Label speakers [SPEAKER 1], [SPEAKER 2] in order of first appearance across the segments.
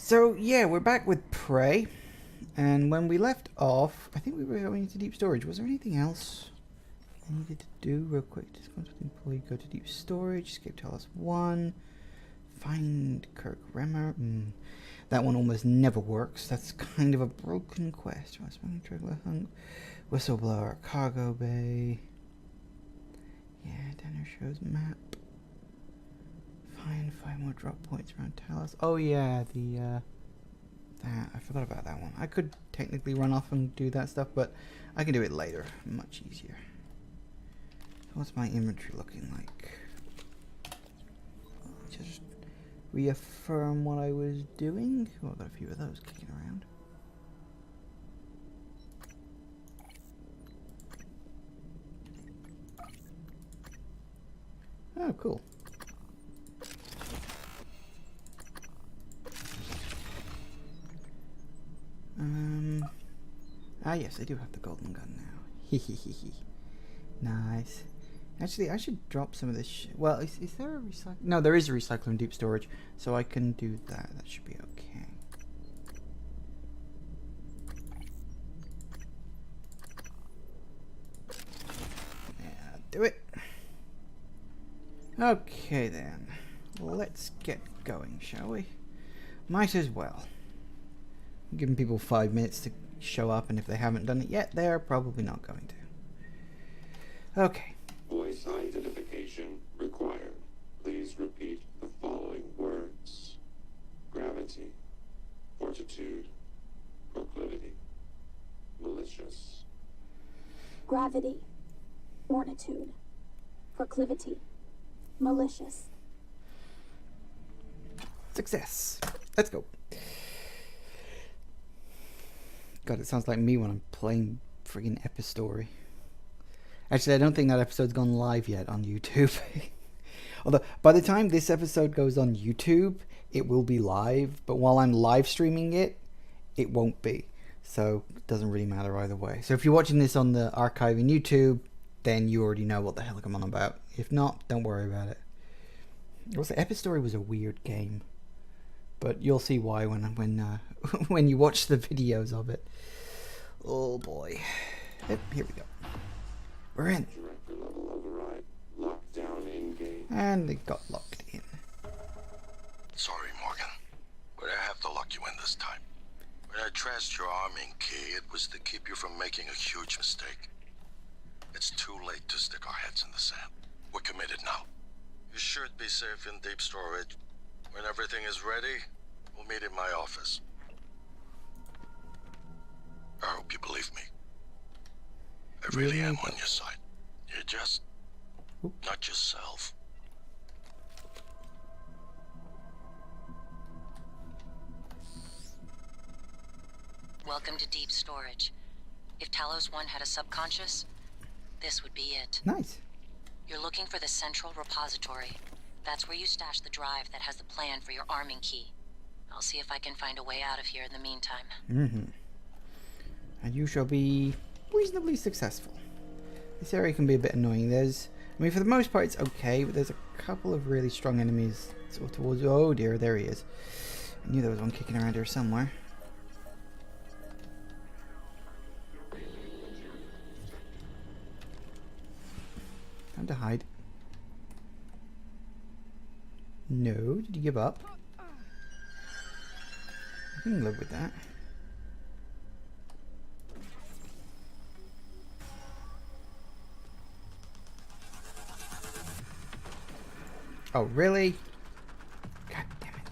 [SPEAKER 1] So yeah, we're back with Prey, and when we left off, I think we were going into deep storage. Was there anything else I needed to do real quick? Just contact the employee, go to deep storage, escape Talos 1, find Kirk Remmer. That one almost never works. That's kind of a broken quest. Whistleblower, cargo bay. Yeah, Danner shows map. Find 5 more drop points around Talos. Oh yeah, that I forgot about that one. I could technically run off and do that stuff, but I can do it later. Much easier. What's my inventory looking like? Just reaffirm what I was doing. Oh, I've got a few of those kicking around. Oh, cool. Yes, I do have the golden gun now. Hehehehe. Nice. Actually, I should drop some of this well, is there a recycle? No, there is a recycler in deep storage, so I can do that. That should be okay. Yeah, do it. Okay then. Let's get going, shall we? Might as well. I'm giving people 5 minutes to show up, and if they haven't done it yet, they're probably not going to. Okay.
[SPEAKER 2] Voice identification required. Please repeat the following words. Gravity, fortitude, proclivity, malicious.
[SPEAKER 3] Gravity, fortitude, proclivity, malicious.
[SPEAKER 1] Success. Let's go. God, it sounds like me when I'm playing friggin' Epistory. Actually, I don't think that episode's gone live yet on YouTube. Although, by the time this episode goes on YouTube, it will be live. But while I'm live streaming it, it won't be. So, it doesn't really matter either way. So, if you're watching this on the archive in YouTube, then you already know what the hell I'm on about. If not, don't worry about it. Also, Epistory was a weird game. But you'll see why when when you watch the videos of it. Oh boy. Yep, here we go. We're in.
[SPEAKER 2] Director level override. Lockdown in-game.
[SPEAKER 1] And it got locked in.
[SPEAKER 4] Sorry, Morgan, but I have to lock you in this time. When I trashed your arming key, it was to keep you from making a huge mistake. It's too late to stick our heads in the sand. We're committed now. You should be safe in deep storage. When everything is ready, we'll meet in my office. I hope you believe me. I really am on your side. You're just not yourself.
[SPEAKER 5] Welcome to deep storage. If Talos 1 had a subconscious, this would be it.
[SPEAKER 1] Nice.
[SPEAKER 5] You're looking for the central repository. That's where you stash the drive that has the plan for your arming key. I'll see if I can find a way out of here in the meantime.
[SPEAKER 1] And you shall be reasonably successful. This area can be a bit annoying. I mean, for the most part, it's okay, but there's a couple of really strong enemies sort of towards. Oh dear, there he is. I knew there was one kicking around here somewhere. Time to hide. No, did you give up? I can live with that. Oh, really? God damn it.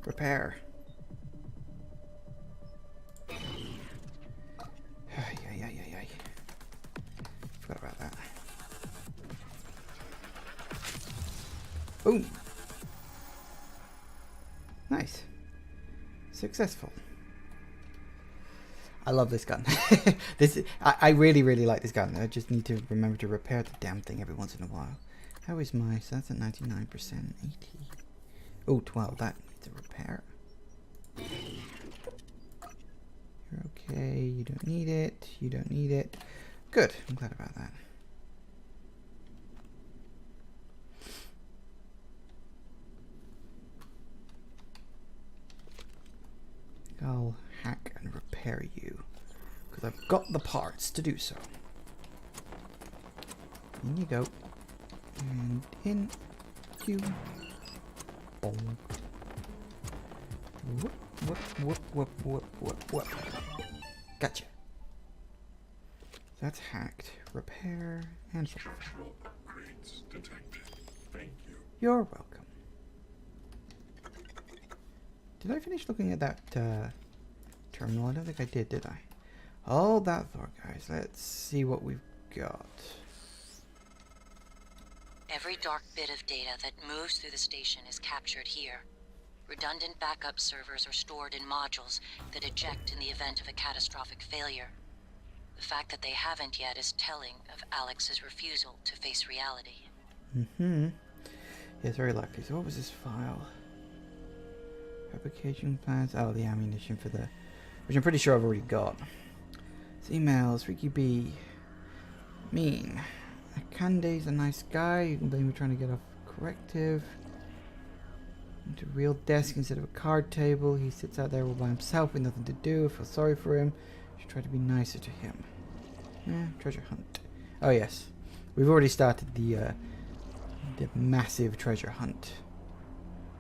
[SPEAKER 1] Repair. Forgot about that. Boom. Nice. Successful. I love this gun. I really, really like this gun. I just need to remember to repair the damn thing every once in a while. How is my... So that's at 99%. 80. Oh, 12. That needs a repair. You're okay. You don't need it. You don't need it. Good. I'm glad about that. I'll hack and repair you. Because I've got the parts to do so. In you go. And in you. Boom. Whoop, whoop, whoop, whoop, whoop, whoop, whoop. Gotcha. That's hacked. Repair and so.
[SPEAKER 2] Structural upgrades detected. Thank you.
[SPEAKER 1] You're welcome. Did I finish looking at that terminal? I don't think I did I? Hold that thought, guys. Let's see what we've got.
[SPEAKER 5] Every dark bit of data that moves through the station is captured here. Redundant backup servers are stored in modules that eject in the event of a catastrophic failure. The fact that they haven't yet is telling of Alex's refusal to face reality.
[SPEAKER 1] Mm-hmm. Yes, very likely. So what was this file? Fabrication plans. Oh, the ammunition for the... Which I'm pretty sure I've already got. It's emails. Ricky B. Mean. Kande's a nice guy. You can blame me trying to get off corrective. Into a real desk instead of a card table. He sits out there all by himself with nothing to do. I feel sorry for him. Should try to be nicer to him. Treasure hunt. Oh yes, we've already started the massive treasure hunt,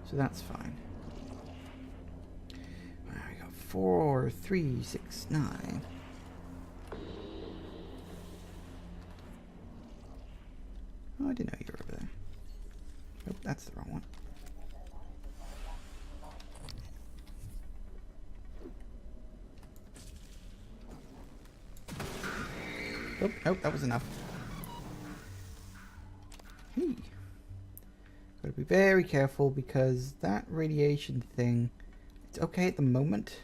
[SPEAKER 1] so that's fine. We got 4, 3, 6, 9. Oh, I didn't know you were over there. Oh, that's the wrong one. Oh, nope, that was enough. Hey. Gotta be very careful because that radiation thing, it's okay at the moment,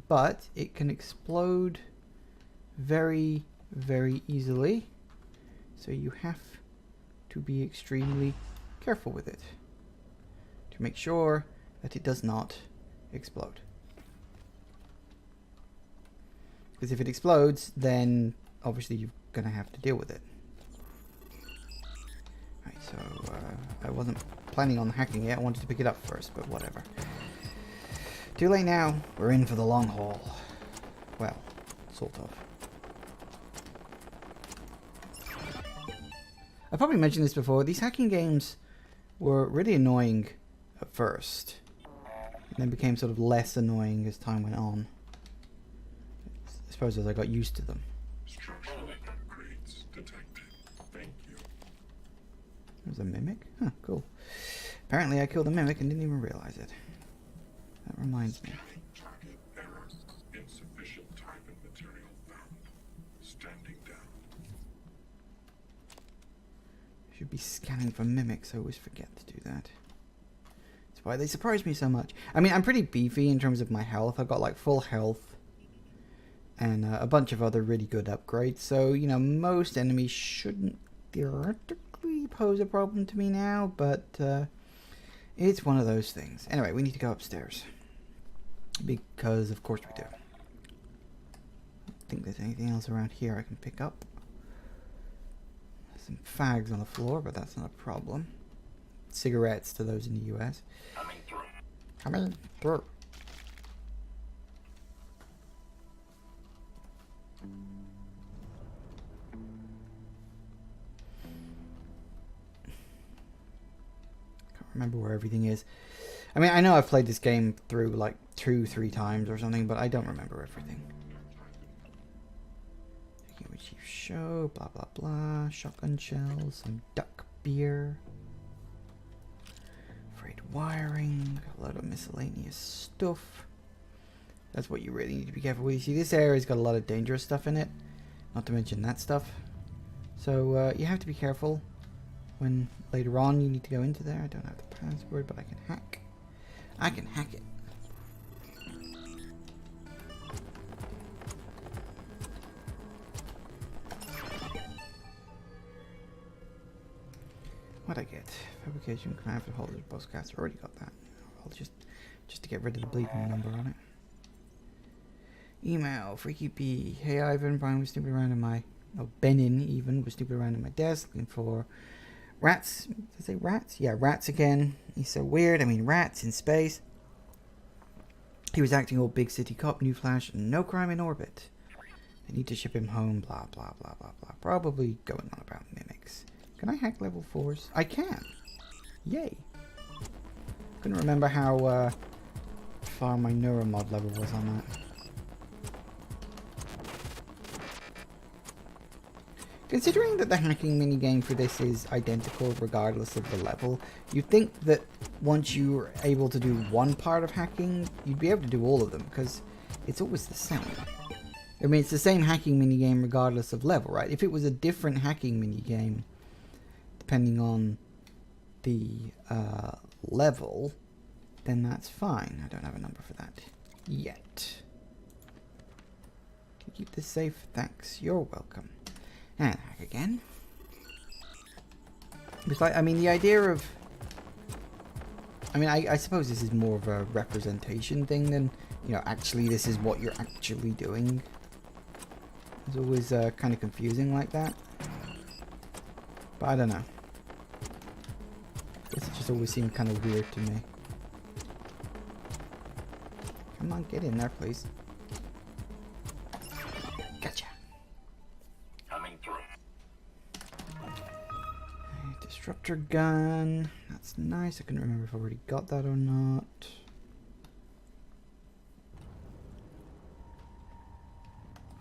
[SPEAKER 1] but it can explode very, very easily. So you have to be extremely careful with it to make sure that it does not explode. Because if it explodes, then obviously you're going to have to deal with it. Right, so I wasn't planning on hacking it. I wanted to pick it up first, but whatever. Too late now. We're in for the long haul. Well, sort of. I probably mentioned this before. These hacking games were really annoying at first, and then became sort of less annoying as time went on. I suppose as I got used to them.
[SPEAKER 2] Structural upgrades detected. Thank you.
[SPEAKER 1] There's a mimic? Huh, cool. Apparently I killed a mimic and didn't even realize it. That reminds me.
[SPEAKER 2] Target errors. Insufficient time and material found. Standing down.
[SPEAKER 1] Should be scanning for mimics. I always forget to do that. That's why they surprise me so much. I mean, I'm pretty beefy in terms of my health. I've got like full health and a bunch of other really good upgrades. So, you know, most enemies shouldn't theoretically pose a problem to me now, but it's one of those things. Anyway, we need to go upstairs. Because, of course, we do. I don't think there's anything else around here I can pick up. There's some fags on the floor, but that's not a problem. Cigarettes to those in the US.
[SPEAKER 2] Coming through.
[SPEAKER 1] Coming through. Remember where everything is. I mean, I know I've played this game through like 2-3 times or something, but I don't remember everything. Taking with Chief Show, blah blah blah, shotgun shells, some duck beer, frayed wiring, a lot of miscellaneous stuff. That's what you really need to be careful with. You see, this area's got a lot of dangerous stuff in it, not to mention that stuff. So you have to be careful. When later on you need to go into there. I don't have the password, but I can hack. I can hack it. What'd I get? Fabrication command for holders, postcards. I already got that. I'll just to get rid of the bleeding number on it. Email, Freaky B. Hey Ivan, Brian was snooping around in my... Oh, Benin even was snooping around in my desk looking for... Rats. Did I say rats? Yeah, rats again. He's so weird. I mean, rats in space. He was acting all big city cop, new flash, no crime in orbit. They need to ship him home, blah, blah, blah, blah, blah. Probably going on about mimics. Can I hack level 4s? I can. Yay. Couldn't remember how far my neuromod level was on that. Considering that the hacking minigame for this is identical regardless of the level, you'd think that once you're able to do one part of hacking, you'd be able to do all of them, because it's always the same. I mean, it's the same hacking minigame regardless of level, right? If it was a different hacking minigame, depending on the level, then that's fine. I don't have a number for that yet. Can you keep this safe? Thanks. You're welcome. And hack again. It's like, I mean, the idea of... I mean, I suppose this is more of a representation thing than, you know, actually this is what you're actually doing. It's always kind of confusing like that. But I don't know. I guess it just always seemed kind of weird to me. Come on, get in there, please. Gotcha.
[SPEAKER 2] Coming through.
[SPEAKER 1] Disruptor gun. That's nice. I couldn't remember if I already got that or not.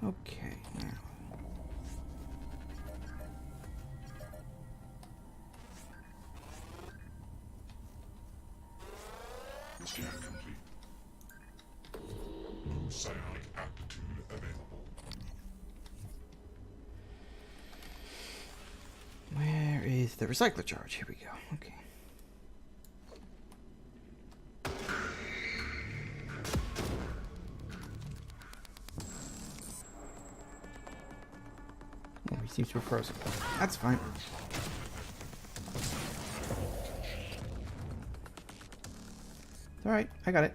[SPEAKER 1] Okay, now.
[SPEAKER 2] Scan complete. No psionic aptitude available.
[SPEAKER 1] Where is the recycler charge? Here we go. Okay. Oh, he seems to have frozen. That's fine. Alright, I got it.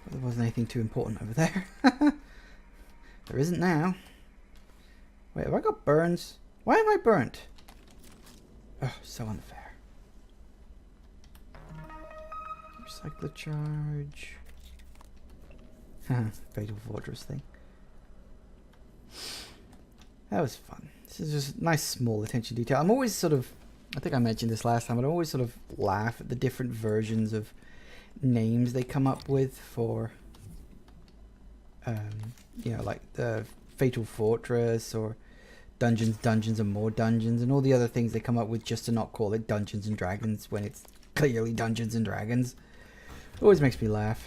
[SPEAKER 1] Well, there wasn't anything too important over there. There isn't now. Wait, have I got burns? Why am I burnt? Oh, so unfair. Recycler charge. Fatal Fortress thing. That was fun. This is just nice small attention to detail. I'm always sort of, I think I mentioned this last time, but I always sort of laugh at the different versions of names they come up with for, you know, like the Fatal Fortress or Dungeons, Dungeons and More Dungeons and all the other things they come up with just to not call it Dungeons and Dragons when it's clearly Dungeons and Dragons. Always makes me laugh.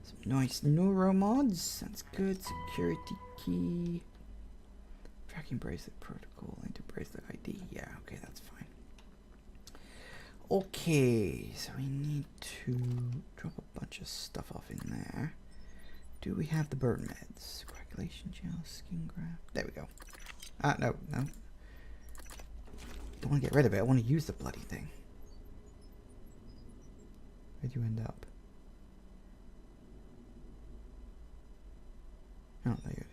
[SPEAKER 1] Some nice neuromods. That's good. Security key. Tracking bracelet protocol. Enter bracelet ID. Yeah, okay, that's fine. Okay, so we need to drop a bunch of stuff off in there. Do we have the burn meds? Coagulation gel, skin graft. There we go. No. Don't want to get rid of it. I want to use the bloody thing. Where'd you end up? Oh, there it is.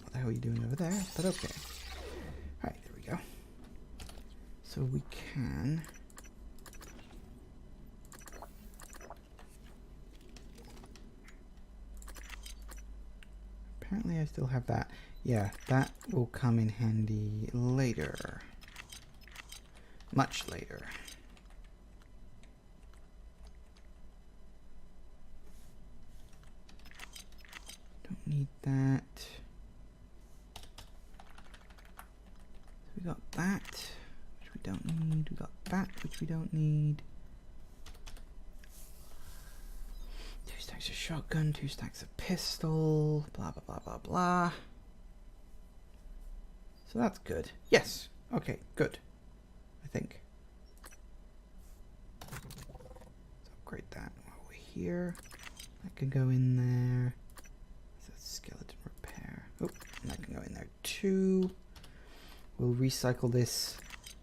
[SPEAKER 1] What the hell are you doing over there? But okay. Alright, there we go. So we can... Apparently I still have that. Yeah, that will come in handy later. Much later. Don't need that. So we got that, which we don't need. We got that, which we don't need. 2 stacks of shotgun, 2 stacks of pistol, blah, blah, blah, blah, blah. So that's good. Yes. Okay, good. I think. Let's upgrade that while we're here. That can go in there. That's skeleton repair. Oh, and that can go in there too. We'll recycle this.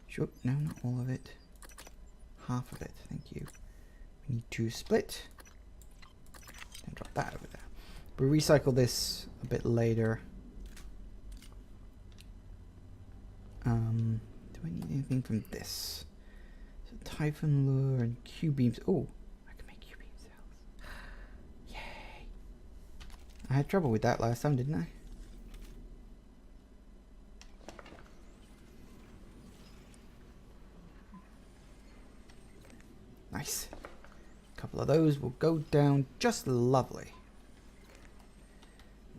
[SPEAKER 1] Sure. No, not all of it. Half of it. Thank you. We need to split. And drop that over there. We'll recycle this a bit later. Do I need anything from this? So Typhon lure and Q beams. Oh, I can make Q beam cells. Yay! I had trouble with that last time, didn't I? Nice. A couple of those will go down just lovely.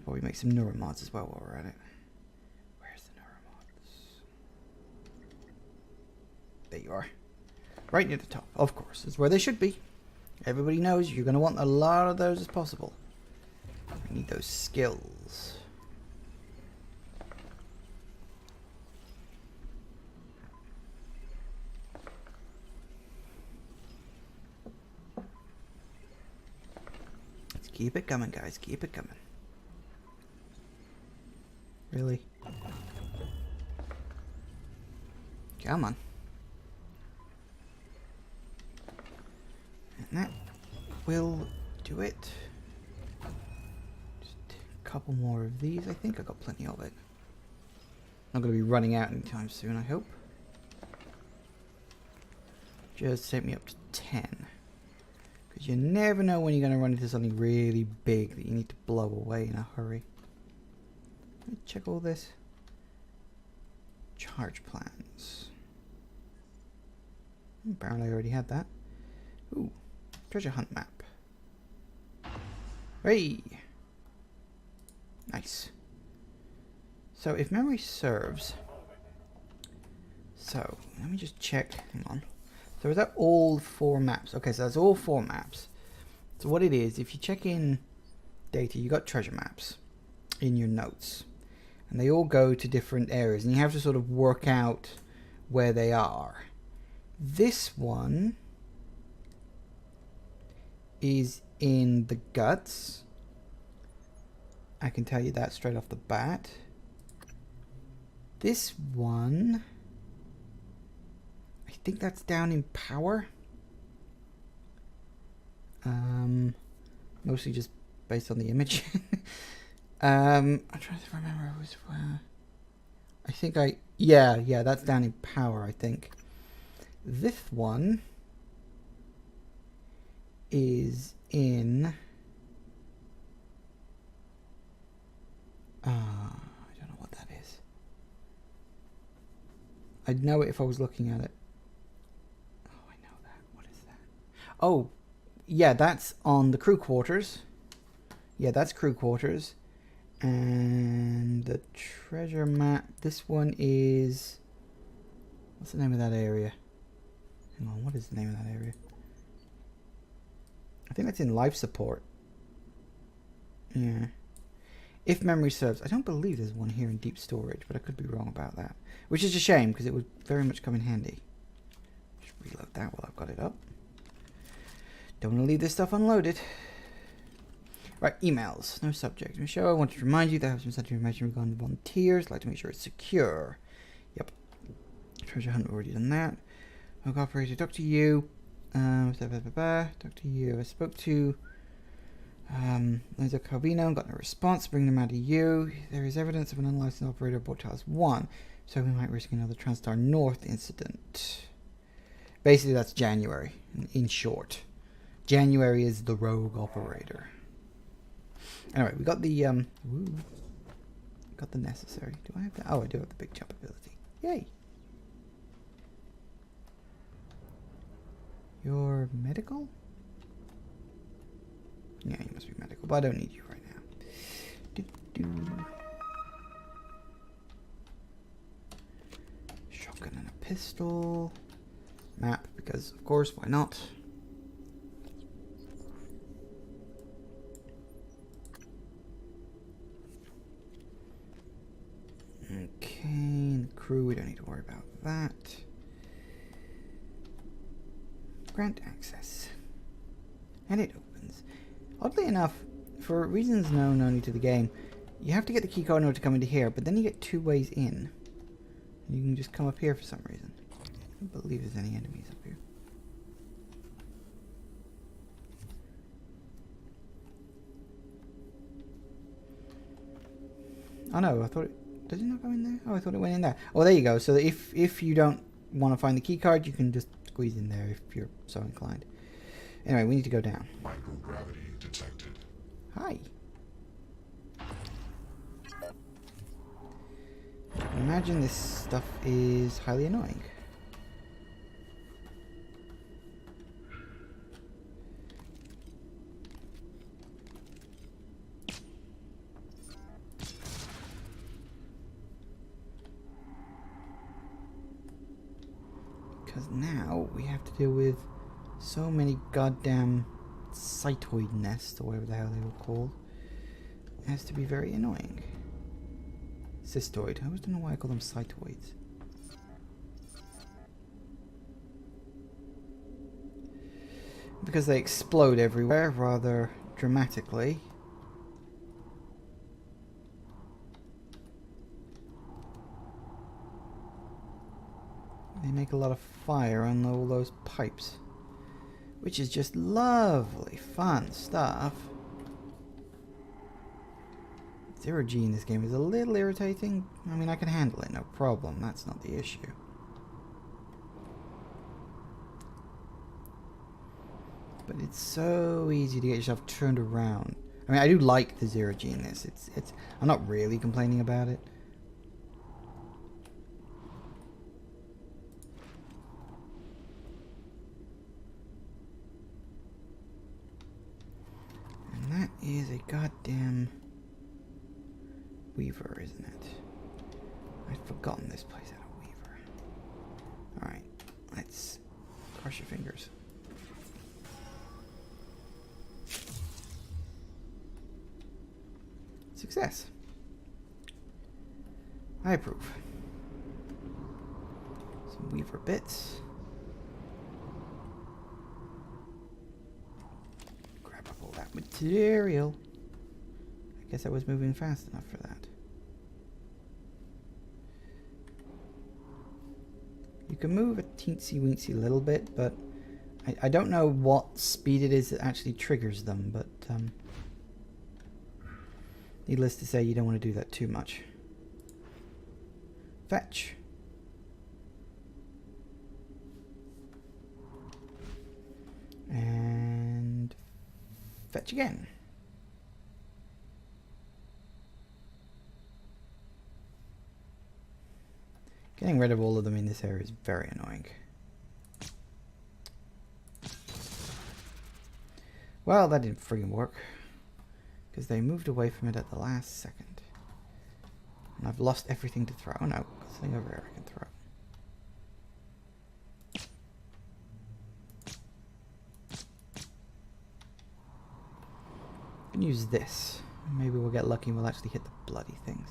[SPEAKER 1] Probably make some neuromods as well while we're at it. Where's the neuromods? There you are. Right near the top, of course. That's where they should be. Everybody knows you're going to want a lot of those as possible. We need those skills. Let's keep it coming, guys. Keep it coming. Really? Come on. And that will do it. Just a couple more of these. I think I got plenty of it. Not going to be running out anytime soon, I hope. Just take me up to 10. Because you never know when you're going to run into something really big that you need to blow away in a hurry. Let me check all this. Charge plans. Apparently I already had that. Ooh, treasure hunt map. Hey! Nice. So if memory serves... So, let me just check. Hang on. So is that all 4 maps? Okay, so that's all 4 maps. So what it is, if you check in data, you got treasure maps in your notes. And they all go to different areas. And you have to sort of work out where they are. This one is in the guts. I can tell you that straight off the bat. This one, I think that's down in power. Mostly just based on the image. I'm trying to remember it was where. I think yeah, that's down in power, I think. This one is in I don't know what that is. I'd know it if I was looking at it. Oh, I know that. What is that? Oh, yeah, that's on the crew quarters. Yeah, that's crew quarters. And the treasure map, this one is... What's the name of that area? Hang on, what is the name of that area? I think that's in life support. Yeah. If memory serves. I don't believe there's one here in deep storage, but I could be wrong about that. Which is a shame, because it would very much come in handy. Just reload that while I've got it up. Don't want to leave this stuff unloaded. Right, emails. No subject. Michelle, I wanted to remind you that I have some sensitive information regarding the volunteers. I'd like to make sure it's secure. Yep. Treasure hunt, already done that. Hog operator, Dr. Yu. Dr. Yu. I spoke to Liza Calvino and got no response. Bring them out to you. There is evidence of an unlicensed operator aboard Talos 1, so we might risk another Transstar North incident. Basically, that's January, in short. January is the rogue operator. Anyway, we got the got the necessary. Do I have that? Oh, I do have the big jump ability. Yay! You're medical? Yeah, you must be medical, but I don't need you right now. Shotgun and a pistol. Map, because of course, why not? Okay, the crew, we don't need to worry about that. Grant access. And it opens. Oddly enough, for reasons known only to the game, you have to get the keycard in order to come into here, but then you get 2 ways in. You can just come up here for some reason. I don't believe there's any enemies up here. Oh no, I thought it... Does it not go in there? Oh, I thought it went in there. Oh, there you go. So that if you don't want to find the key card, you can just squeeze in there if you're so inclined. Anyway, we need to go down.
[SPEAKER 2] Microgravity detected.
[SPEAKER 1] Hi. Imagine this stuff is highly annoying. Because now we have to deal with so many goddamn cytoid nests, or whatever the hell they were called. It has to be very annoying. Cystoid. I always don't know why I call them cytoids. Because they explode everywhere rather dramatically. They make a lot of fire on all those pipes, which is just lovely, fun stuff. Zero G in this game is a little irritating. I mean, I can handle it, no problem. That's not the issue. But it's so easy to get yourself turned around. I mean, I do like the zero G in this. It's. I'm not really complaining about it. And that is a goddamn Weaver, isn't it? I'd forgotten this place had a Weaver. Alright, let's cross your fingers. Success. I approve. Some Weaver bits. Grab up all that material. I guess I was moving fast enough for that. You can move a teensy-weensy little bit, but I don't know what speed it is that actually triggers them, but needless to say, you don't want to do that too much. Fetch. And fetch again. Getting rid of all of them in this area is very annoying. Well, that didn't friggin' work. Because they moved away from it at the last second. And I've lost everything to throw. Oh no, got something over here I can throw. I can use this. Maybe we'll get lucky and we'll actually hit the bloody things.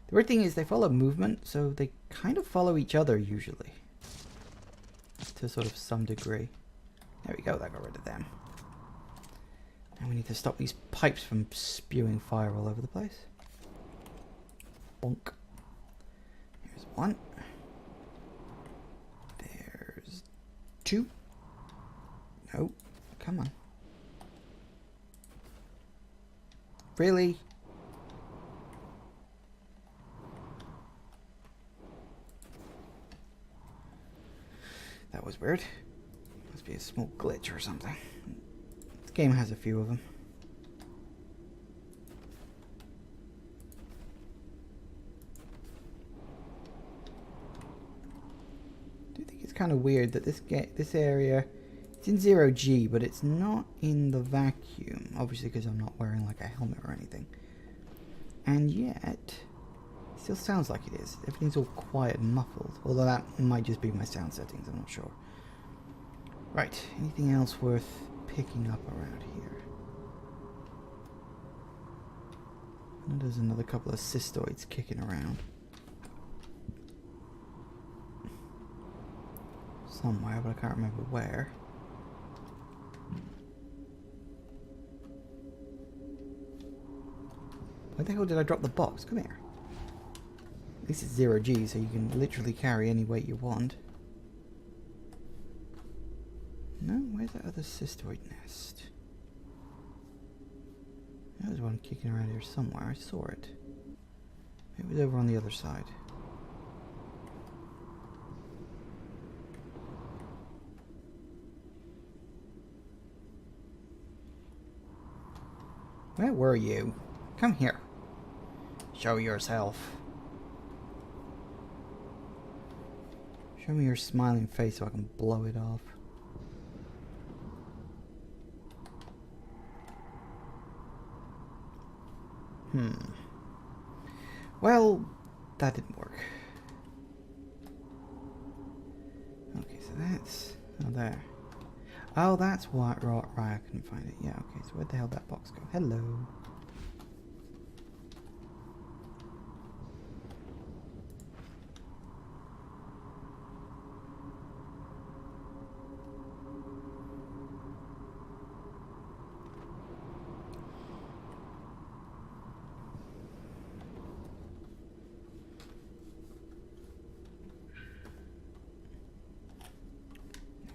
[SPEAKER 1] The weird thing is they follow movement, so they kind of follow each other usually. To sort of some degree. There we go, that got rid of them. Now we need to stop these pipes from spewing fire all over the place. Bonk. Here's one. There's two. No, come on. Really? That was weird. Must be a small glitch or something. This game has a few of them. I do think it's kind of weird that this area, it's in 0G, but it's not in the vacuum. Obviously because I'm not wearing like a helmet or anything. And yet, still sounds like it is. Everything's all quiet and muffled. Although that might just be my sound settings, I'm not sure. Right, anything else worth picking up around here? I know there's another couple of cystoids kicking around. Somewhere, but I can't remember where. Where the hell did I drop the box? Come here. At least it's 0G, so you can literally carry any weight you want. No, where's that other cystoid nest? There's one kicking around here somewhere. I saw it. It was over on the other side. Where were you? Come here. Show yourself. Show me your smiling face so I can blow it off. Well, that didn't work. Okay, so that's... Oh, there. Oh, that's why... Right, I couldn't find it. Yeah, okay, so where the hell did that box go? Hello.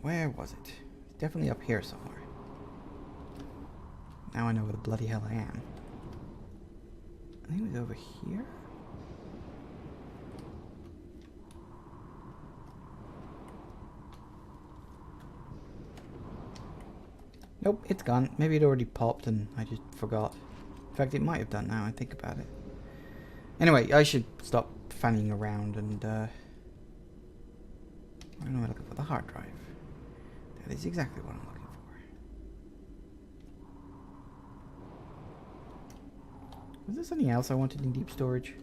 [SPEAKER 1] Where was it? It's definitely up here somewhere. Now I know where the bloody hell I am. I think it was over here? Nope, it's gone. Maybe it already popped and I just forgot. In fact, it might have done now I think about it. Anyway, I should stop fanning around and where am I looking for? The hard drive. That is exactly what I'm looking for. Was there something else I wanted in deep storage?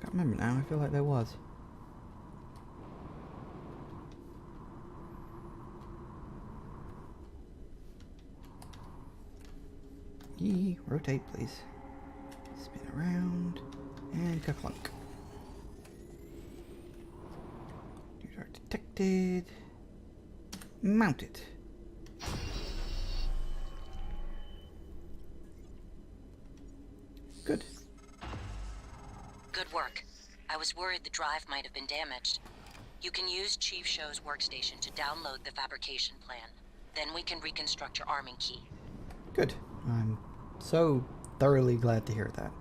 [SPEAKER 1] Can't remember now. I feel like there was. Yee, rotate please. Spin around and ka-clunk. These are detected. Mounted. Good.
[SPEAKER 5] Good work. I was worried the drive might have been damaged. You can use Chief Show's workstation to download the fabrication plan. Then we can reconstruct your arming key.
[SPEAKER 1] Good. I'm so thoroughly glad to hear that.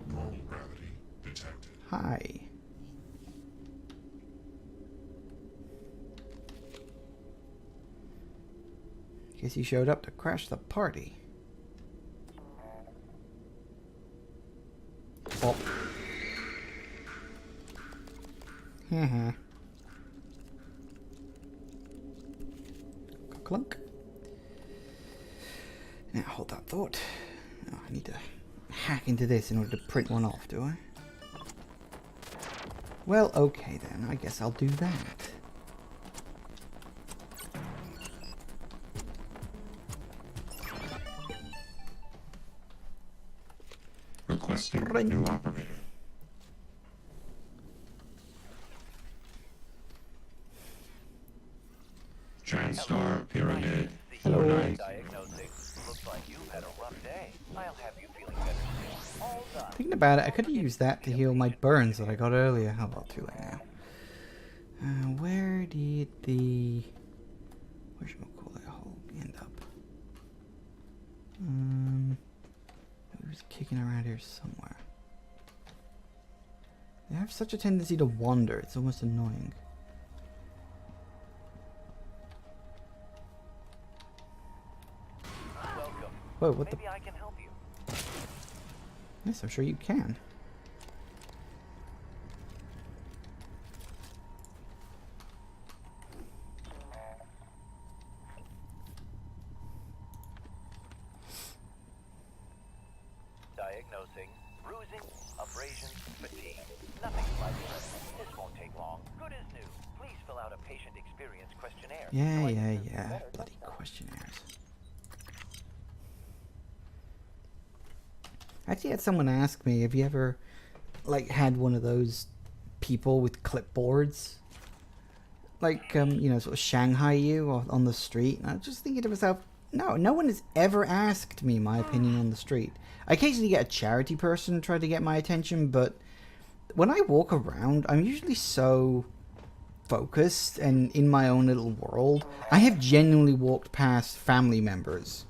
[SPEAKER 2] Normal gravity detected.
[SPEAKER 1] Hi. Guess he showed up to crash the party. Oh. Haha. Clunk. Now hold that thought. Oh, I need to hack into this in order to print one off, do I? Well, okay then. I guess I'll do that.
[SPEAKER 2] Requesting
[SPEAKER 1] Ring.
[SPEAKER 2] new operator. TranStar Pyramid.
[SPEAKER 1] Hello.
[SPEAKER 2] Fortnite.
[SPEAKER 6] Looks like you've had a rough day. I'll have you feeling better soon. All done.
[SPEAKER 1] Thinking about it, I could have used that to heal my burns that I got earlier. Oh well, too late now. Where did the... whatchamacallit hole end up? It was kicking around here somewhere. They have such a tendency to wander, it's almost annoying.
[SPEAKER 6] Welcome.
[SPEAKER 1] Whoa, what the...
[SPEAKER 6] Maybe I can help you.
[SPEAKER 1] Yes, I'm sure you can.
[SPEAKER 6] Diagnosing bruising, abrasion, fatigue. Nothing life-threatening. This won't take long. Good as new. Please fill out a patient experience questionnaire.
[SPEAKER 1] Yeah. Bloody questionnaires. I actually had someone ask me, have you ever, like, had one of those people with clipboards? Like, you know, sort of Shanghai you on the street? And I was just thinking to myself, no one has ever asked me my opinion on the street. I occasionally get a charity person try to get my attention, but when I walk around, I'm usually so focused and in my own little world. I have genuinely walked past family members,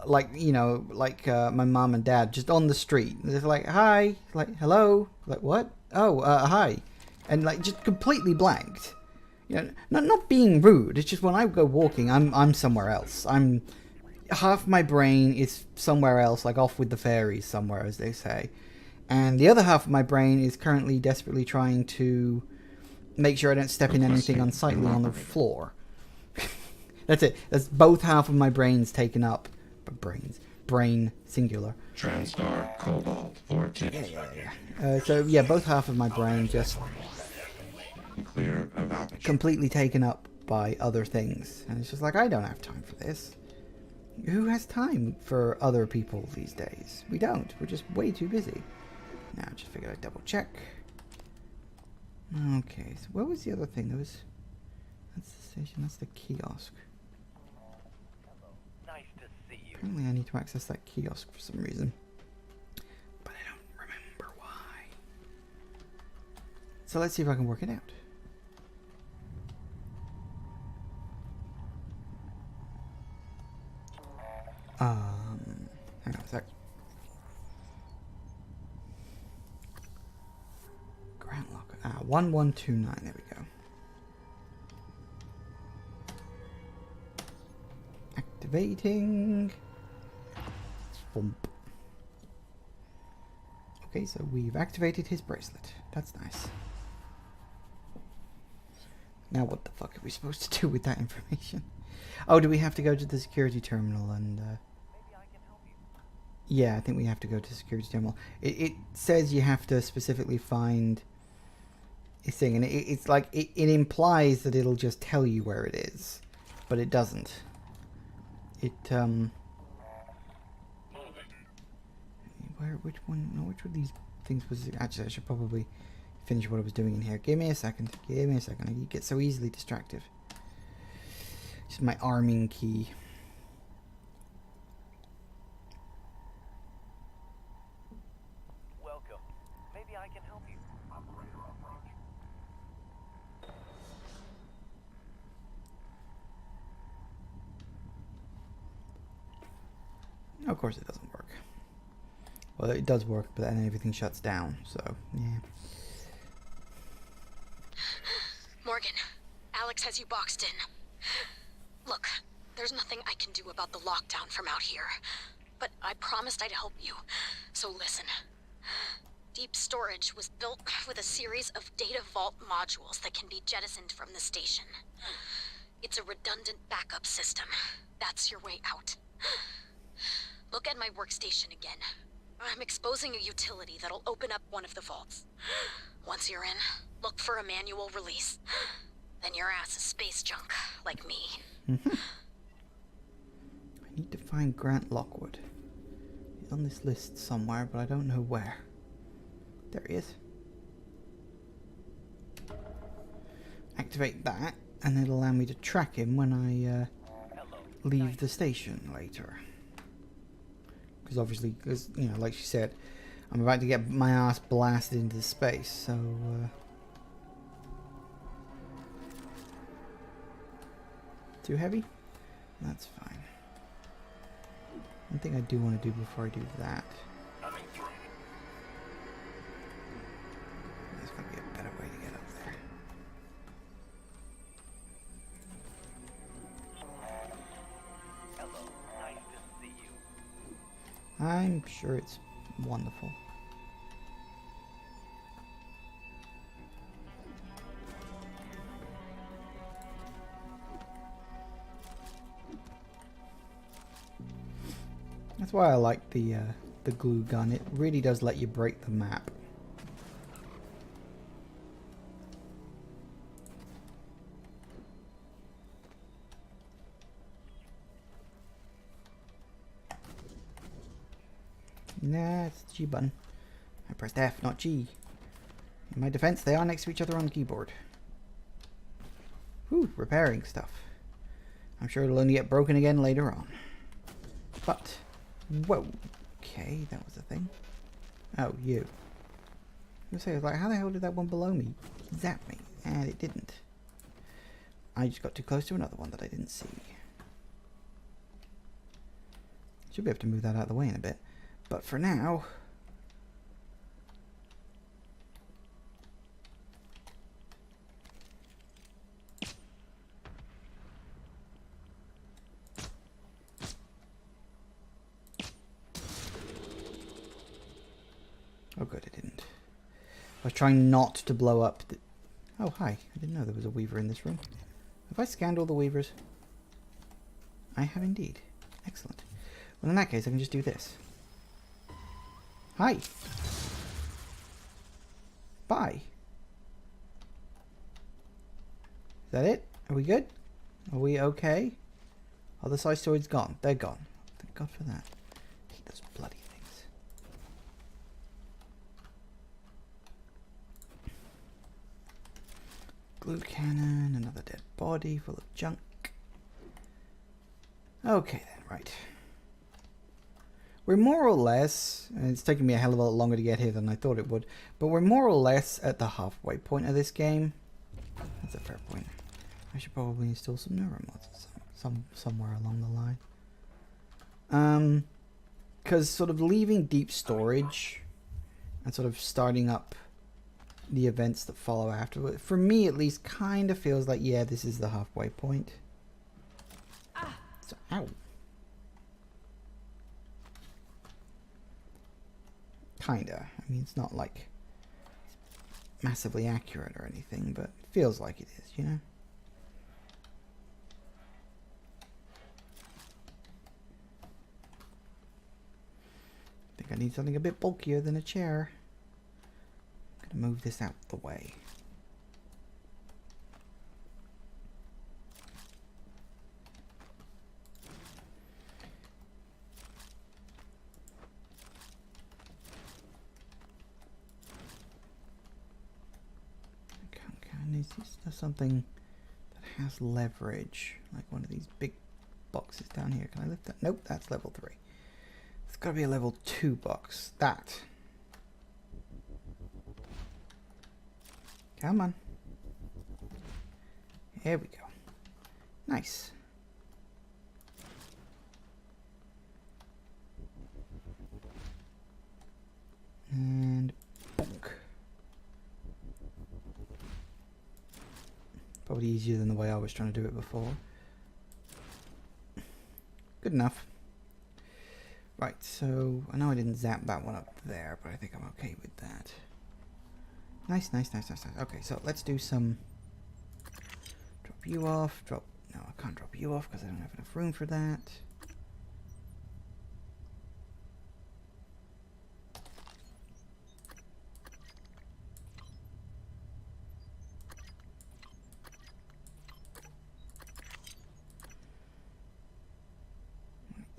[SPEAKER 1] like, you know, like my mom and dad, just on the street. They're like, hi, like, hello, like, what? Oh, hi. And like, just completely blanked. You know, not being rude. It's just when I go walking, I'm somewhere else. I'm half my brain is somewhere else, like off with the fairies somewhere, as they say, and the other half of my brain is currently desperately trying to make sure I don't step in anything unsightly on the floor. That's it. That's both half of my brain's taken up. Brain singular.
[SPEAKER 2] TranStar Cobalt 14.
[SPEAKER 1] So yeah, both half of my brain just
[SPEAKER 2] Clear of aperture.
[SPEAKER 1] completely taken up by other things, and it's just like, I don't have time for this. Who has time for other people these days? We don't. We're just way too busy. Now, I just figured I'd double check. Okay, so what was the other thing? That's the station. That's the kiosk.
[SPEAKER 6] Nice to see you.
[SPEAKER 1] Apparently I need to access that kiosk for some reason. But I don't remember why. So let's see if I can work it out. Hang on a sec. Grant Locker. 1129. There we go. Activating. Thump. Okay, so we've activated his bracelet. That's nice. Now what the fuck are we supposed to do with that information? Oh, do we have to go to the security terminal and...
[SPEAKER 6] Maybe I can help you.
[SPEAKER 1] Yeah, I think we have to go to the security terminal. It says you have to specifically find a thing, and it's like, it implies that it'll just tell you where it is, but it doesn't. Which one of these things was it? Actually, I should probably finish what I was doing in here. Give me a second. I get so easily distracted. Just my arming key.
[SPEAKER 6] Welcome. Maybe I can help you. Operator approach.
[SPEAKER 1] Of course it doesn't work. Well, it does work, but then everything shuts down, so, yeah.
[SPEAKER 5] Morgan, Alex has you boxed in. Look, there's nothing I can do about the lockdown from out here. But I promised I'd help you. So listen. Deep storage was built with a series of data vault modules that can be jettisoned from the station. It's a redundant backup system. That's your way out. Look at my workstation again. I'm exposing a utility that'll open up one of the vaults. Once you're in, look for a manual release. Then your ass is space junk, like me.
[SPEAKER 1] I need to find Grant Lockwood. He's on this list somewhere, but I don't know where. There he is. Activate that, and it'll allow me to track him when I leave the station later. Because obviously, you know, like she said, I'm about to get my ass blasted into space, so... Too heavy? That's fine. One thing I do want to do before I do that... There's got to be a better way to get up there.
[SPEAKER 6] Hello. Nice to see you.
[SPEAKER 1] I'm sure it's wonderful. That's why I like the glue gun. It really does let you break the map. Nah, it's the G button. I pressed F, not G. In my defense, they are next to each other on the keyboard. Whew, repairing stuff. I'm sure it'll only get broken again later on. But, whoa. Okay, that was a thing. Oh, you. I was like, how the hell did that one below me zap me? And it didn't. I just got too close to another one that I didn't see. Should be able to move that out of the way in a bit. But for now... Oh good, it didn't. I was trying not to blow up the... Oh, hi. I didn't know there was a weaver in this room. Have I scanned all the weavers? I have indeed. Excellent. Well, in that case, I can just do this. Hi. Bye. Is that it? Are we good? Are we okay? Are the cystoids gone? They're gone. Thank God for that. I hate those bloody things. Glue cannon, another dead body full of junk. Okay then, right. We're more or less, and it's taken me a hell of a lot longer to get here than I thought it would, but we're more or less at the halfway point of this game. That's a fair point. I should probably install some neuromods somewhere along the line. Because sort of leaving deep storage and sort of starting up the events that follow afterward, for me at least, kind of feels like, yeah, this is the halfway point. So, ow. Kinda. I mean, it's not like massively accurate or anything, but it feels like it is, you know? I think I need something a bit bulkier than a chair. I'm gonna move this out the way. Is there something that has leverage, like one of these big boxes down here? Can I lift that? Nope, that's level 3. It's got to be a level 2 box. That. Come on. Here we go. Nice. And bonk. Probably easier than the way I was trying to do it before. Good enough. Right, so I know I didn't zap that one up there, but I think I'm okay with that. Nice, nice, nice, nice, nice. Okay, so let's do some... Drop you off, drop... No, I can't drop you off because I don't have enough room for that.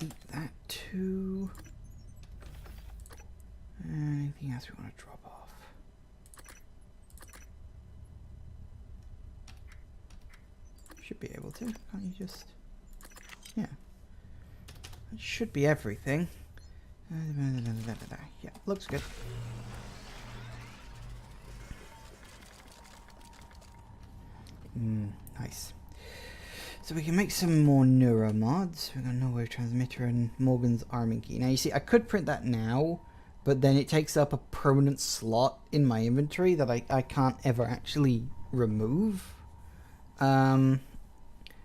[SPEAKER 1] Eat that too. Anything else we want to drop off? Should be able to. Can't you just... Yeah. That should be everything. Yeah, looks good. Nice. So we can make some more neuromods. We've got no wave transmitter and Morgan's arming key. Now you see, I could print that now, but then it takes up a permanent slot in my inventory that I can't ever actually remove.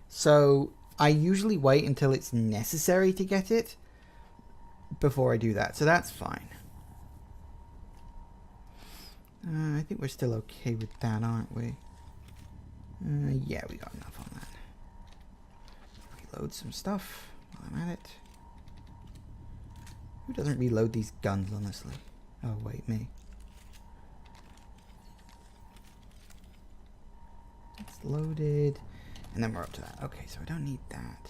[SPEAKER 1] So I usually wait until it's necessary to get it before I do that. So that's fine. I think we're still okay with that, aren't we? Yeah, we got enough on that. Reload some stuff while I'm at it. Who doesn't reload these guns, honestly? Oh, wait, me. It's loaded. And then we're up to that. Okay, so I don't need that.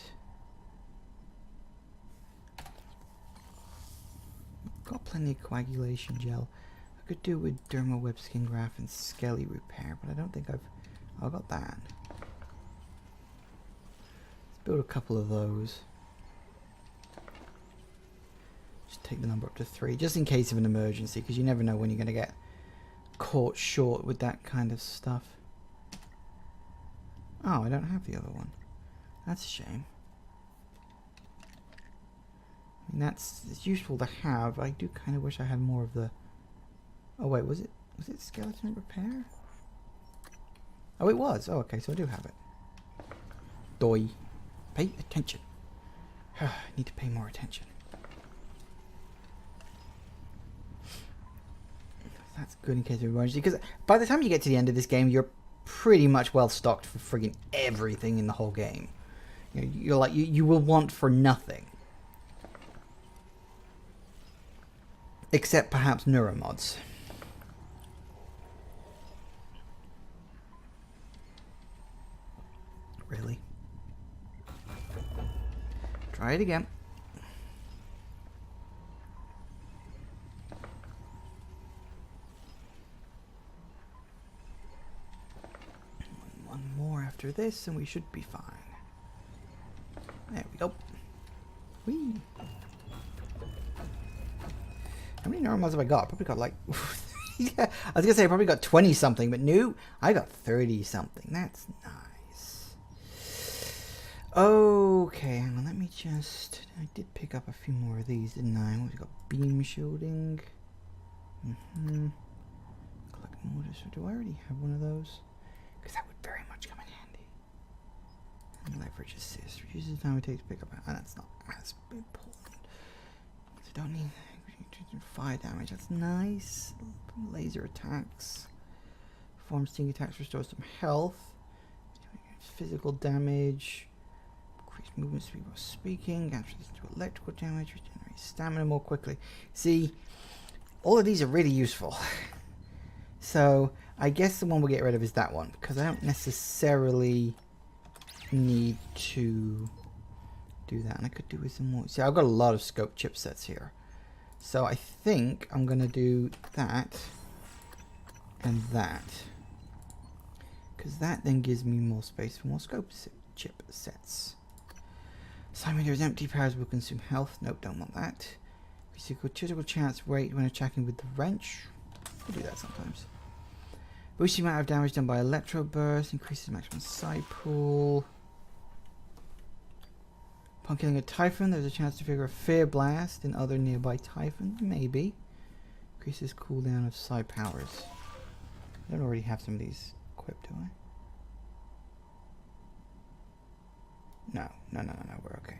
[SPEAKER 1] Got plenty of coagulation gel. I could do with dermal web skin graft and skelly repair, but I don't think I've got that. Let's build a couple of those. Just take the number up to 3, just in case of an emergency, because you never know when you're going to get caught short with that kind of stuff. Oh, I don't have the other one. That's a shame. I mean, it's useful to have. I do kind of wish I had more of the... Oh wait, was it skeleton repair? Oh, it was. Oh, okay, so I do have it. Doi. Pay attention. I need to pay more attention. That's good in case of emergency. Because by the time you get to the end of this game, you're pretty much well stocked for friggin' everything in the whole game. You're like you will want for nothing, except perhaps neuromods. Really? Try it again. One more after this, and we should be fine. There we go. Whee! How many neuromods have I got? I probably got like... yeah, I was gonna say I probably got 20 something, but no, I got 30 something. That's nice. Okay, hang on, let me just... I did pick up a few more of these, didn't I? What, we got beam shielding. Collect mortars. Do I already have one of those? Because that would very much come in handy. And leverage assist. Reduces the time it takes to pick up... And that's not as important. So don't need... Fire damage, that's nice. Laser attacks. Perform sting attacks, restores some health. Physical damage. Increase movement speed while speaking. Capture this to electrical damage. Regenerate stamina more quickly. See, all of these are really useful. So, I guess the one we'll get rid of is that one. Because I don't necessarily need to do that. And I could do with some more. See, I've got a lot of scope chipsets here. So I think I'm going to do that and that. Because that then gives me more space for more scope chip sets. Centimeters empty powers will consume health. Nope, don't want that. Critical chance rate when attacking with the wrench. We'll do that sometimes. Boost the amount of damage done by electro burst. Increases maximum side pool. Upon killing a Typhon, there's a chance to trigger a Fear Blast in other nearby Typhons. Maybe. Increases cooldown of side powers. I don't already have some of these equipped, do I? No, we're okay.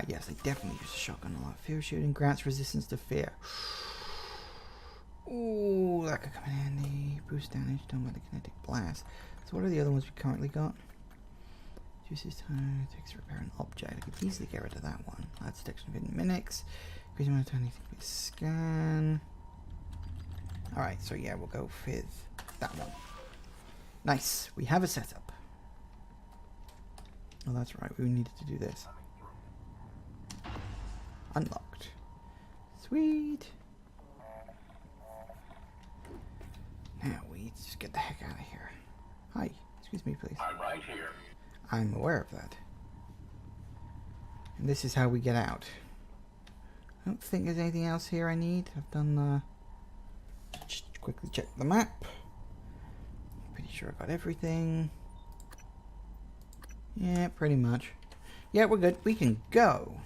[SPEAKER 1] Yes, I definitely use a shotgun a lot. Fear shooting grants resistance to fear. Ooh, that could come in handy. Boost damage done by the kinetic blast. So what are the other ones we currently got? Reduces time it takes to repair an object. I could easily get rid of that one. That's detection of hidden mimics. Increase the amount of time anything we scan. Alright, so yeah, we'll go with that one. Nice. We have a setup. Oh, that's right. We needed to do this. Unlocked. Sweet. Now we just get the heck out of here. Hi. Excuse me, please.
[SPEAKER 2] I'm right here.
[SPEAKER 1] I'm aware of that. And this is how we get out. I don't think there's anything else here I need. I've done, just quickly check the map. Pretty sure I got everything. Yeah, pretty much. Yeah, we're good. We can go.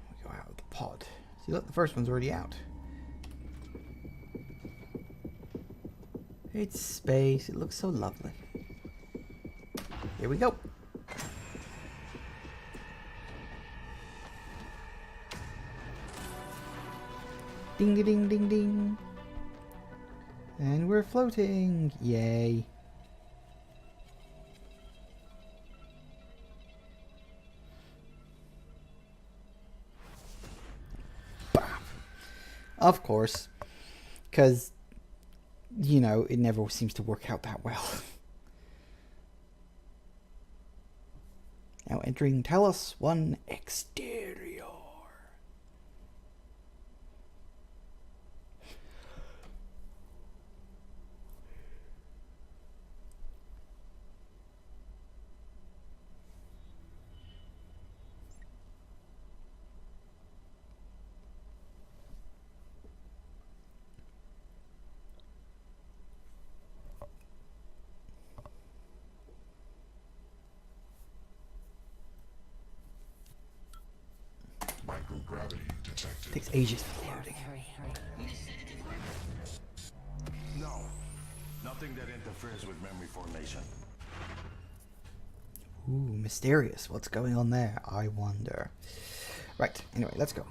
[SPEAKER 1] We go out of the pod. See, look, the first one's already out. It's space. It looks so lovely. Here we go. Ding, ding, ding, ding, ding. And we're floating. Yay. Of course, because, you know, it never seems to work out that well. Now entering Talos 1 exterior.
[SPEAKER 2] Microgravity detected.
[SPEAKER 1] Takes ages for loading.
[SPEAKER 4] No. Nothing that interferes with memory formation.
[SPEAKER 1] Ooh, mysterious. What's going on there? I wonder. Right, anyway, let's go.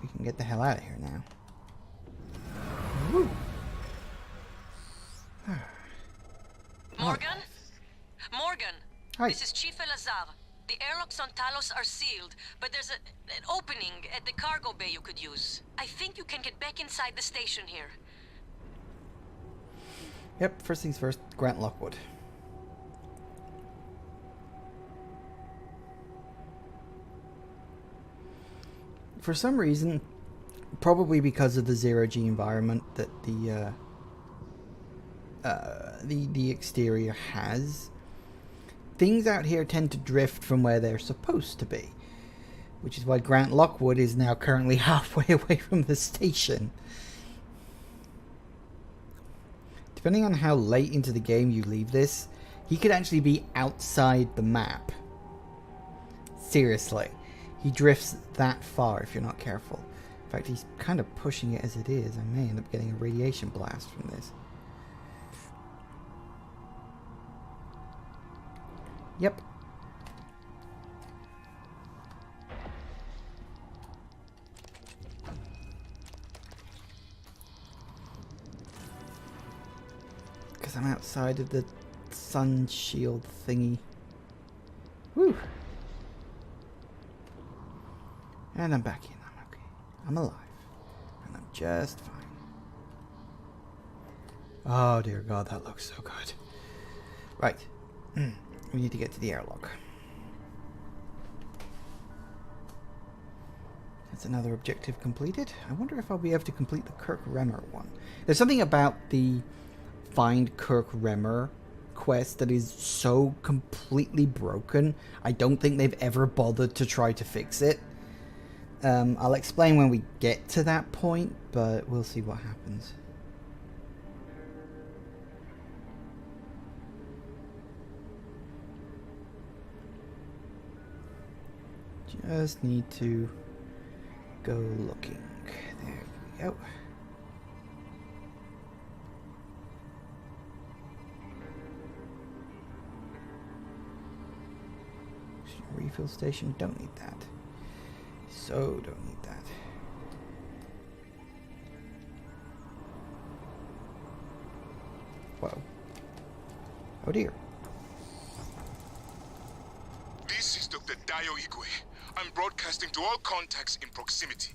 [SPEAKER 1] We can get the hell out of here now. Woo.
[SPEAKER 5] Morgan? Morgan!
[SPEAKER 1] Hi.
[SPEAKER 5] This is Chief Elazar. The airlocks on Talos are sealed, but there's an opening at the cargo bay you could use. I think you can get back inside the station here.
[SPEAKER 1] Yep, first things first, Grant Lockwood. For some reason, probably because of the zero-G environment that the exterior has, things out here tend to drift from where they're supposed to be, which is why Grant Lockwood is now currently halfway away from the station. Depending on how late into the game you leave this, he could actually be outside the map. Seriously. He drifts that far if you're not careful. In fact, he's kind of pushing it as it is. I may end up getting a radiation blast from this. Yep. Because I'm outside of the sun shield thingy. Woo! And I'm back in. I'm okay. I'm alive. And I'm just fine. Oh dear God, that looks so good. Right. We need to get to the airlock. That's another objective completed. I wonder if I'll be able to complete the Kirk Remmer one. There's something about the Find Kirk Remmer quest that is so completely broken. I don't think they've ever bothered to try to fix it. I'll explain when we get to that point, but we'll see what happens. Just need to go looking. There we go. Refill station, don't need that. So don't need that. Whoa. Oh dear.
[SPEAKER 2] This is Dr. Dayo Igwe. I'm broadcasting to all contacts in proximity.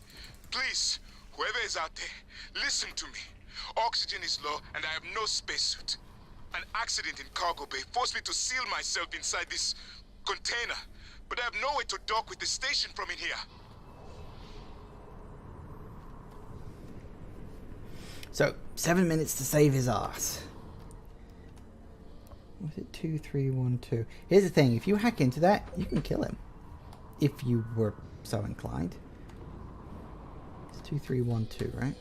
[SPEAKER 2] Please, whoever is out there, listen to me. Oxygen is low and I have no spacesuit. An accident in cargo bay forced me to seal myself inside this container, but I have no way to dock with the station from in here.
[SPEAKER 1] So, 7 minutes to save his ass. Was it 2312? Here's the thing, if you hack into that, you can kill him. If you were so inclined. It's 2312, right?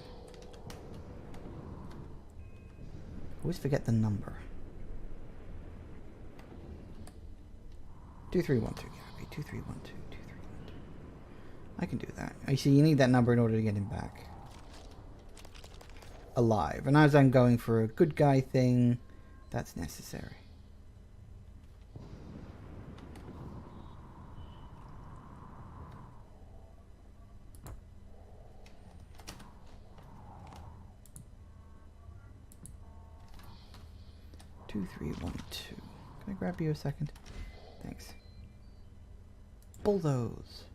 [SPEAKER 1] Always forget the number. 2312, yeah, okay, 2312, 2312. I can do that. You see, you need that number in order to get him back alive. And as I'm going for a good guy thing, that's necessary. Two, 3, 1, 2. Can I grab you a second? Thanks. Bulldoze.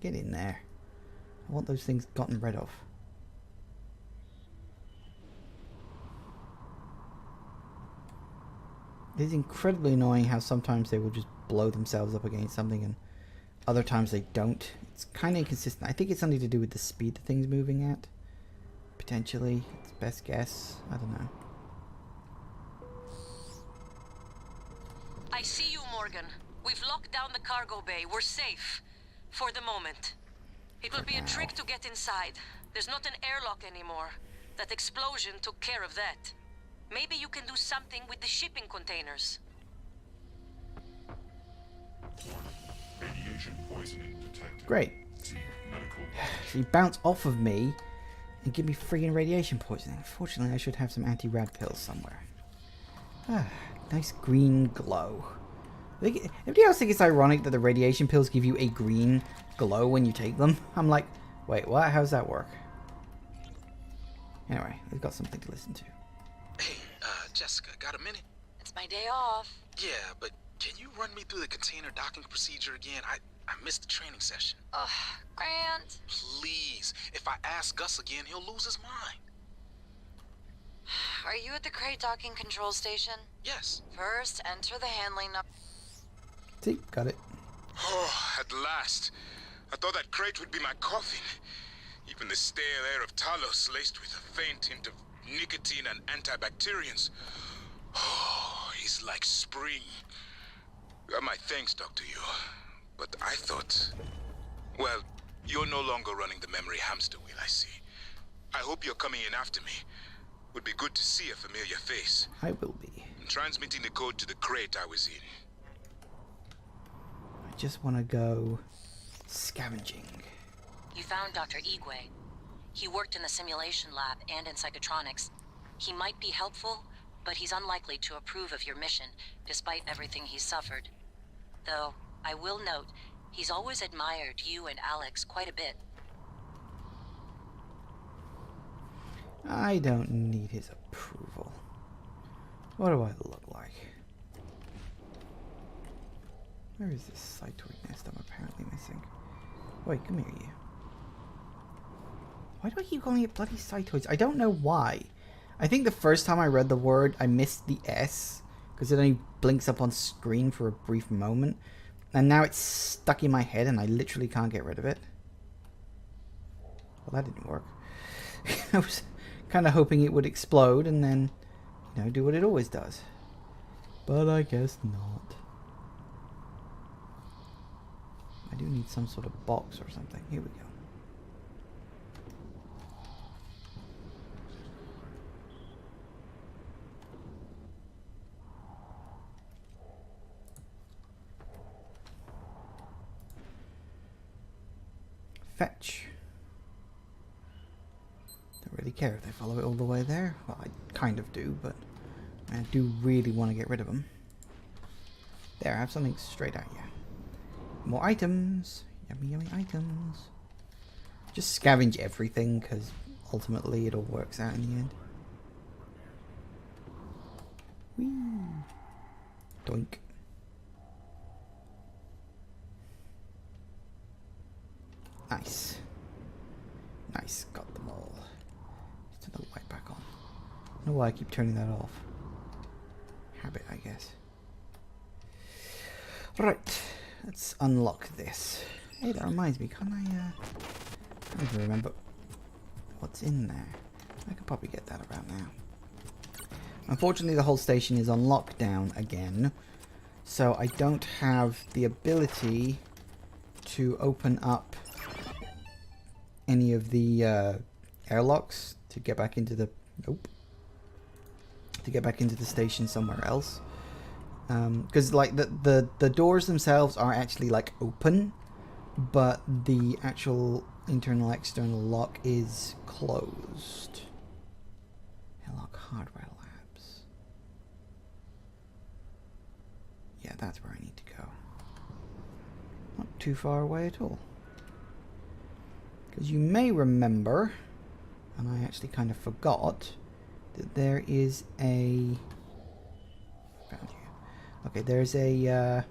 [SPEAKER 1] Get in there. I want those things gotten rid of. It is incredibly annoying how sometimes they will just blow themselves up against something and other times they don't. It's kind of inconsistent. I think it's something to do with the speed the thing's moving at. Potentially. It's best guess. I don't know.
[SPEAKER 5] I see you, Morgan. We've locked down the cargo bay. We're safe. For the moment. It will be a trick to get inside. There's not an airlock anymore. That explosion took care of that. Maybe you can do something with the shipping containers.
[SPEAKER 2] Radiation poisoning detected.
[SPEAKER 1] Great.
[SPEAKER 2] See medical.
[SPEAKER 1] So you bounce off of me and give me friggin' radiation poisoning. Fortunately, I should have some anti-rad pills somewhere. Ah, nice green glow. Everybody else think it's ironic that the radiation pills give you a green glow when you take them? I'm like, wait, what? How's that work? Anyway, we've got something to listen to.
[SPEAKER 7] Hey, Jessica, got a minute?
[SPEAKER 5] It's my day off.
[SPEAKER 7] Yeah, but can you run me through the container docking procedure again? I missed the training session.
[SPEAKER 5] Ugh, Grant.
[SPEAKER 7] Please. If I ask Gus again, he'll lose his mind.
[SPEAKER 5] Are you at the crate docking control station?
[SPEAKER 7] Yes.
[SPEAKER 5] First, enter the handling number.
[SPEAKER 1] See, got it.
[SPEAKER 2] Oh, at last. I thought that crate would be my coffin. Even the stale air of Talos laced with a faint hint of nicotine and antibacterians. Oh, it's like spring. My thanks, Dr. Yu. But I thought... Well, you're no longer running the memory hamster wheel, I see. I hope you're coming in after me. Would be good to see a familiar face.
[SPEAKER 1] I will be.
[SPEAKER 2] I'm transmitting the code to the crate I was in.
[SPEAKER 1] I just want to go scavenging.
[SPEAKER 5] You found Dr. Igwe. He worked in the simulation lab and in psychotronics. He might be helpful, but he's unlikely to approve of your mission, despite everything he's suffered. Though, I will note, he's always admired you and Alex quite a bit.
[SPEAKER 1] I don't need his approval. What do I look like? Where is this cytoid nest I'm apparently missing? Wait, come here, you. Why do I keep calling it bloody cytoids? I don't know why. I think the first time I read the word, I missed the S, because it only blinks up on screen for a brief moment. And now it's stuck in my head and I literally can't get rid of it. Well, that didn't work. I was kind of hoping it would explode and then, you know, do what it always does. But I guess not. I do need some sort of box or something. Here we go. Fetch. Don't really care if they follow it all the way there. Well, I kind of do, but I do really want to get rid of them. There, I have something straight at you. More items. Yummy, yummy items. Just scavenge everything, because ultimately it all works out in the end. Whee! Doink. Nice. Nice, got them all. Just turn the light back on. I don't know why I keep turning that off. Habit, I guess. Right, let's unlock this. Hey, that reminds me, can't I don't even remember what's in there. I could probably get that about now. Unfortunately, the whole station is on lockdown again, so I don't have the ability to open up any of the airlocks to get back into the to get back into the station somewhere else, because like the doors themselves are actually like open, but the actual internal external lock is closed. Airlock hardware labs. Yeah, that's where I need to go. Not too far away at all. Because you may remember, and I actually kind of forgot, that there is a... Found you. Okay, there's a...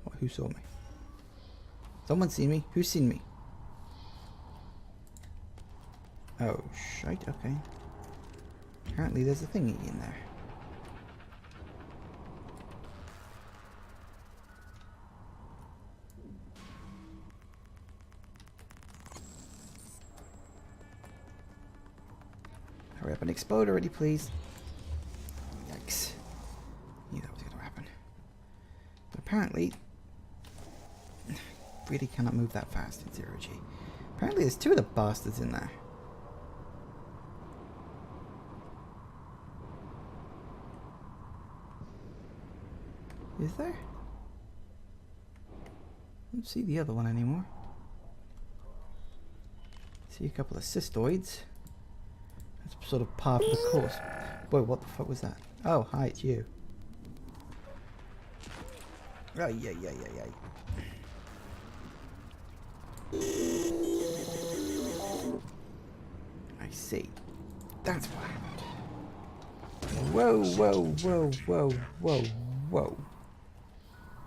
[SPEAKER 1] What, who saw me? Someone seen me? Who's seen me? Oh, shite, okay. Apparently there's a thingy in there. Hurry up and explode already, please. Yikes. Knew that was going to happen. But apparently... really cannot move that fast in zero G. Apparently there's two of the bastards in there. Is there? I don't see the other one anymore. See a couple of cystoids. That's sort of part of the course. Whoa, what the fuck was that? Oh, hi, it's you. Oh, yeah. I see. That's what happened. Whoa.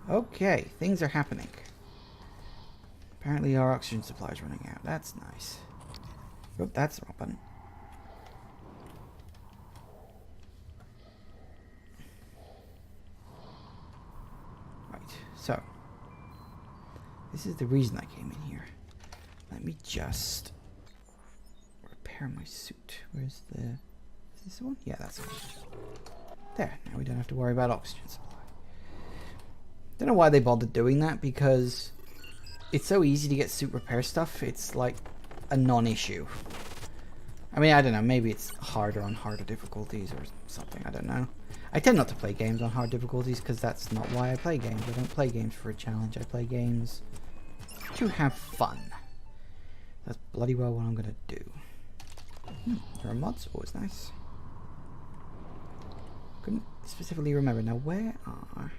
[SPEAKER 1] Okay, things are happening. Apparently our oxygen supply is running out. That's nice. Oh, that's the wrong button. Right, so. This is the reason I came in here. Let me just repair my suit. Where's the... Is this the one? Yeah, that's the one. There, now we don't have to worry about oxygen supply. Don't know why they bothered doing that, because it's so easy to get suit repair stuff, it's like a non-issue. I mean, I don't know, maybe it's harder on harder difficulties or something, I don't know. I tend not to play games on hard difficulties because that's not why I play games. I don't play games for a challenge, I play games to have fun. That's bloody well what I'm gonna do. There are mods, always nice. Couldn't specifically remember. Now where are...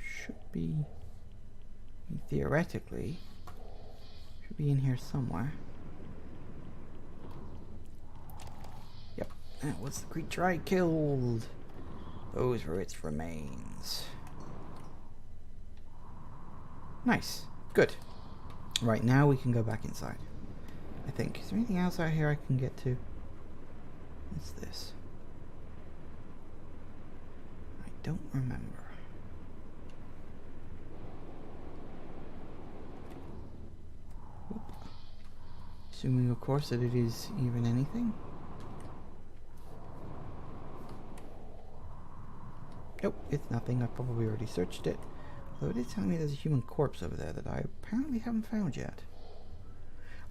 [SPEAKER 1] Should be... Theoretically... Should be in here somewhere. Yep, that was the creature I killed. Those were its remains. Nice. Good. Right, now we can go back inside. I think. Is there anything else out here I can get to? What's this? I don't remember. Whoop. Assuming, of course, that it is even anything. Nope, it's nothing. I probably already searched it. Though it is telling me there's a human corpse over there that I apparently haven't found yet.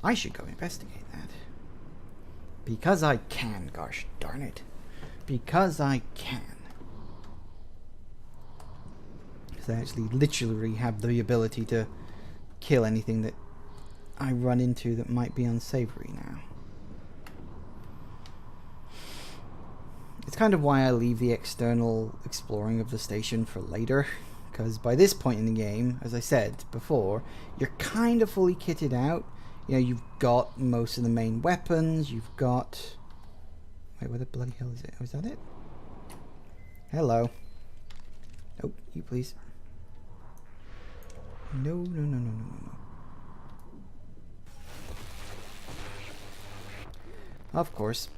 [SPEAKER 1] I should go investigate that. Because I can, gosh darn it. Because I can. Because I actually literally have the ability to kill anything that I run into that might be unsavory now. It's kind of why I leave the external exploring of the station for later. Because by this point in the game, as I said before, you're kind of fully kitted out. You know, you've got most of the main weapons, you've got... Wait, where the bloody hell is it? Oh, is that it? Hello. Nope, you please. No. Of course.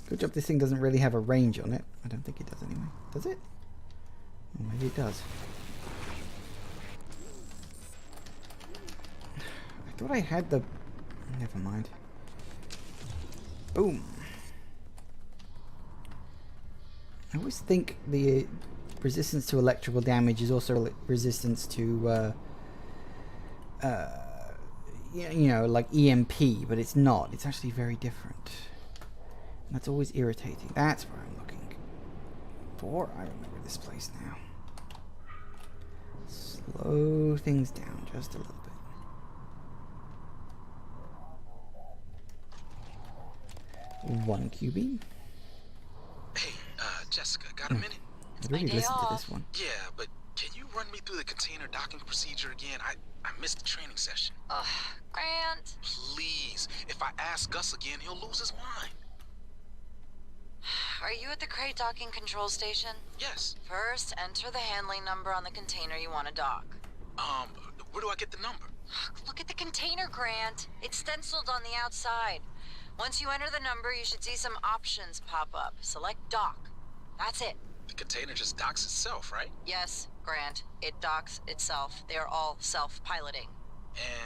[SPEAKER 1] Good job this thing doesn't really have a range on it. I don't think it does anyway. Does it? Well, maybe it does. I thought I had the... Never mind. Boom. I always think the resistance to electrical damage is also resistance to, you know, like EMP, but it's not. It's actually very different. And that's always irritating. That's where I'm looking for. I remember this place now. Slow things down just a little bit. 1 QB.
[SPEAKER 7] Hey, Jessica, got a minute?
[SPEAKER 1] I really listened to this one.
[SPEAKER 7] Yeah, but can you run me through the container docking procedure again? I missed the training session.
[SPEAKER 5] Ugh, Grant.
[SPEAKER 7] Please, if I ask Gus again, he'll lose his mind.
[SPEAKER 5] Are you at the crate docking control station?
[SPEAKER 7] Yes.
[SPEAKER 5] First, enter the handling number on the container you want to dock.
[SPEAKER 7] Where do I get the number?
[SPEAKER 5] Look at the container, Grant. It's stenciled on the outside. Once you enter the number, you should see some options pop up. Select dock. That's it.
[SPEAKER 7] The container just docks itself, right?
[SPEAKER 5] Yes, Grant. It docks itself. They are all self-piloting.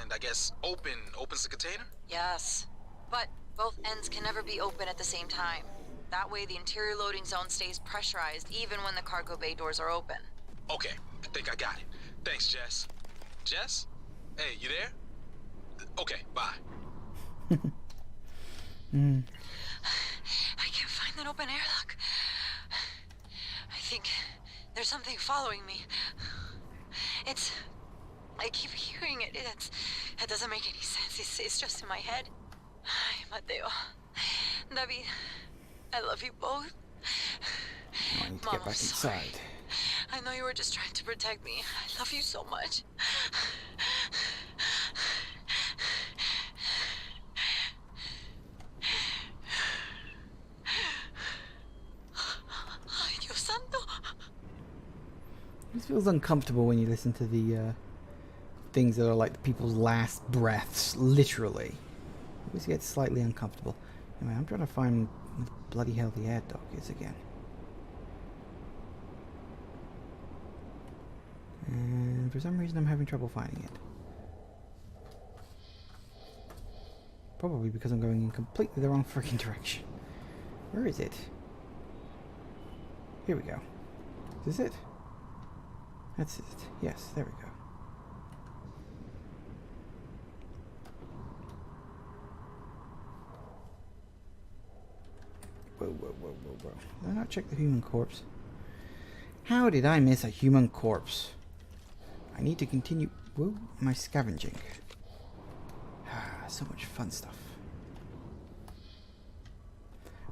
[SPEAKER 7] And I guess opens the container?
[SPEAKER 5] Yes. But both ends can never be open at the same time. That way the interior loading zone stays pressurized even when the cargo bay doors are open.
[SPEAKER 7] Okay, I think I got it. Thanks, Jess. Jess? Hey, you there? Okay, bye.
[SPEAKER 5] I can't find an open airlock. I think there's something following me. I keep hearing it. That doesn't make any sense. It's just in my head. Ay, Mateo. David. I love you both.
[SPEAKER 1] I need to
[SPEAKER 5] Mom,
[SPEAKER 1] get back
[SPEAKER 5] I'm sorry.
[SPEAKER 1] inside.
[SPEAKER 5] I know you were just trying to protect me. I love you so much. Ay, Dios santo.
[SPEAKER 1] This feels uncomfortable when you listen to the things that are like the people's last breaths, literally. It always gets slightly uncomfortable. Anyway, I'm trying to find where the bloody hell the air dog is again. And for some reason I'm having trouble finding it. Probably because I'm going in completely the wrong freaking direction. Where is it? Here we go. Is this it? That's it. Yes, there we go. Whoa, whoa, whoa, whoa, whoa. Did I not check the human corpse? How did I miss a human corpse? I need to continue... Whoa, my scavenging. Ah, so much fun stuff.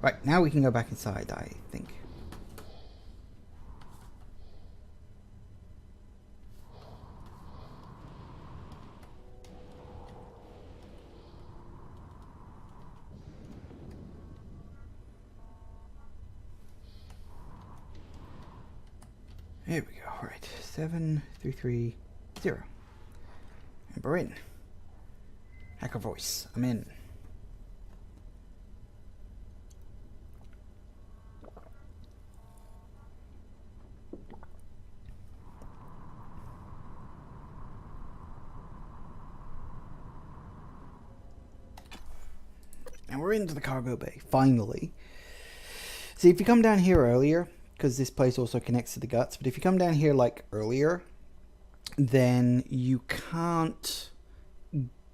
[SPEAKER 1] Right, now we can go back inside, I think. There we go. All right, 7330. And we're in. Hacker voice. I'm in. And we're into the cargo bay, finally. See, if you come down here earlier, because this place also connects to the guts, but if you come down here like earlier, then you can't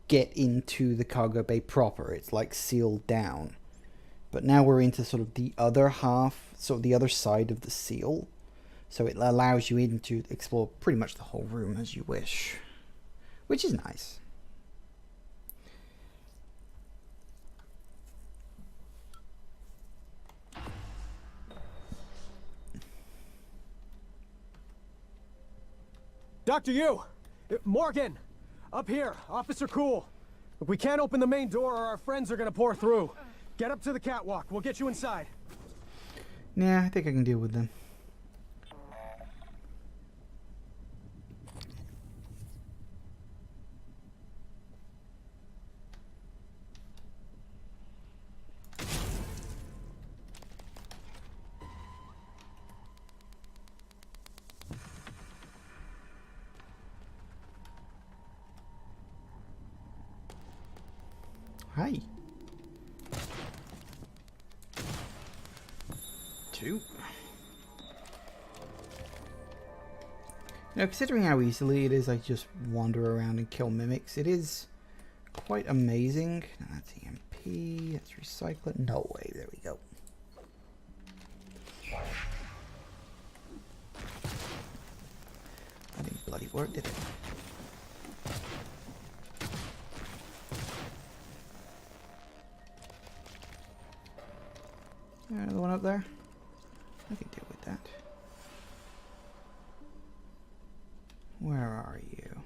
[SPEAKER 1] get into the cargo bay proper. It's like sealed down. But now we're into sort of the other half, sort of the other side of the seal. So it allows you in to explore pretty much the whole room as you wish, which is nice.
[SPEAKER 8] Dr. Yu! Morgan! Up here, Officer Cool. Look, we can't open the main door or our friends are gonna pour through. Get up to the catwalk, we'll get you inside.
[SPEAKER 1] Nah, I think I can deal with them. Hi. 2. Now, considering how easily it is, I just wander around and kill mimics. It is quite amazing. Now that's EMP. Let's recycle it. No way. There we go. That didn't bloody work, did it? Another one up there. I can deal with that. Where are you?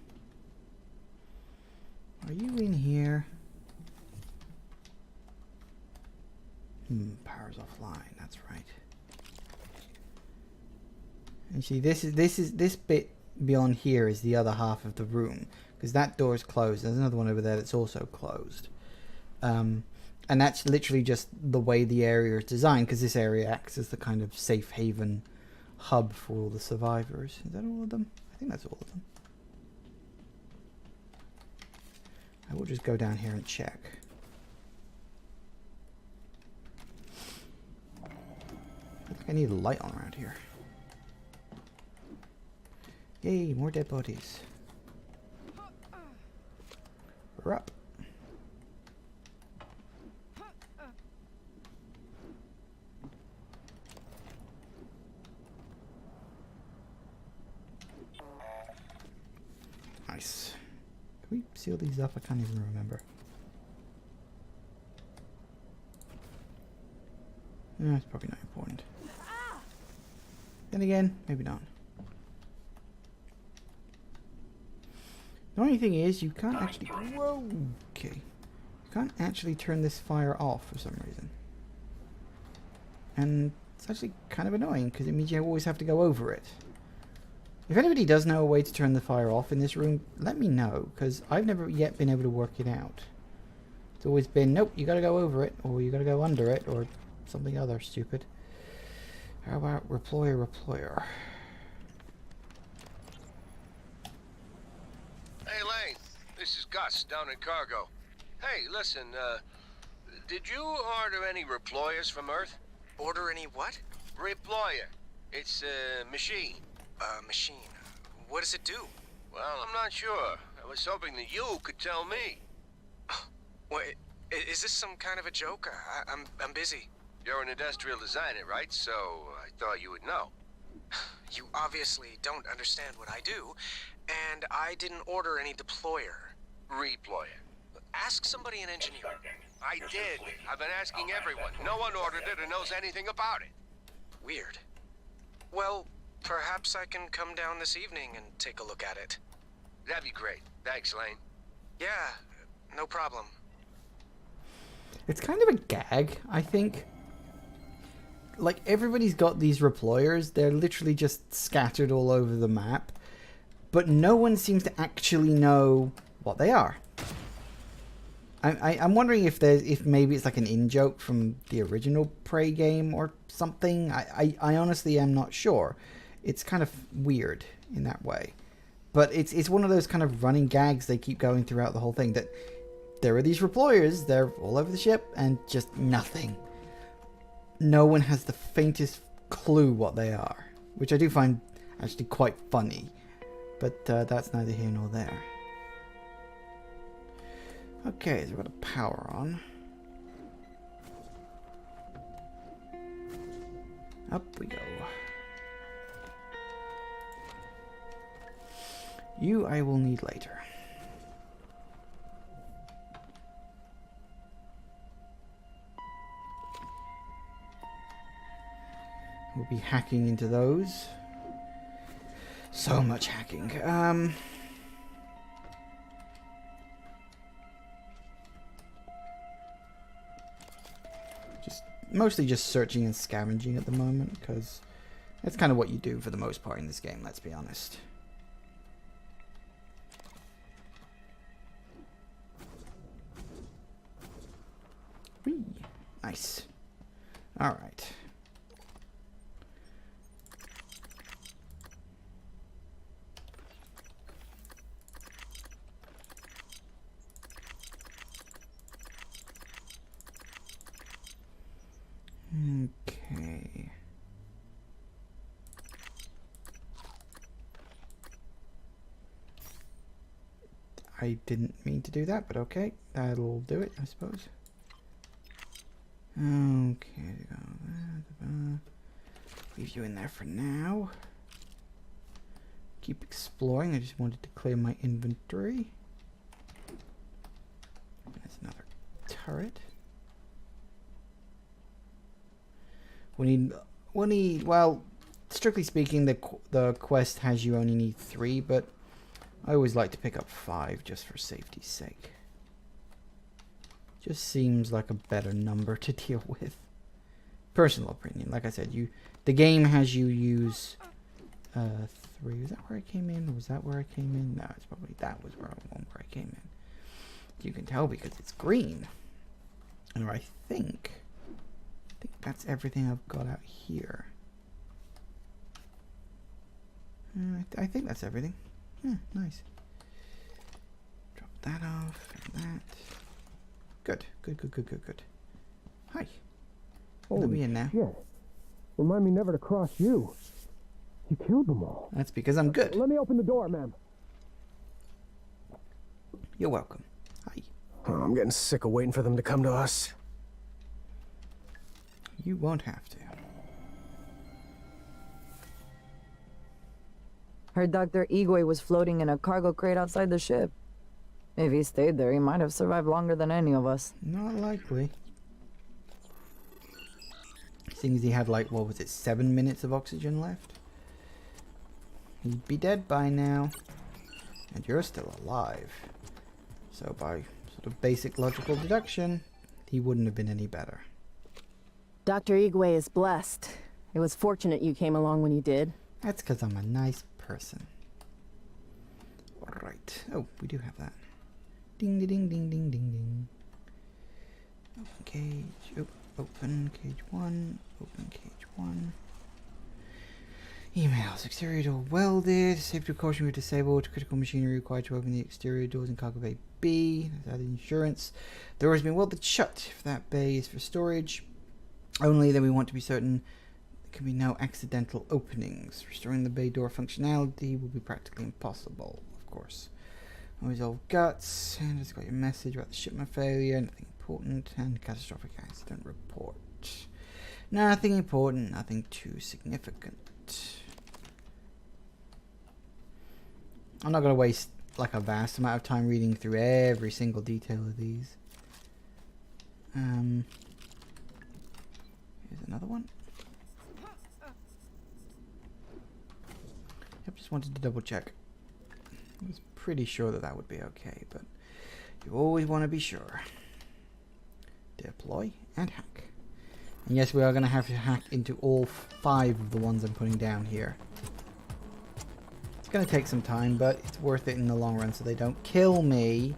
[SPEAKER 1] Are you in here? Power's offline. That's right. And see, this bit beyond here is the other half of the room, because that door is closed. There's another one over there that's also closed. And that's literally just the way the area is designed, because this area acts as the kind of safe haven hub for all the survivors. Is that all of them? I think that's all of them. I will just go down here and check. I think I need a light on around here. Yay, more dead bodies. We're up. Nice. Can we seal these up? I can't even remember. No, it's probably not important. Then again, maybe not. The only thing is, you can't actually... Whoa! Okay. You can't actually turn this fire off for some reason. And it's actually kind of annoying, because it means you always have to go over it. If anybody does know a way to turn the fire off in this room, let me know, because I've never yet been able to work it out. It's always been, nope, you gotta go over it, or you gotta go under it, or something other stupid. How about reployer?
[SPEAKER 9] Hey, Lane. This is Gus down in cargo. Hey, listen, did you order any reployers from Earth?
[SPEAKER 10] Order any what?
[SPEAKER 9] Reployer. It's a machine.
[SPEAKER 10] Machine. What does it do?
[SPEAKER 9] Well, I'm not sure. I was hoping that you could tell me.
[SPEAKER 10] Wait, is this some kind of a joke? I'm busy.
[SPEAKER 9] You're an industrial designer, right? So I thought you would know.
[SPEAKER 10] You obviously don't understand what I do, and I didn't order any deployer.
[SPEAKER 9] Reployer.
[SPEAKER 10] Ask somebody in engineering.
[SPEAKER 9] I did. I've been asking everyone. No one ordered it or knows anything about it.
[SPEAKER 10] Weird. Well, perhaps I can come down this evening and take a look at it.
[SPEAKER 9] That'd be great. Thanks, Lane.
[SPEAKER 10] Yeah, no problem.
[SPEAKER 1] It's kind of a gag, I think. Like, everybody's got these reployers. They're literally just scattered all over the map. But no one seems to actually know what they are. I'm wondering if maybe it's like an in-joke from the original Prey game or something. I honestly am not sure. It's kind of weird in that way. But it's one of those kind of running gags they keep going throughout the whole thing, that there are these reployers, they're all over the ship, and just nothing. No one has the faintest clue what they are, which I do find actually quite funny. But that's neither here nor there. Okay, so we've got a power on. Up we go. You I will need later. We'll be hacking into those. So much hacking. Mostly just searching and scavenging at the moment, because that's kind of what you do for the most part in this game, let's be honest. Whee! Nice. Alright. Okay. I didn't mean to do that, but okay. That'll do it, I suppose. Okay. Leave you in there for now. Keep exploring. I just wanted to clear my inventory. There's another turret. We need, well, strictly speaking, the quest has you only need 3, but I always like to pick up 5 just for safety's sake. Just seems like a better number to deal with. Personal opinion. Like I said, the game has you use 3. Was that where I came in? Or was that where I came in? No, it's probably that was where I came in. You can tell because it's green. And I think that's everything I've got out here. I think that's everything. Yeah, nice. Drop that off and that. Good. Hi. Let me in now.
[SPEAKER 8] Shit. Remind me never to cross you. You killed them all.
[SPEAKER 1] That's because I'm good.
[SPEAKER 8] Let me open the door, ma'am.
[SPEAKER 1] You're welcome. Hi.
[SPEAKER 8] Oh, I'm getting sick of waiting for them to come to us.
[SPEAKER 1] You won't have to.
[SPEAKER 11] Heard Dr. Igwe was floating in a cargo crate outside the ship. If he stayed there, he might have survived longer than any of us.
[SPEAKER 1] Not likely. Seeing as he had like, what was it, 7 minutes of oxygen left? He'd be dead by now. And you're still alive. So by sort of basic logical deduction, he wouldn't have been any better.
[SPEAKER 12] Dr. Igwe is blessed. It was fortunate you came along when you did.
[SPEAKER 1] That's because I'm a nice person. Alright. Oh, we do have that. Ding, ding, ding, ding, ding, ding. Open cage. Oh, open cage 1. Open cage 1. Emails. Exterior door welded. Safety precaution were disabled. Critical machinery required to open the exterior doors in cargo bay B. That's added insurance. The door has been welded shut. If that bay is for storage only, then we want to be certain there can be no accidental openings. Restoring the bay door functionality will be practically impossible, of course. Always all guts. And just got your message about the shipment failure. Nothing important. And catastrophic accident report. Nothing important. Nothing too significant. I'm not going to waste like a vast amount of time reading through every single detail of these. Here's another one. Yep, just wanted to double check. I was pretty sure that that would be okay, but you always want to be sure. Deploy and hack. And yes, we are going to have to hack into all 5 of the ones I'm putting down here. It's going to take some time, but it's worth it in the long run so they don't kill me.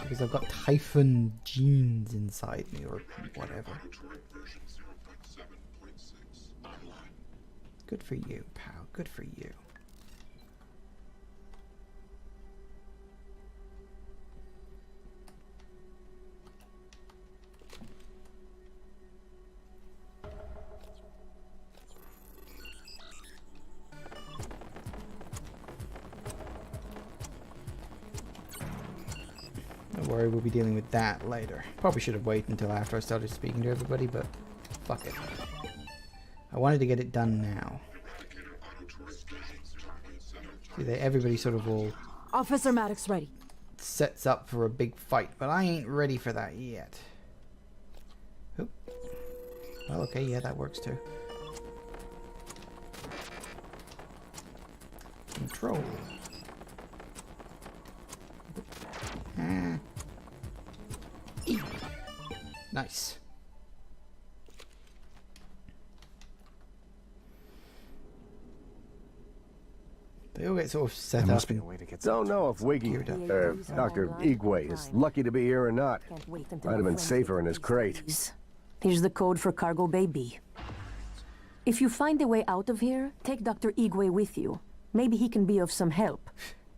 [SPEAKER 1] Because I've got Typhon genes inside me, or whatever. Good for you, pal. Good for you. Don't worry, we'll be dealing with that later. Probably should have waited until after I started speaking to everybody, but fuck it. I wanted to get it done now. See, everybody sort of all
[SPEAKER 12] Officer Maddox ready.
[SPEAKER 1] sets up for a big fight, but I ain't ready for that yet. Oop. Well, okay, yeah, that works too. Control. Ah. E. Nice. They all get sort of set up and
[SPEAKER 13] don't know if Dr. Igwe is lucky to be here or not. Might have been safer in his crate.
[SPEAKER 14] Here's the code for Cargo Bay B. If you find a way out of here, take Dr. Igwe with you. Maybe he can be of some help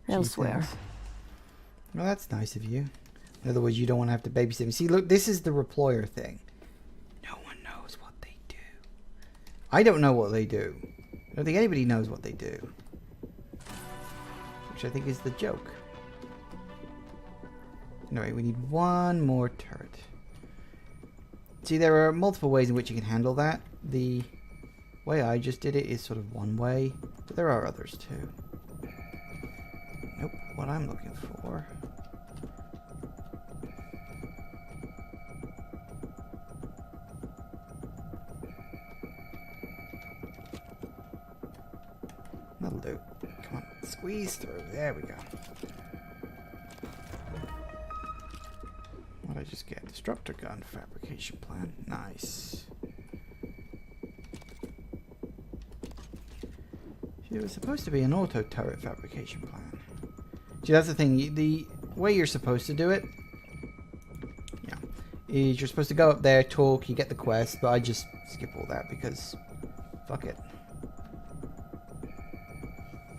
[SPEAKER 14] elsewhere.
[SPEAKER 1] Well, that's nice of you. In other words, you don't want to have to babysit him. See, look, this is the reployer thing. No one knows what they do. I don't know what they do. I don't think anybody knows what they do. Which I think is the joke. Anyway, we need one more turret. See, there are multiple ways in which you can handle that. The way I just did it is sort of one way, but there are others too. Nope, what I'm looking for. That'll do. Come on, squeeze through. There we go. What did I just get? Disruptor gun fabrication plan. Nice. See, it was supposed to be an auto turret fabrication plan. See, that's the thing. The way you're supposed to do it, yeah, is you're supposed to go up there, talk, you get the quest, but I just skip all that because fuck it.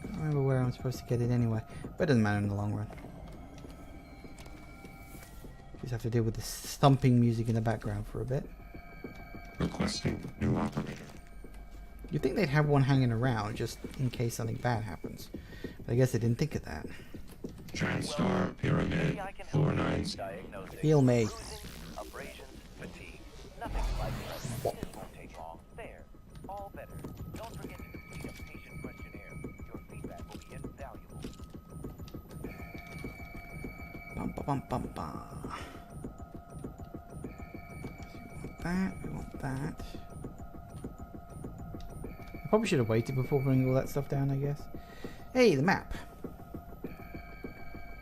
[SPEAKER 1] Can't remember where I'm supposed to get it anyway, but it doesn't matter in the long run. Just have to deal with the thumping music in the background for a bit.
[SPEAKER 15] Requesting new operator.
[SPEAKER 1] You'd think they'd have one hanging around just in case something bad happens. But I guess they didn't think of that.
[SPEAKER 15] TranStar, Pyramid, Floor 9.
[SPEAKER 1] Heal me.
[SPEAKER 6] Abrasions, fatigue. Nothing like this. This won't take long. There. All better. Don't forget to complete a patient questionnaire. Your feedback will be invaluable.
[SPEAKER 1] Bum, ba, bum, bum, bum. We want that. I probably should have waited before putting all that stuff down, I guess. Hey, the map.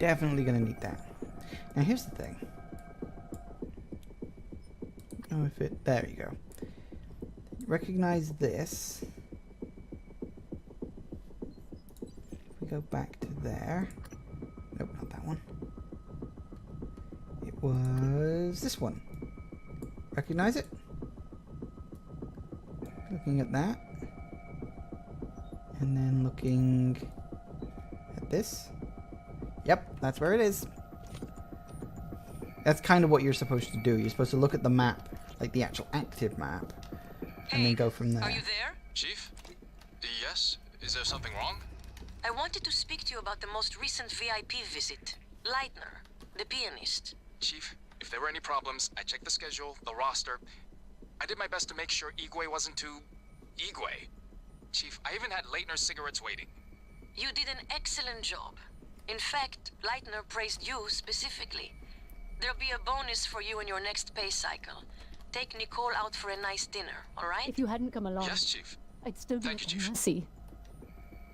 [SPEAKER 1] Definitely gonna need that. Now here's the thing. Oh, if it... There you go. Recognize this. If we go back to there. Nope, not that one. It was this one. Recognize it? Looking at that. And then looking at this. Yep, that's where it is. That's kind of what you're supposed to do. You're supposed to look at the map, like the actual active map, and then go from there.
[SPEAKER 16] Are you there?
[SPEAKER 17] Chief? Yes? Is there something wrong?
[SPEAKER 16] I wanted to speak to you about the most recent VIP visit. Leitner, the pianist.
[SPEAKER 17] Chief, if there were any problems, I checked the schedule, the roster. I did my best to make sure Igwe wasn't too... Igwe. Chief, I even had Leitner's cigarettes waiting.
[SPEAKER 16] You did an excellent job. In fact, Leitner praised you specifically. There'll be a bonus for you in your next pay cycle. Take Nicole out for a nice dinner, all right?
[SPEAKER 18] If you hadn't come along,
[SPEAKER 17] yes, Chief.
[SPEAKER 18] I'd still be
[SPEAKER 17] Thank you, Chief.
[SPEAKER 18] messy.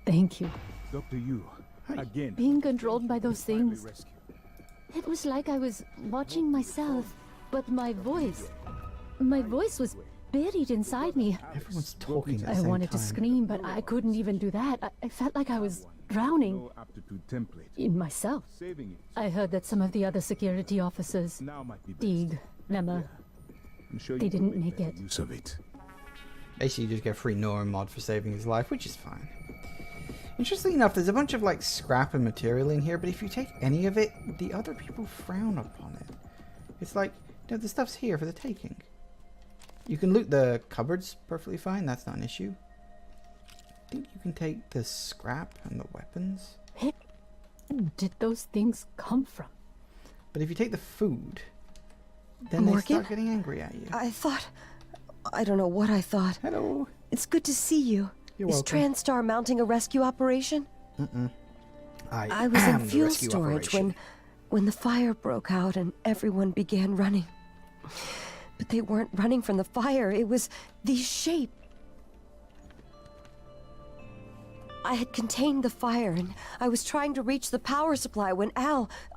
[SPEAKER 18] Thank you.
[SPEAKER 19] Dr. Yu, again.
[SPEAKER 18] Being controlled by those things. It was like I was watching myself, but my voice was buried inside me.
[SPEAKER 1] Everyone's talking at the
[SPEAKER 18] I
[SPEAKER 1] same
[SPEAKER 18] wanted to
[SPEAKER 1] time.
[SPEAKER 18] scream, but I couldn't even do that. I felt like I was drowning in myself. I heard that some of the other security officers, Deeg, Lemma, they didn't make it.
[SPEAKER 19] Use of it.
[SPEAKER 1] Basically, you just get a free Nora mod for saving his life, which is fine. Interestingly enough, there's a bunch of like scrap and material in here, but if you take any of it, the other people frown upon it. It's like, you know, the stuff's here for the taking. You can loot the cupboards perfectly fine, that's not an issue. I think you can take the scrap and the weapons.
[SPEAKER 18] Where did those things come from?
[SPEAKER 1] But if you take the food, then they
[SPEAKER 20] Morgan?
[SPEAKER 1] start getting angry at you.
[SPEAKER 20] I don't know what I thought.
[SPEAKER 1] Hello.
[SPEAKER 20] It's good to see you.
[SPEAKER 1] You're
[SPEAKER 20] Is
[SPEAKER 1] welcome.
[SPEAKER 20] TranStar mounting a rescue operation? I was in fuel storage when the fire broke out and everyone began running. But they weren't running from the fire. It was the shape. I had contained the fire and I was trying to reach the power supply when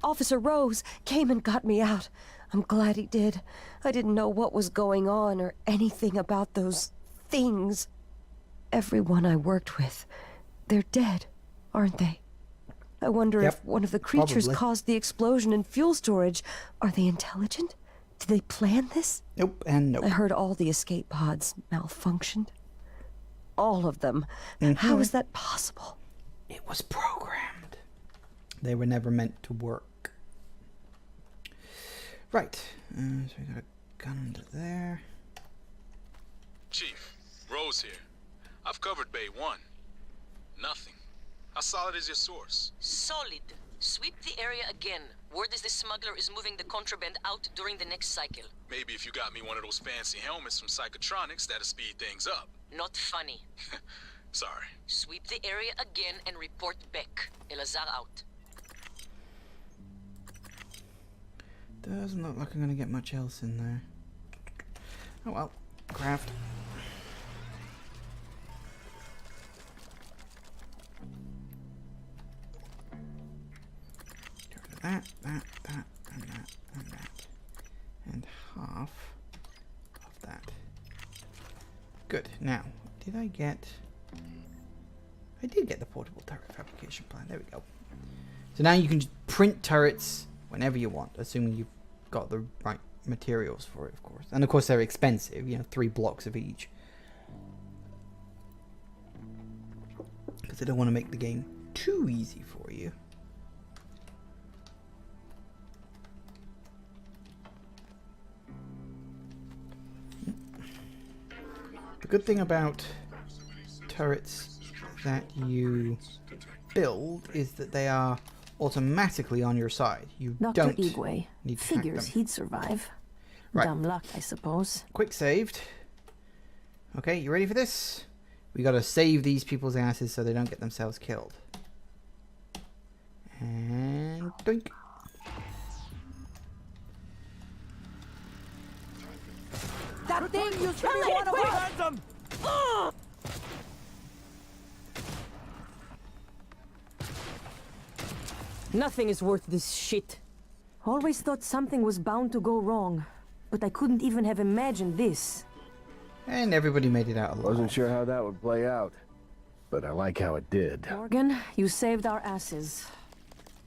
[SPEAKER 20] Officer Rose, came and got me out. I'm glad he did. I didn't know what was going on or anything about those things. Everyone I worked with, they're dead, aren't they? I wonder if one of the creatures
[SPEAKER 1] probably.
[SPEAKER 20] caused the explosion in fuel storage. Are they intelligent? Did they plan this?
[SPEAKER 1] Nope, and nope.
[SPEAKER 20] I heard all the escape pods malfunctioned. All of them. How is that possible?
[SPEAKER 1] It was programmed. They were never meant to work. Right. So we got a gun to there.
[SPEAKER 2] Chief, Rose here. I've covered Bay 1. Nothing. How solid is your source?
[SPEAKER 16] Solid. Sweep the area again. Word is the smuggler is moving the contraband out during the next cycle.
[SPEAKER 2] Maybe if you got me one of those fancy helmets from Psychotronics, that'll speed things up.
[SPEAKER 16] Not funny.
[SPEAKER 2] Sorry.
[SPEAKER 16] Sweep the area again and report back. Elazar out.
[SPEAKER 1] Doesn't look like I'm gonna get much else in there. Oh well. Craft. That, and that, and that. And half of that. Good. Now, did I get... I did get the portable turret fabrication plan. There we go. So now you can just print turrets whenever you want, assuming you've got the right materials for it, of course. And of course they're expensive, you know, 3 blocks of each. Because I don't want to make the game too easy for you. The good thing about turrets that you build is that they are automatically on your side. You
[SPEAKER 14] Dr.
[SPEAKER 1] don't
[SPEAKER 14] Igwe
[SPEAKER 1] need to hack
[SPEAKER 14] figures
[SPEAKER 1] them.
[SPEAKER 14] he'd survive.
[SPEAKER 1] Right.
[SPEAKER 14] Dumb luck, I suppose.
[SPEAKER 1] Quick saved. Okay, you ready for this? We gotta save these people's asses so they don't get themselves killed. And doink.
[SPEAKER 14] That thing used to be one of us! Nothing is worth this shit. Always thought something was bound to go wrong, but I couldn't even have imagined this.
[SPEAKER 1] And everybody made it out alive.
[SPEAKER 13] Wasn't sure how that would play out, but I like how it did.
[SPEAKER 14] Morgan, you saved our asses.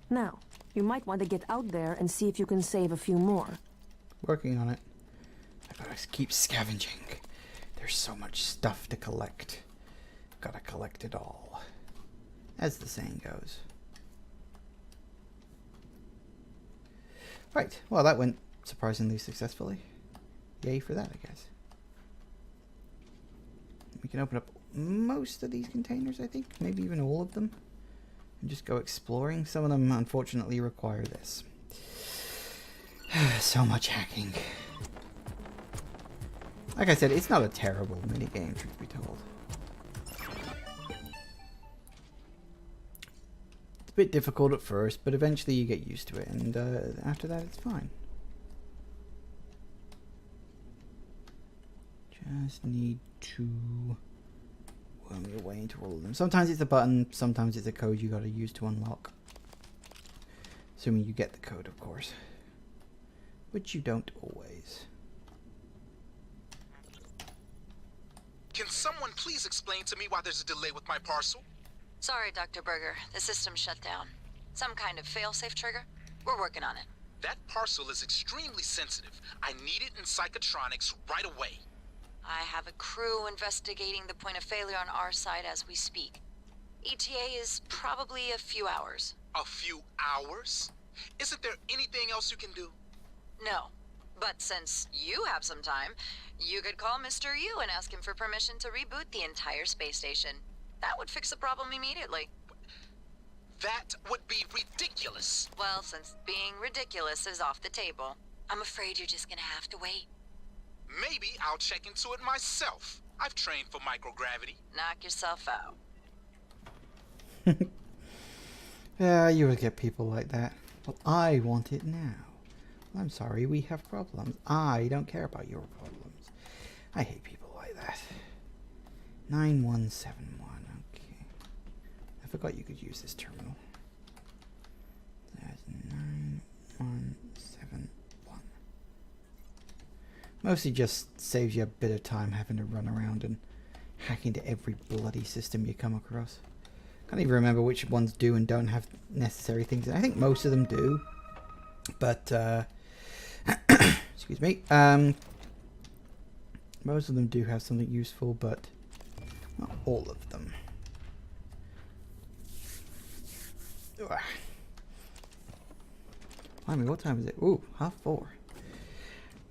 [SPEAKER 14] Now, you might want to get out there and see if you can save a few more.
[SPEAKER 1] Working on it. I gotta keep scavenging. There's so much stuff to collect. Gotta collect it all. As the saying goes. Right, well that went surprisingly successfully. Yay for that, I guess. We can open up most of these containers, I think. Maybe even all of them. And just go exploring. Some of them, unfortunately, require this. So much hacking. Like I said, it's not a terrible minigame, truth be told. It's a bit difficult at first, but eventually you get used to it, and after that it's fine. Just need to worm your way into all of them. Sometimes it's a button, sometimes it's a code you gotta use to unlock. Assuming you get the code, of course. Which you don't always.
[SPEAKER 7] Can someone please explain to me why there's a delay with my parcel?
[SPEAKER 5] Sorry, Dr. Berger. The system shut down. Some kind of failsafe trigger? We're working on it.
[SPEAKER 7] That parcel is extremely sensitive. I need it in psychotronics right away.
[SPEAKER 5] I have a crew investigating the point of failure on our side as we speak. ETA is probably a few hours.
[SPEAKER 7] A few hours? Isn't there anything else you can do?
[SPEAKER 5] No. But since you have some time, you could call Mr. Yu and ask him for permission to reboot the entire space station. That would fix the problem immediately.
[SPEAKER 7] That would be ridiculous.
[SPEAKER 5] Well, since being ridiculous is off the table, I'm afraid you're just gonna have to wait.
[SPEAKER 7] Maybe I'll check into it myself. I've trained for microgravity.
[SPEAKER 5] Knock yourself out.
[SPEAKER 1] Yeah, you will get people like that. Well, I want it now. I'm sorry, we have problems. I don't care about your problems. I hate people like that. 9171, okay. I forgot you could use this terminal. That's 9171. Mostly just saves you a bit of time having to run around and hack into every bloody system you come across. Can't even remember which ones do and don't have necessary things. I think most of them do. But, excuse me. Most of them do have something useful, but not all of them. Ugh. I mean, what time is it? Ooh, 4:30.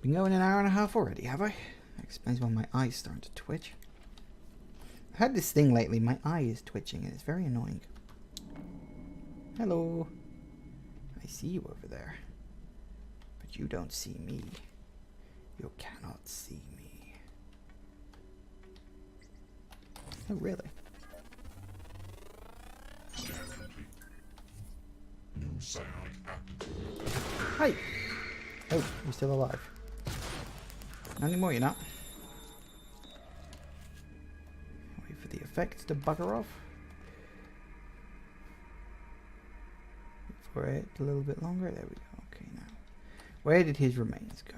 [SPEAKER 1] Been going an hour and a half already, have I? That explains why my eye's starting to twitch. I've had this thing lately, my eye is twitching and it's very annoying. Hello. I see you over there. But you don't see me. You cannot see me. Oh, really? Hi! Oh, you're still alive. Not anymore, you're not. Wait for the effects to bugger off. Wait for it a little bit longer. There we go. Okay, now. Where did his remains go?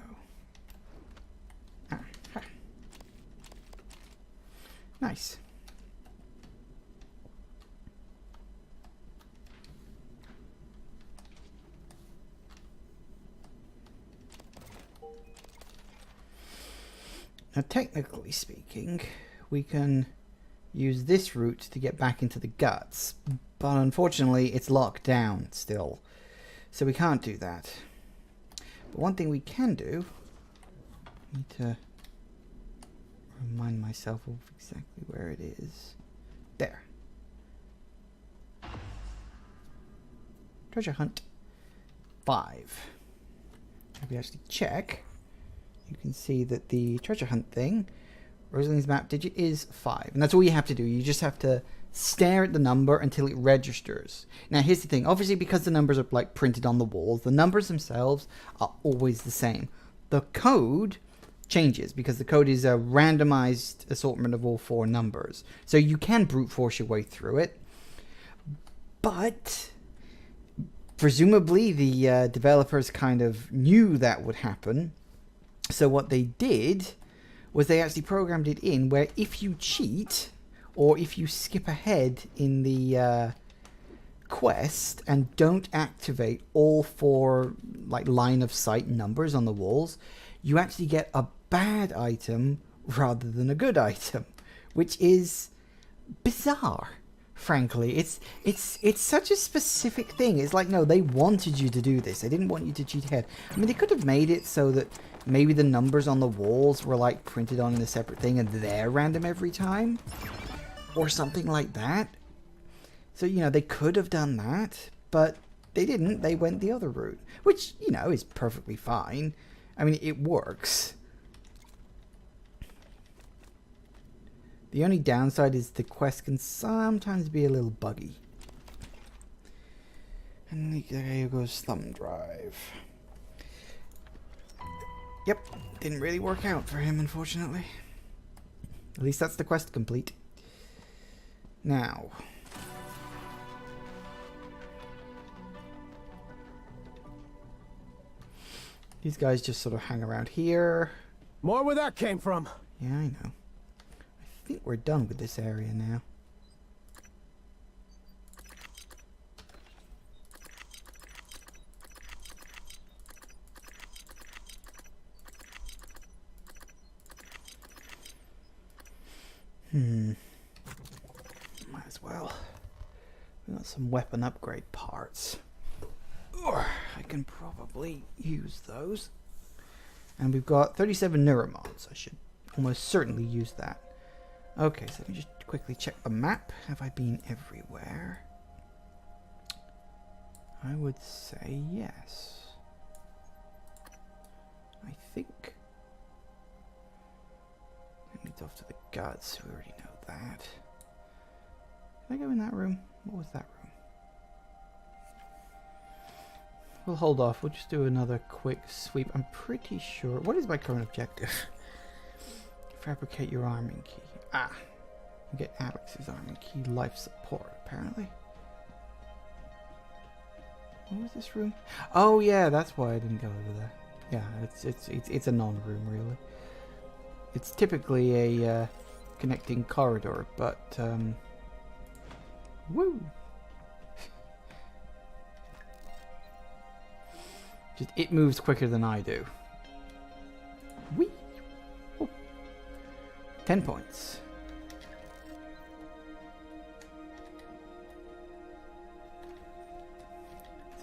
[SPEAKER 1] Ah, ha. Nice. Now, technically speaking, we can use this route to get back into the guts, but unfortunately it's locked down still, so we can't do that. But one thing we can do, I need to remind myself of exactly where it is. There. treasure hunt 5. If we actually check, you can see that the treasure hunt thing, Rosalind's map digit is 5. And that's all you have to do. You just have to stare at the number until it registers. Now here's the thing. Obviously, because the numbers are like printed on the walls, the numbers themselves are always the same. The code changes because the code is a randomized assortment of all 4 numbers. So you can brute force your way through it. But presumably the developers kind of knew that would happen. So what they did was they actually programmed it in where if you cheat or if you skip ahead in the quest and don't activate all 4 like line of sight numbers on the walls, you actually get a bad item rather than a good item, which is bizarre. Frankly, it's such a specific thing. It's like, no, they wanted you to do this. They didn't want you to cheat ahead. I mean, they could have made it so that maybe the numbers on the walls were like printed on in a separate thing and they're random every time, or something like that. So, you know, they could have done that, but they didn't. They went the other route, which, you know, is perfectly fine. I mean, it works. The only downside is the quest can sometimes be a little buggy. And there goes thumb drive. Yep, didn't really work out for him, unfortunately. At least that's the quest complete. Now. These guys just sort of hang around here.
[SPEAKER 8] More where that came from.
[SPEAKER 1] Yeah, I know. I think we're done with this area now. Might as well. We got some weapon upgrade parts. I can probably use those. And we've got 37 neuromods. I should almost certainly use that. Okay, so let me just quickly check the map. Have I been everywhere? I would say yes. I think. It leads off to the guts. We already know that. Can I go in that room? What was that room? We'll hold off. We'll just do another quick sweep. I'm pretty sure. What is my current objective? Fabricate your arming key. Ah. Get Alex's arming key. Life support, apparently. What was this room? Oh yeah, that's why I didn't go over there. Yeah, it's a non-room really. It's typically a connecting corridor, but woo. Just it moves quicker than I do. Whee! Oh. 10 points.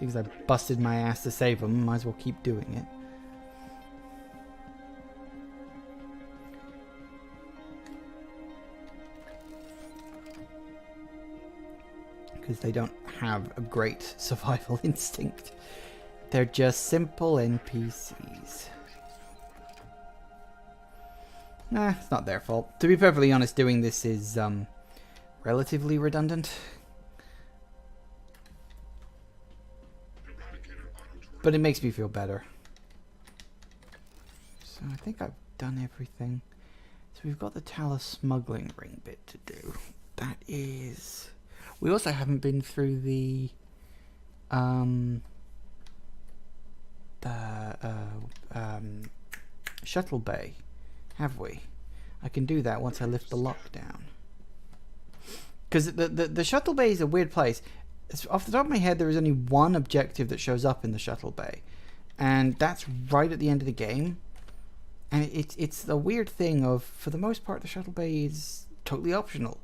[SPEAKER 1] Seems I busted my ass to save them. Might as well keep doing it. Because they don't have a great survival instinct. They're just simple NPCs. Nah, it's not their fault. To be perfectly honest, doing this is relatively redundant. But it makes me feel better. So I think I've done everything. So we've got the Talus smuggling ring bit to do. That is... We also haven't been through the shuttle bay, have we? I can do that once I lift the lock down. Because the shuttle bay is a weird place. Off the top of my head, there is only one objective that shows up in the shuttle bay, and that's right at the end of the game. And it's the weird thing of, for the most part, the shuttle bay is totally optional.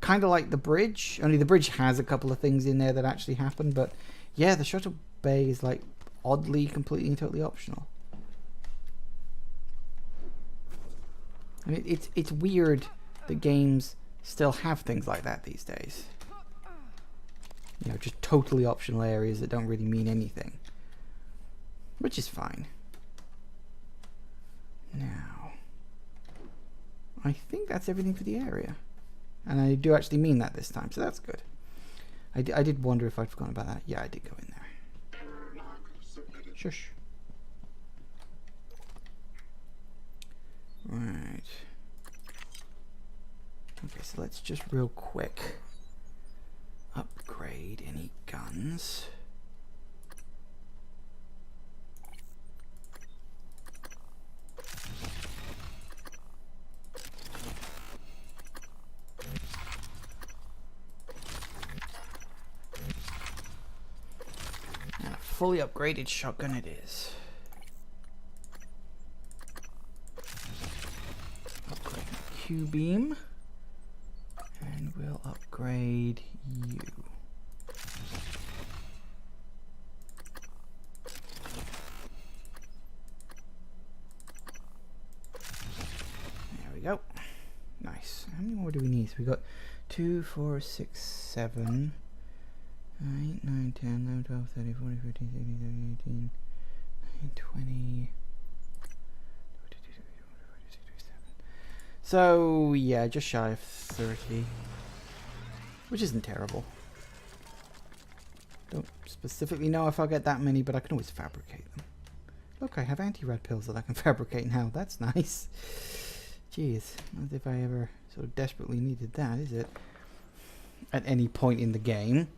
[SPEAKER 1] Kind of like the bridge, only the bridge has a couple of things in there that actually happen, but yeah, the shuttle bay is like oddly, completely and totally optional. I mean, it's weird that games still have things like that these days. You know, just totally optional areas that don't really mean anything. Which is fine. Now, I think that's everything for the area. And I do actually mean that this time, so that's good. I did wonder if I'd forgotten about that. Yeah, I did go in there. Shush. Right. Okay, so let's just real quick upgrade any guns. And a fully upgraded shotgun it is. Upgrade Q-beam. And we'll upgrade you. There we go. Nice. How many more do we need? So we got 2, 4, 6, 7, 8, 9, 10, 11, 12, 13, 14, 15, 16, 17, 18, 19, 20. So, yeah, just shy of 30. Which isn't terrible. Don't specifically know if I'll get that many, but I can always fabricate them. Look, I have anti-rat pills that I can fabricate now. That's nice. Jeez, not as if I ever sort of desperately needed that, is it? At any point in the game.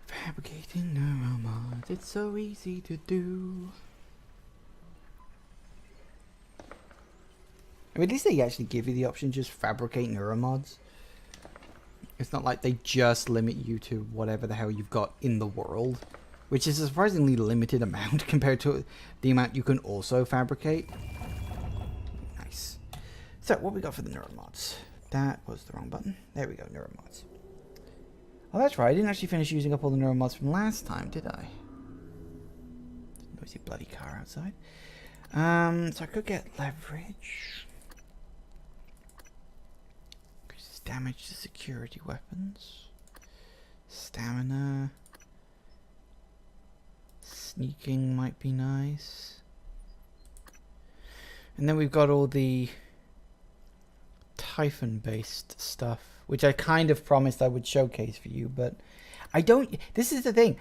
[SPEAKER 1] Fabricating neuromods, it's so easy to do. I mean, at least they actually give you the option to just fabricate neuromods. It's not like they just limit you to whatever the hell you've got in the world, which is a surprisingly limited amount compared to the amount you can also fabricate. Nice. So, what we got for the neuromods? That was the wrong button. There we go, neuromods. Oh, that's right. I didn't actually finish using up all the neuromods from last time, did I? Noisy bloody car outside. So I could get leverage. Increases damage to security weapons. Stamina. Sneaking might be nice. And then we've got all the Typhon-based stuff, which I kind of promised I would showcase for you, but I don't. This is the thing.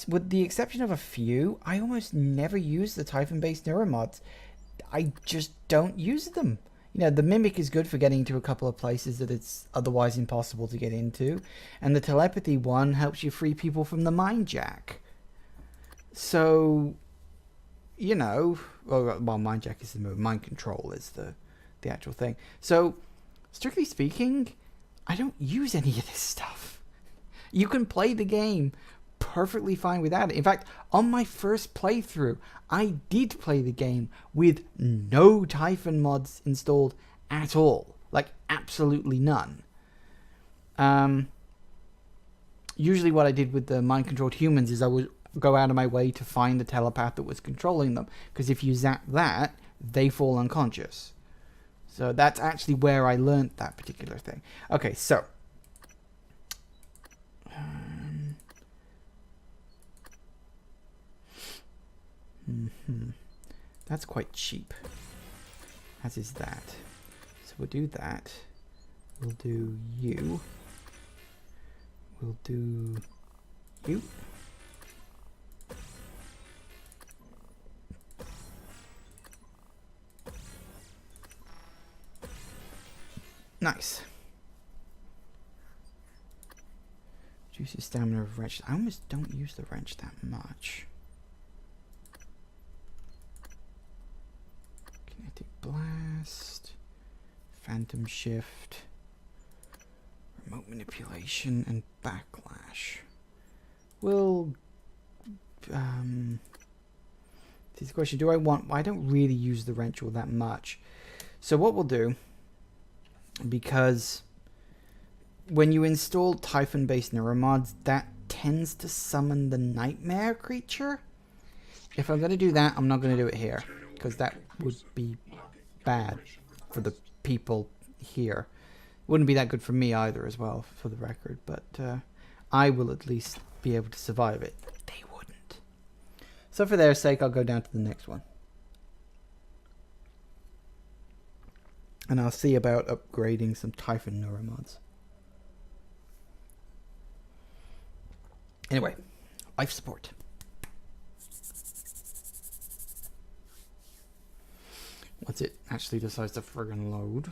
[SPEAKER 1] With the exception of a few, I almost never use the Typhon-based neuromods. I just don't use them. You know, the Mimic is good for getting to a couple of places that it's otherwise impossible to get into, and the Telepathy one helps you free people from the Mind Jack. So, you know, well, Mind Jack is the move. Mind Control is the actual thing. So, strictly speaking, I don't use any of this stuff. You can play the game perfectly fine without it. In fact, on my first playthrough, I did play the game with no Typhon mods installed at all. Like, absolutely none. Usually what I did with the mind-controlled humans is I would go out of my way to find the telepath that was controlling them. Because if you zap that, they fall unconscious. So that's actually where I learnt that particular thing. Okay, so. That's quite cheap. As is that. So we'll do that. We'll do you. We'll do you. Nice. Reduces stamina of wrench. I almost don't use the wrench that much. Kinetic blast. Phantom shift. Remote manipulation and backlash. Well, this is the question. Do I want... I don't really use the wrench all that much. So what we'll do, because when you install Typhon-based neuromods, that tends to summon the nightmare creature. if I'm going to do that, I'm not going to do it here. Because that would be bad for the people here. Wouldn't be that good for me either as well, for the record. But I will at least be able to survive it. They wouldn't. So for their sake, I'll go down to the next one. And I'll see about upgrading some Typhon neuromods. Anyway, life support. Once it actually decides to friggin' load.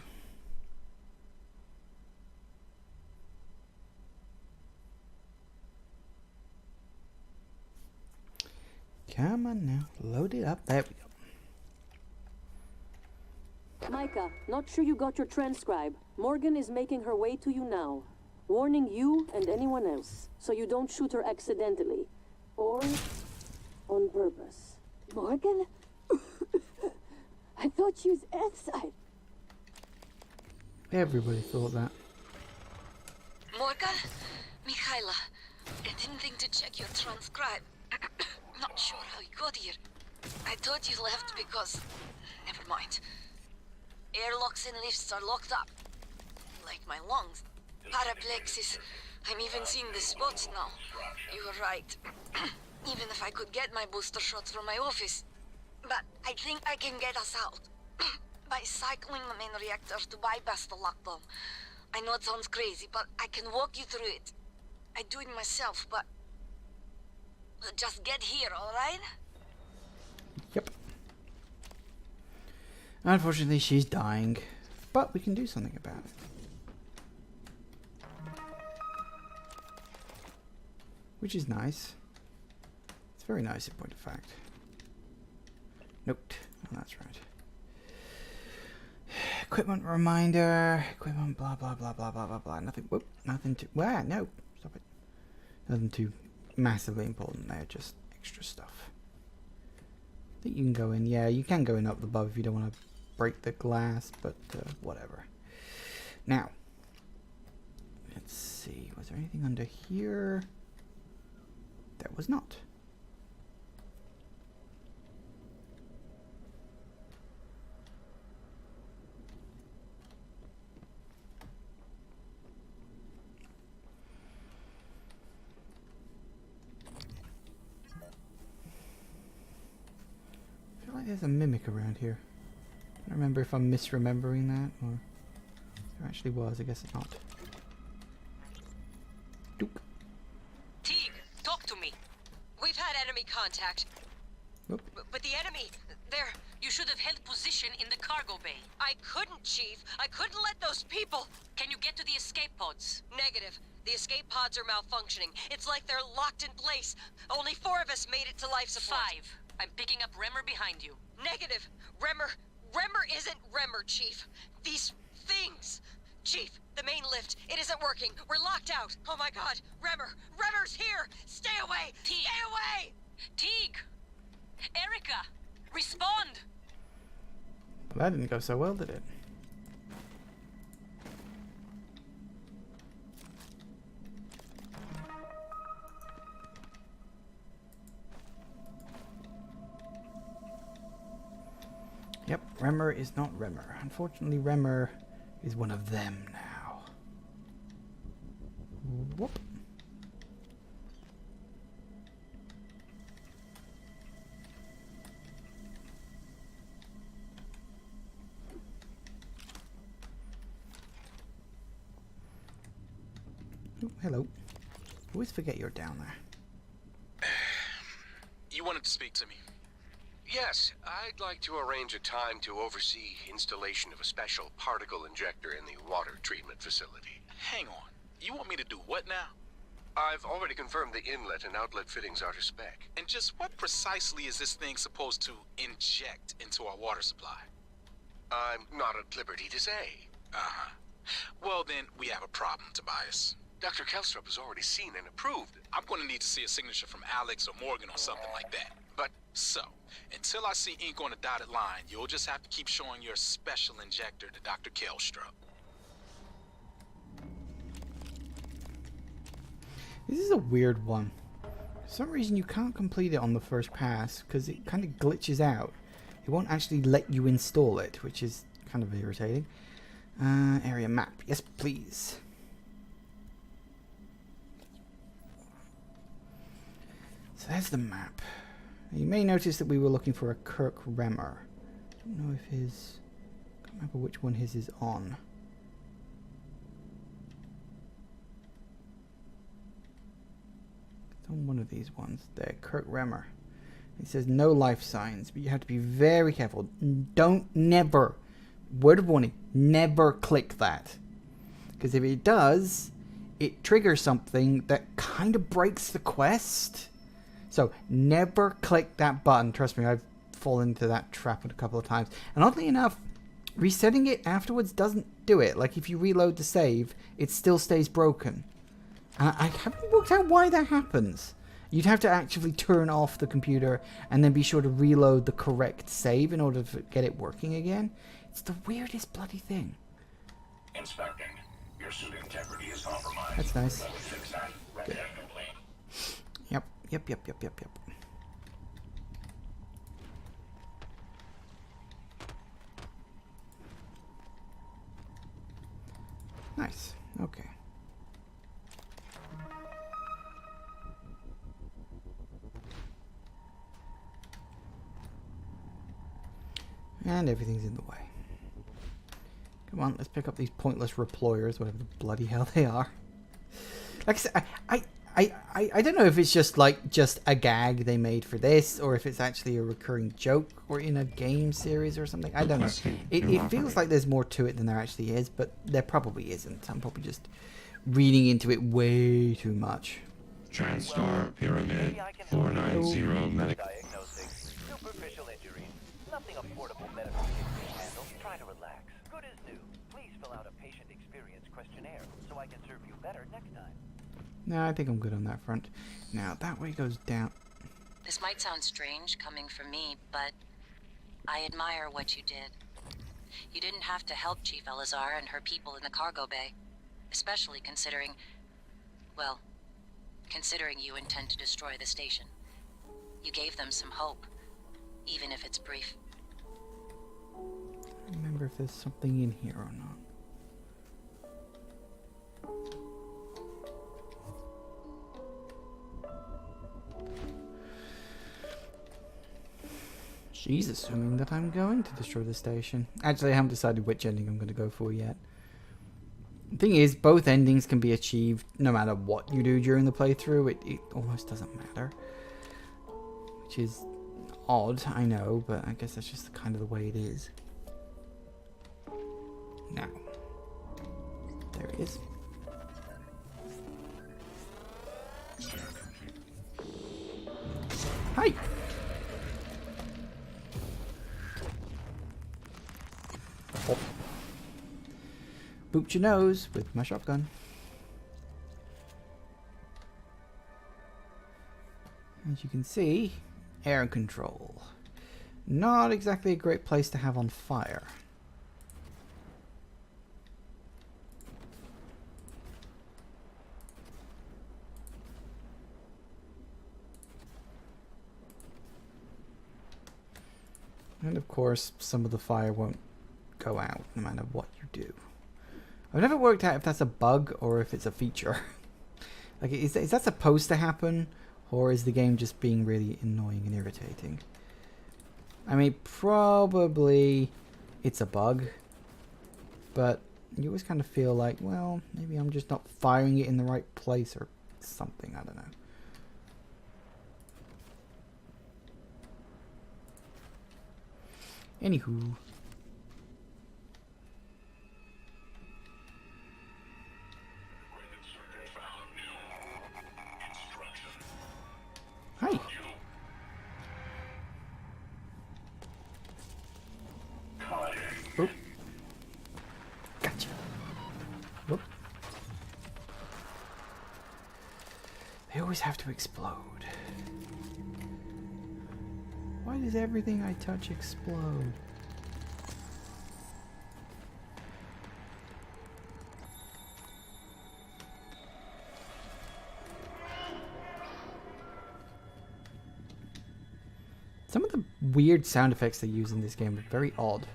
[SPEAKER 1] Come on now, load it up. There we go.
[SPEAKER 21] Micah, not sure you got your transcribe. Morgan is making her way to you now. Warning you and anyone else, so you don't shoot her accidentally. Or on purpose.
[SPEAKER 3] Morgan? I thought she was inside.
[SPEAKER 1] Everybody thought that.
[SPEAKER 16] Morgan? Mikhaila, I didn't think to check your transcribe. Not sure how you got here. I thought you left because... Never mind. Airlocks and lifts are locked up. Like my lungs. Paraplexis. I'm even seeing the spots now. You were right. Even if I could get my booster shots from my office. But I think I can get us out. By cycling the main reactor to bypass the lockdown. I know it sounds crazy, but I can walk you through it. I do it myself, but... Just get here, alright?
[SPEAKER 1] Yep. Unfortunately, she's dying. But we can do something about it. Which is nice. It's very nice in point of fact. Nope. Oh, that's right. Equipment reminder. Equipment blah blah blah blah blah blah blah. Nothing. Whoop. Nothing to. Wow. No. Stop it. Nothing too massively important there. Just extra stuff. I think you can go in. Yeah, you can go in up above if you don't want to break the glass, but whatever. Now, let's see. Was there anything under here? There was not. I feel like there's a mimic around here. I don't remember if I'm misremembering that or there actually was. I guess it's not. Duke.
[SPEAKER 22] Teague, talk to me. We've had enemy contact.
[SPEAKER 1] Nope.
[SPEAKER 22] But the enemy, there, you should have held position in the cargo bay. I couldn't, Chief. I couldn't let those people... Can you get to the escape pods? Negative. The escape pods are malfunctioning. It's like they're locked in place. Only 4 of us made it to life support. 5. I'm picking up Remmer behind you. Negative. Remmer isn't Remmer, Chief. These things. Chief, the main lift, it isn't working. We're locked out. Oh my god. Remmer's here. Stay away. Teague. Stay away. Teague. Erica, respond.
[SPEAKER 1] Well, that didn't go so well, did it? Yep, Remmer is not Remmer. Unfortunately, Remmer is one of them now. Whoop. Oh, hello. Always forget you're down there.
[SPEAKER 17] You wanted to speak to me.
[SPEAKER 9] Yes, I'd like to arrange a time to oversee installation of a special particle injector in the water treatment facility.
[SPEAKER 17] Hang on. You want me to do what now?
[SPEAKER 9] I've already confirmed the inlet and outlet fittings are to spec.
[SPEAKER 17] And just what precisely is this thing supposed to inject into our water supply?
[SPEAKER 9] I'm not at liberty to say.
[SPEAKER 17] Uh-huh. Well then, we have a problem, Tobias.
[SPEAKER 9] Dr. Kelstrup has already seen and approved.
[SPEAKER 17] I'm going to need to see a signature from Alex or Morgan or something like that.
[SPEAKER 9] But,
[SPEAKER 17] so, until I see ink on a dotted line, you'll just have to keep showing your special injector to Dr. Kelstrup.
[SPEAKER 1] This is a weird one. some reason you can't complete it on the first pass because it kind of glitches out. It won't actually let you install it, which is kind of irritating. Area map. Yes, please. So there's the map. You may notice that we were looking for a Kirk Remmer. I don't know if his... I can't remember which one his is on. It's on one of these ones. There, Kirk Remmer. It says no life signs, but you have to be very careful. Don't never, word of warning, never click that. Because if it does, it triggers something that kind of breaks the quest. So never click that button. Trust me, I've fallen into that trap a couple of times. And oddly enough, resetting it afterwards doesn't do it. Like if you reload the save, it still stays broken. And I haven't worked out why that happens. You'd have to actually turn off the computer and then be sure to reload the correct save in order to get it working again. It's the weirdest bloody thing.
[SPEAKER 4] Inspecting. Your suit integrity is compromised.
[SPEAKER 1] That's nice.
[SPEAKER 4] Let me fix that. Record complaint.
[SPEAKER 1] Yep. Nice. Okay. And everything's in the way. Come on, let's pick up these pointless reployers, whatever the bloody hell they are. Like I said, I don't know if it's just a gag they made for this, or if it's actually a recurring joke, or in a game series or something. I don't know. It feels like there's more to it than there actually is, but there probably isn't. I'm probably just reading into it way too much.
[SPEAKER 15] TranStar Pyramid 490 medic.
[SPEAKER 6] Superficial injuries. Nothing affordable medical kit can handle. Try to relax. Good as new. Please fill out a patient experience questionnaire so I can serve you better next time.
[SPEAKER 1] No, I think I'm good on that front. Now, that way goes down.
[SPEAKER 5] This might sound strange coming from me, but I admire what you did. You didn't have to help Chief Elazar and her people in the cargo bay, especially considering you intend to destroy the station. You gave them some hope, even if it's brief.
[SPEAKER 1] I don't remember if there's something in here or not. She's assuming that I'm going to destroy the station. Actually, I haven't decided which ending I'm going to go for yet. The thing is, both endings can be achieved no matter what you do during the playthrough. It almost doesn't matter. Which is odd, I know, but I guess that's just kind of the way it is. Now. There it is. Hi! Oh. Booped your nose with my shotgun. As you can see, air control. Not exactly a great place to have on fire. And of course, some of the fire won't go out no matter what you do. I've never worked out if that's a bug or if it's a feature. Like, is that supposed to happen? Or is the game just being really annoying and irritating? I mean, probably it's a bug. But you always kind of feel like, well, maybe I'm just not firing it in the right place or something. I don't know. Anywho. Hi. Oop. Gotcha. Whoop. They always have to explode. Why does everything I touch explode? Some of the weird sound effects they use in this game are very odd.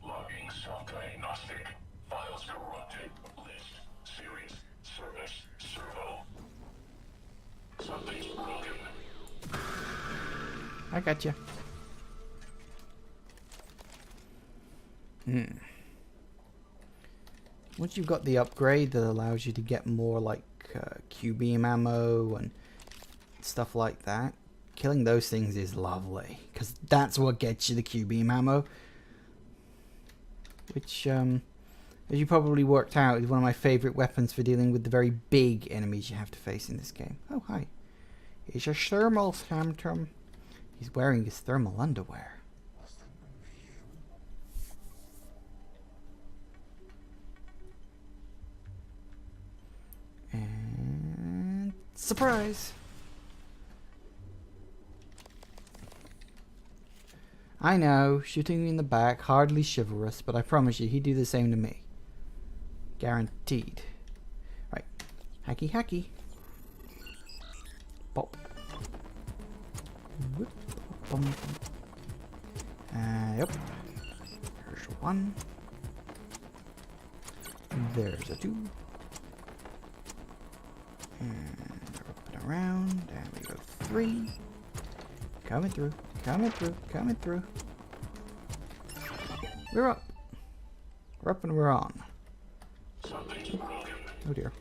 [SPEAKER 4] Logging software agnostic. Files corrupted. List. Series. Service. Servo. Something's broken.
[SPEAKER 1] I got you. Once you've got the upgrade that allows you to get more like Q-beam ammo and stuff like that, killing those things is lovely, because that's what gets you the Q-beam ammo, which as you probably worked out is one of my favorite weapons for dealing with the very big enemies you have to face in this game. Oh hi, it's a thermal phantom. He's wearing his thermal underwear. And surprise! I know, shooting me in the back, hardly chivalrous, but I promise you he'd do the same to me. Guaranteed. Right. Hacky hacky. Pop. Whoop. Bum. Yep. There's one. There's a two. And up and around. And we go three. Coming through. Coming through. Coming through. We're up. We're up and we're on. Oh dear.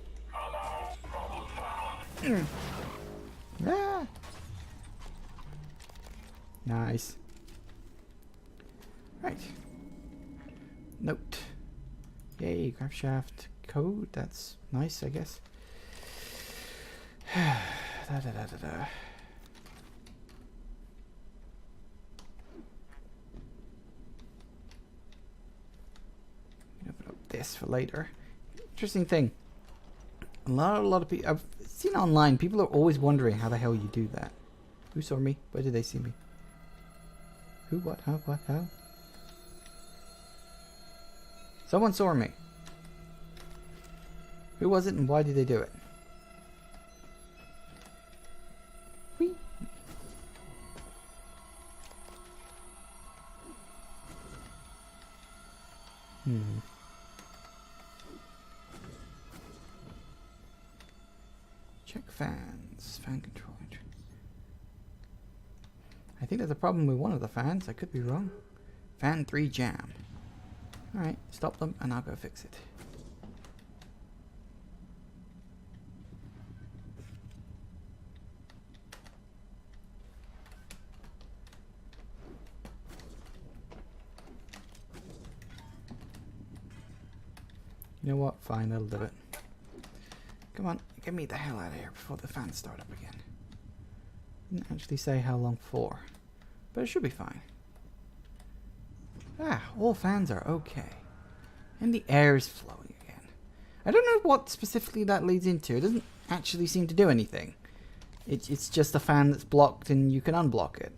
[SPEAKER 1] Ah. Nice. Right. Note. Yay, grab shaft code. That's nice, I guess. Da, da, da, da, da. Open up this for later. Interesting thing. A lot of people I've seen online. People are always wondering how the hell you do that. Who saw me? Where did they see me? Who? What? How? What? How? Someone saw me. Who was it and why did they do it? Whee. Check fans. Fan control. I think there's a problem with one of the fans. I could be wrong. Fan 3 jam. Alright, stop them and I'll go fix it. You know what? Fine, that'll do it. Come on, get me the hell out of here before the fans start up again. Didn't actually say how long for, but it should be fine. Ah, all fans are okay. And the air is flowing again. I don't know what specifically that leads into. It doesn't actually seem to do anything. It's just a fan that's blocked and you can unblock it.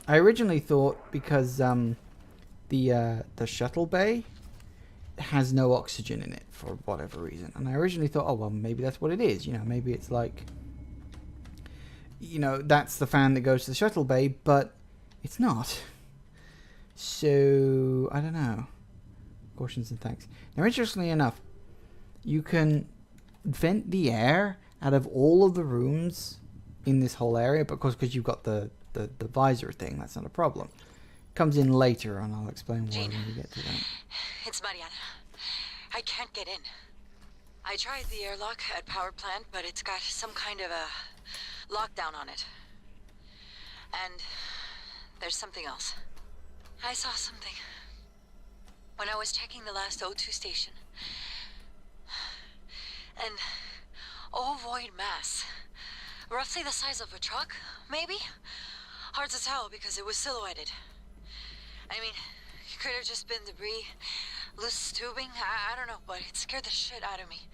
[SPEAKER 1] I originally thought because the shuttle bay has no oxygen in it for whatever reason. And I originally thought, oh well, maybe that's what it is. You know, maybe it's like, you know, that's the fan that goes to the shuttle bay, but it's not. So, I don't know. Cautions and thanks. Now, interestingly enough, you can vent the air out of all of the rooms in this whole area, because you've got the visor thing. That's not a problem. Comes in later, and I'll explain why when we get to that.
[SPEAKER 5] It's Mariana. I can't get in. I tried the airlock at power plant, but it's got some kind of a lockdown on it. And there's something else. I saw something when I was checking the last O2 station. An ovoid mass. Roughly the size of a truck, maybe? Hard to tell because it was silhouetted. I mean, it could have just been debris, loose tubing, I don't know, but it scared the shit out of me.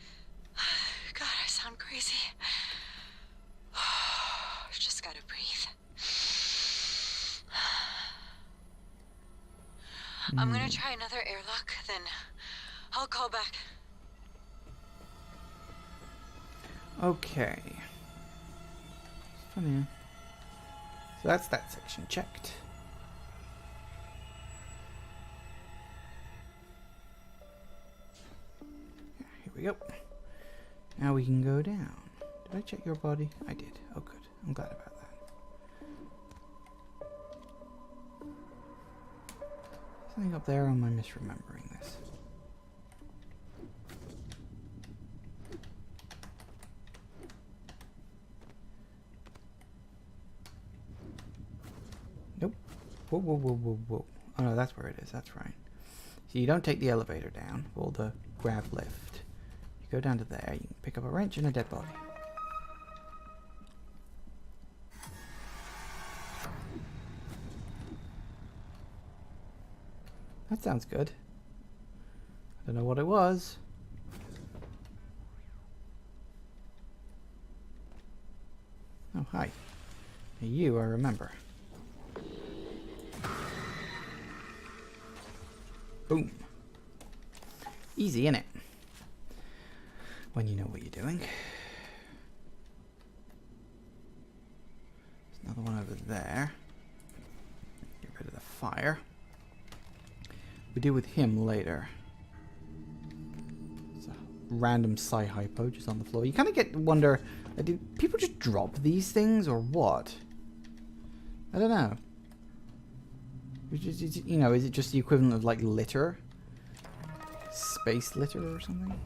[SPEAKER 5] God, I sound crazy. Just gotta breathe. I'm gonna try another airlock, then I'll call back.
[SPEAKER 1] Okay. Funny. So that's that section checked. Here we go. Now we can go down. Did I check your body? I did. Oh good. I'm glad about that. Something up there, or am I misremembering this? Nope. Whoa, whoa, whoa, whoa, whoa. Oh no, that's where it is. That's right. So you don't take the elevator down, or the grab lift. You go down to there, you can pick up a wrench and a dead body. That sounds good. I don't know what it was. Oh, hi. You, I remember. Boom. Easy, innit? When you know what you're doing. There's another one over there. Get rid of the fire. We deal with him later. It's a random Psy-Hypo just on the floor. You kind of wonder, do people just drop these things or what? I don't know. You know, is it just the equivalent of like litter? Space litter or something?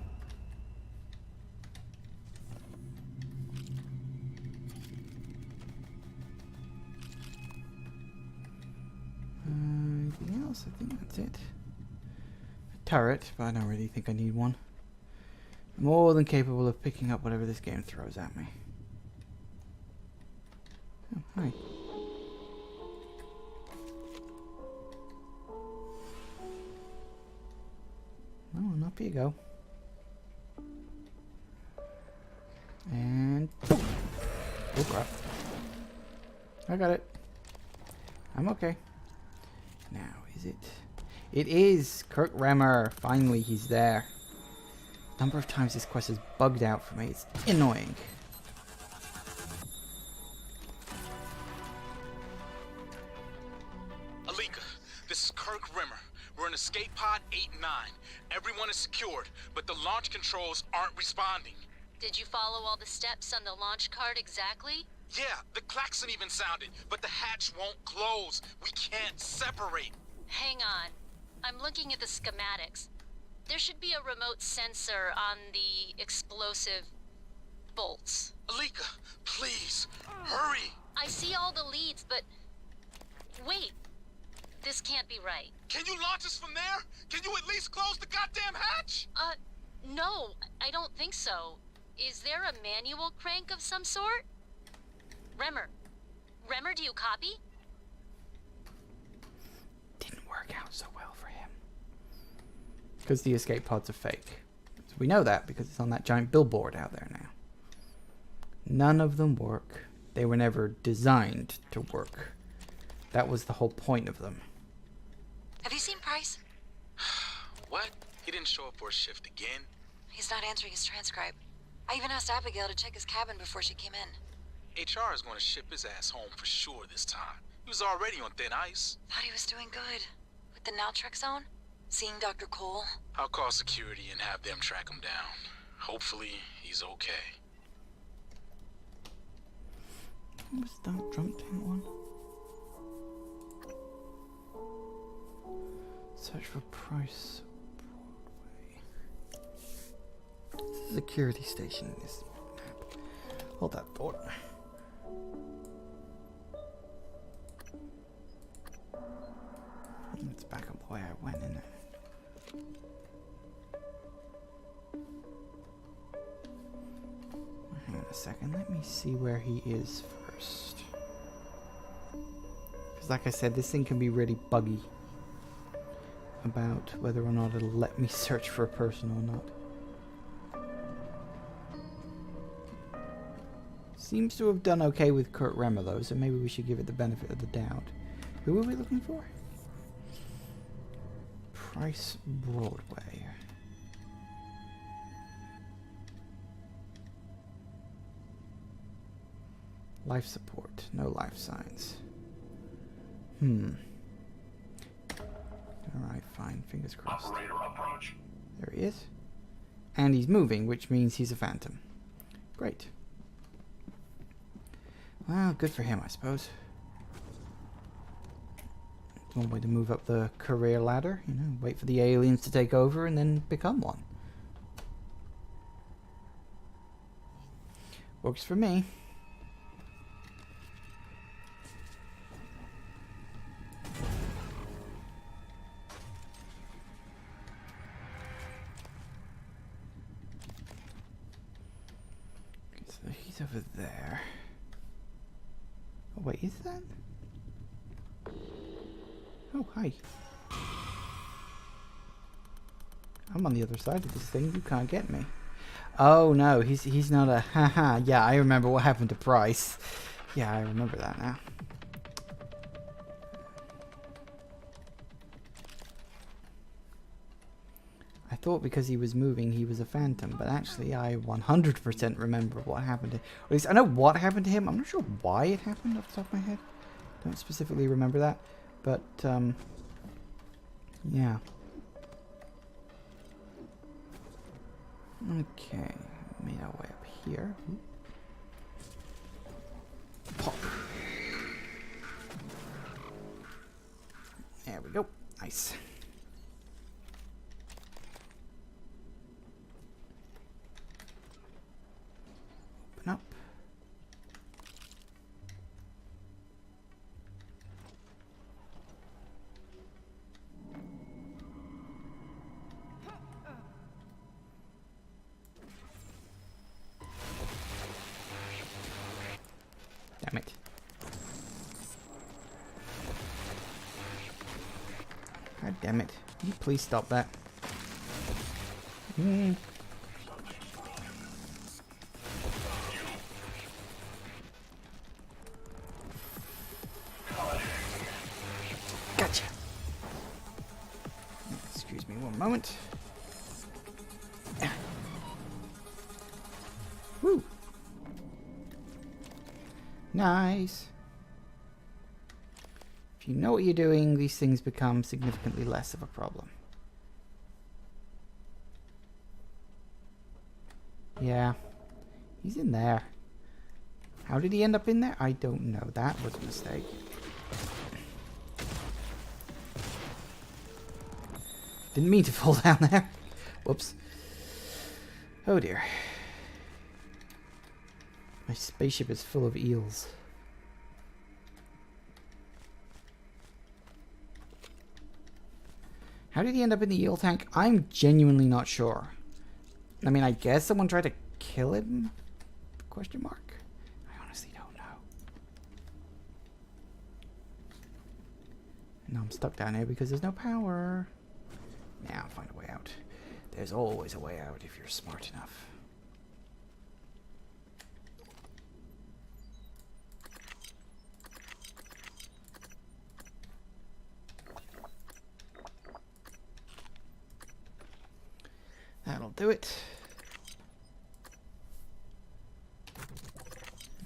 [SPEAKER 1] Anything else? I think that's it. Turret, but I don't really think I need one. More than capable of picking up whatever this game throws at me. Oh, hi. Oh, and up you go. And boom! Oh crap. I got it. I'm okay. Now, is it? It is! Kurt Remmer! Finally, he's there. Number of times this quest has bugged out for me. It's annoying.
[SPEAKER 7] Alika, this is Kirk Rimmer. We're in escape pod 8-9. Everyone is secured, but the launch controls aren't responding.
[SPEAKER 5] Did you follow all the steps on the launch card exactly?
[SPEAKER 7] Yeah, the klaxon even sounded, but the hatch won't close. We can't separate.
[SPEAKER 5] Hang on. I'm looking at the schematics. There should be a remote sensor on the explosive bolts.
[SPEAKER 7] Alika, please, hurry.
[SPEAKER 5] I see all the leads, but... Wait. This can't be right.
[SPEAKER 7] Can you launch us from there? Can you at least close the goddamn hatch?
[SPEAKER 5] No, I don't think so. Is there a manual crank of some sort? Remmer, do you copy?
[SPEAKER 1] Didn't work out so well for him. Because the escape pods are fake. So we know that because it's on that giant billboard out there now. None of them work. They were never designed to work. That was the whole point of them.
[SPEAKER 16] Have you seen Price?
[SPEAKER 7] What? He didn't show up for a shift again?
[SPEAKER 16] He's not answering his transcribe. I even asked Abigail to check his cabin before she came in.
[SPEAKER 7] HR is going to ship his ass home for sure this time. He was already on thin ice.
[SPEAKER 16] Thought he was doing good. With the naltrexone? Seeing Dr. Cole?
[SPEAKER 7] I'll call security and have them track him down. Hopefully, he's okay.
[SPEAKER 1] What was that drunk tank one? Search for Price Broadway. Security station is. Hold that thought. It's back up the way I went, isn't it? Hang on a second. Let me see where he is first. Because, like I said, this thing can be really buggy about whether or not it'll let me search for a person or not. Seems to have done okay with Kurt Remmer though, so maybe we should give it the benefit of the doubt. Who were we looking for? Price Broadway. Life support. No life signs. Alright, fine. Fingers crossed.
[SPEAKER 4] Operator approach.
[SPEAKER 1] There he is. And he's moving, which means he's a phantom. Great. Well, good for him, I suppose. It's one way to move up the career ladder. You know, wait for the aliens to take over and then become one. Works for me. So he's over there. Oh, wait, is that? Oh, hi. I'm on the other side of this thing. You can't get me. Oh, no, he's not a... Haha, yeah, I remember what happened to Price. Yeah, I remember that now. I thought because he was moving, he was a phantom, but actually I 100% remember what happened to him. At least I know what happened to him. I'm not sure why it happened off the top of my head. Don't specifically remember that, but, yeah. Okay, made our way up here. Pop. There we go. Nice. Open up. Damn it. God damn it. Can you please stop that? Gotcha. Excuse me one moment. Woo. Nice. If you know what you're doing, these things become significantly less of a problem. Yeah. He's in there. How did he end up in there? I don't know. That was a mistake. Didn't mean to fall down there. Whoops. Oh dear. My spaceship is full of eels. How did he end up in the eel tank? I'm genuinely not sure. I mean, I guess someone tried to kill him? Question mark? I honestly don't know. Now I'm stuck down here because there's no power. Now I'll find a way out. There's always a way out if you're smart enough. That'll do it.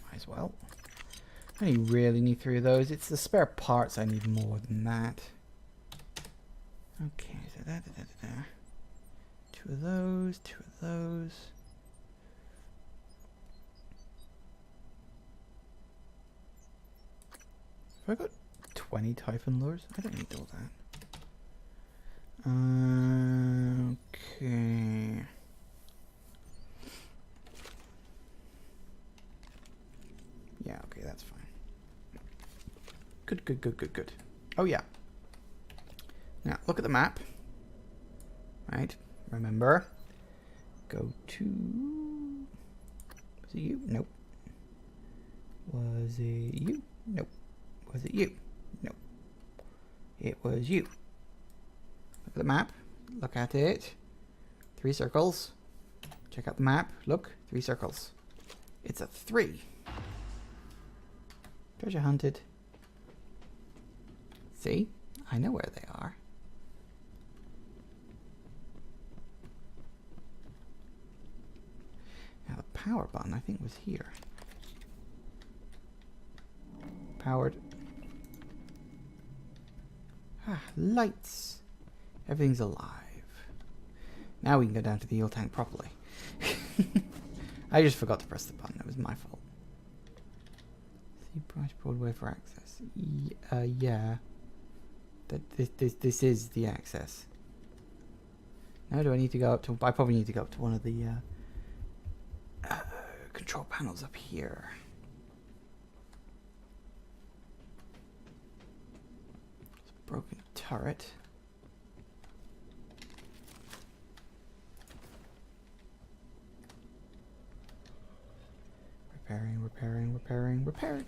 [SPEAKER 1] Might as well. I only really need 3 of those. It's the spare parts I need more than that. Okay, so that. 2 of those, 2 of those. Have I got 20 Typhon lures? I don't need all that. Okay. Yeah, okay, that's fine. Good. Oh, yeah. Now, look at the map. Right, remember. Go to... Was it you? Nope. Was it you? Nope. Was it you? Nope. It was you. Look at the map. Look at it. 3 circles. Check out the map. Look. 3 circles. It's a 3. Treasure hunted. See? I know where they are. Now the power button, I think, was here. powered. Ah, lights. Everything's alive. Now we can go down to the eel tank properly. I just forgot to press the button. It was my fault. See Bryce Broadway for access. Yeah. This is the access. Now do I need to go up to... I probably need to go up to one of the control panels up here. Broken turret. Repaired.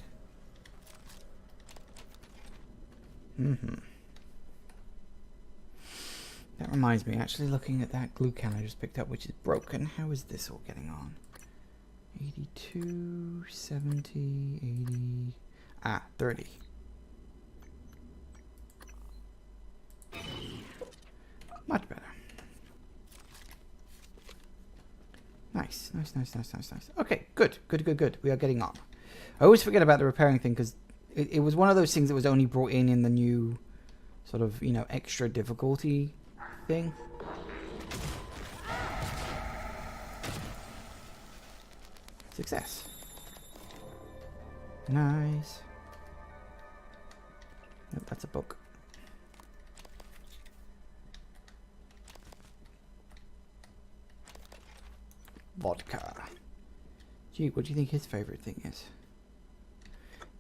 [SPEAKER 1] That reminds me, actually looking at that glue can I just picked up, which is broken. How is this all getting on? 82, 70, 80... Ah, 30. Much better. Nice. Okay, good. We are getting on. I always forget about the repairing thing because it was one of those things that was only brought in the new sort of, you know, extra difficulty thing. Success. Nice. Nope, that's a book. Vodka. Gee, what do you think his favorite thing is?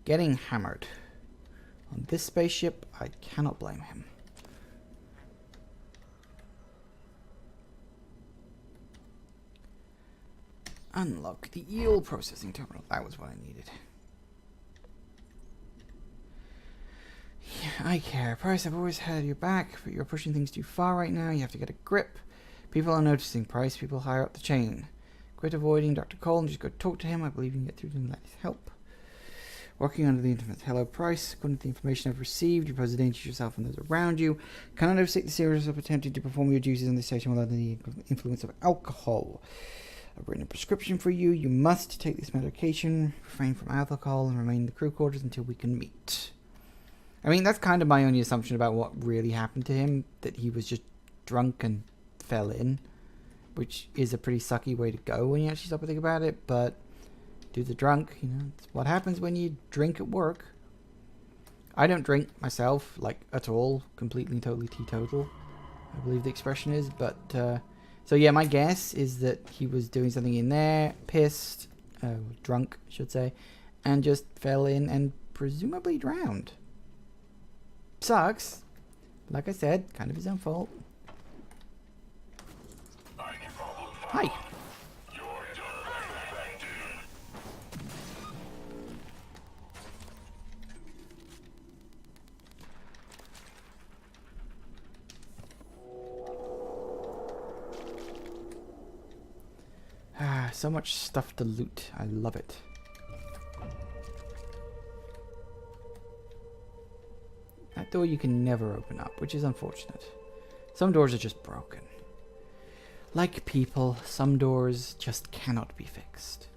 [SPEAKER 1] Getting hammered. On this spaceship, I cannot blame him. Unlock the eel processing terminal. That was what I needed. Yeah, I care. Price, I've always had your back, but you're pushing things too far right now. You have to get a grip. People are noticing, Price. People higher up the chain. Quit avoiding Dr. Cole and just go talk to him. I believe you can get through to him and let his help. Working under the internet. Hello, Price. According to the information I've received, you pose a danger to yourself and those around you. Cannot overstate the seriousness of attempting to perform your duties on this station without the influence of alcohol. I've written a prescription for you. You must take this medication, refrain from alcohol, and remain in the crew quarters until we can meet. I mean, that's kind of my only assumption about what really happened to him, that he was just drunk and fell in, which is a pretty sucky way to go when you actually stop and think about it, but do the drunk, you know, it's what happens when you drink at work. I don't drink myself, like, at all, completely and totally teetotal, I believe the expression is, but, so yeah, my guess is that he was doing something in there, pissed, drunk, I should say, and just fell in and presumably drowned. Sucks. Like I said, kind of his own fault. Hi. Ah, so much stuff to loot. I love it. That door you can never open up, which is unfortunate. Some doors are just broken. Like people, some doors just cannot be fixed.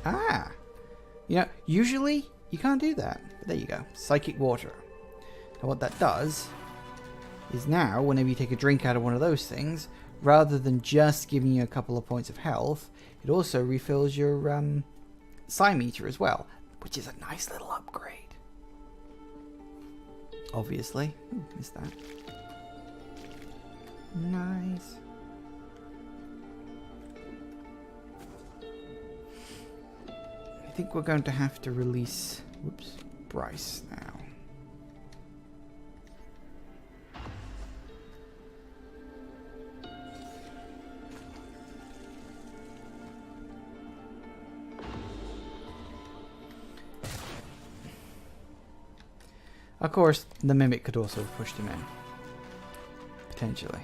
[SPEAKER 1] Ah! You know, usually you can't do that. But there you go. Psychic water. Now what that does is now, whenever you take a drink out of one of those things, rather than just giving you a couple of points of health, it also refills your psi meter as well, which is a nice little upgrade. Obviously. Ooh, missed that. Nice. I think we're going to have to release, whoops, Bryce now. Of course, the Mimic could also have pushed him in. Potentially.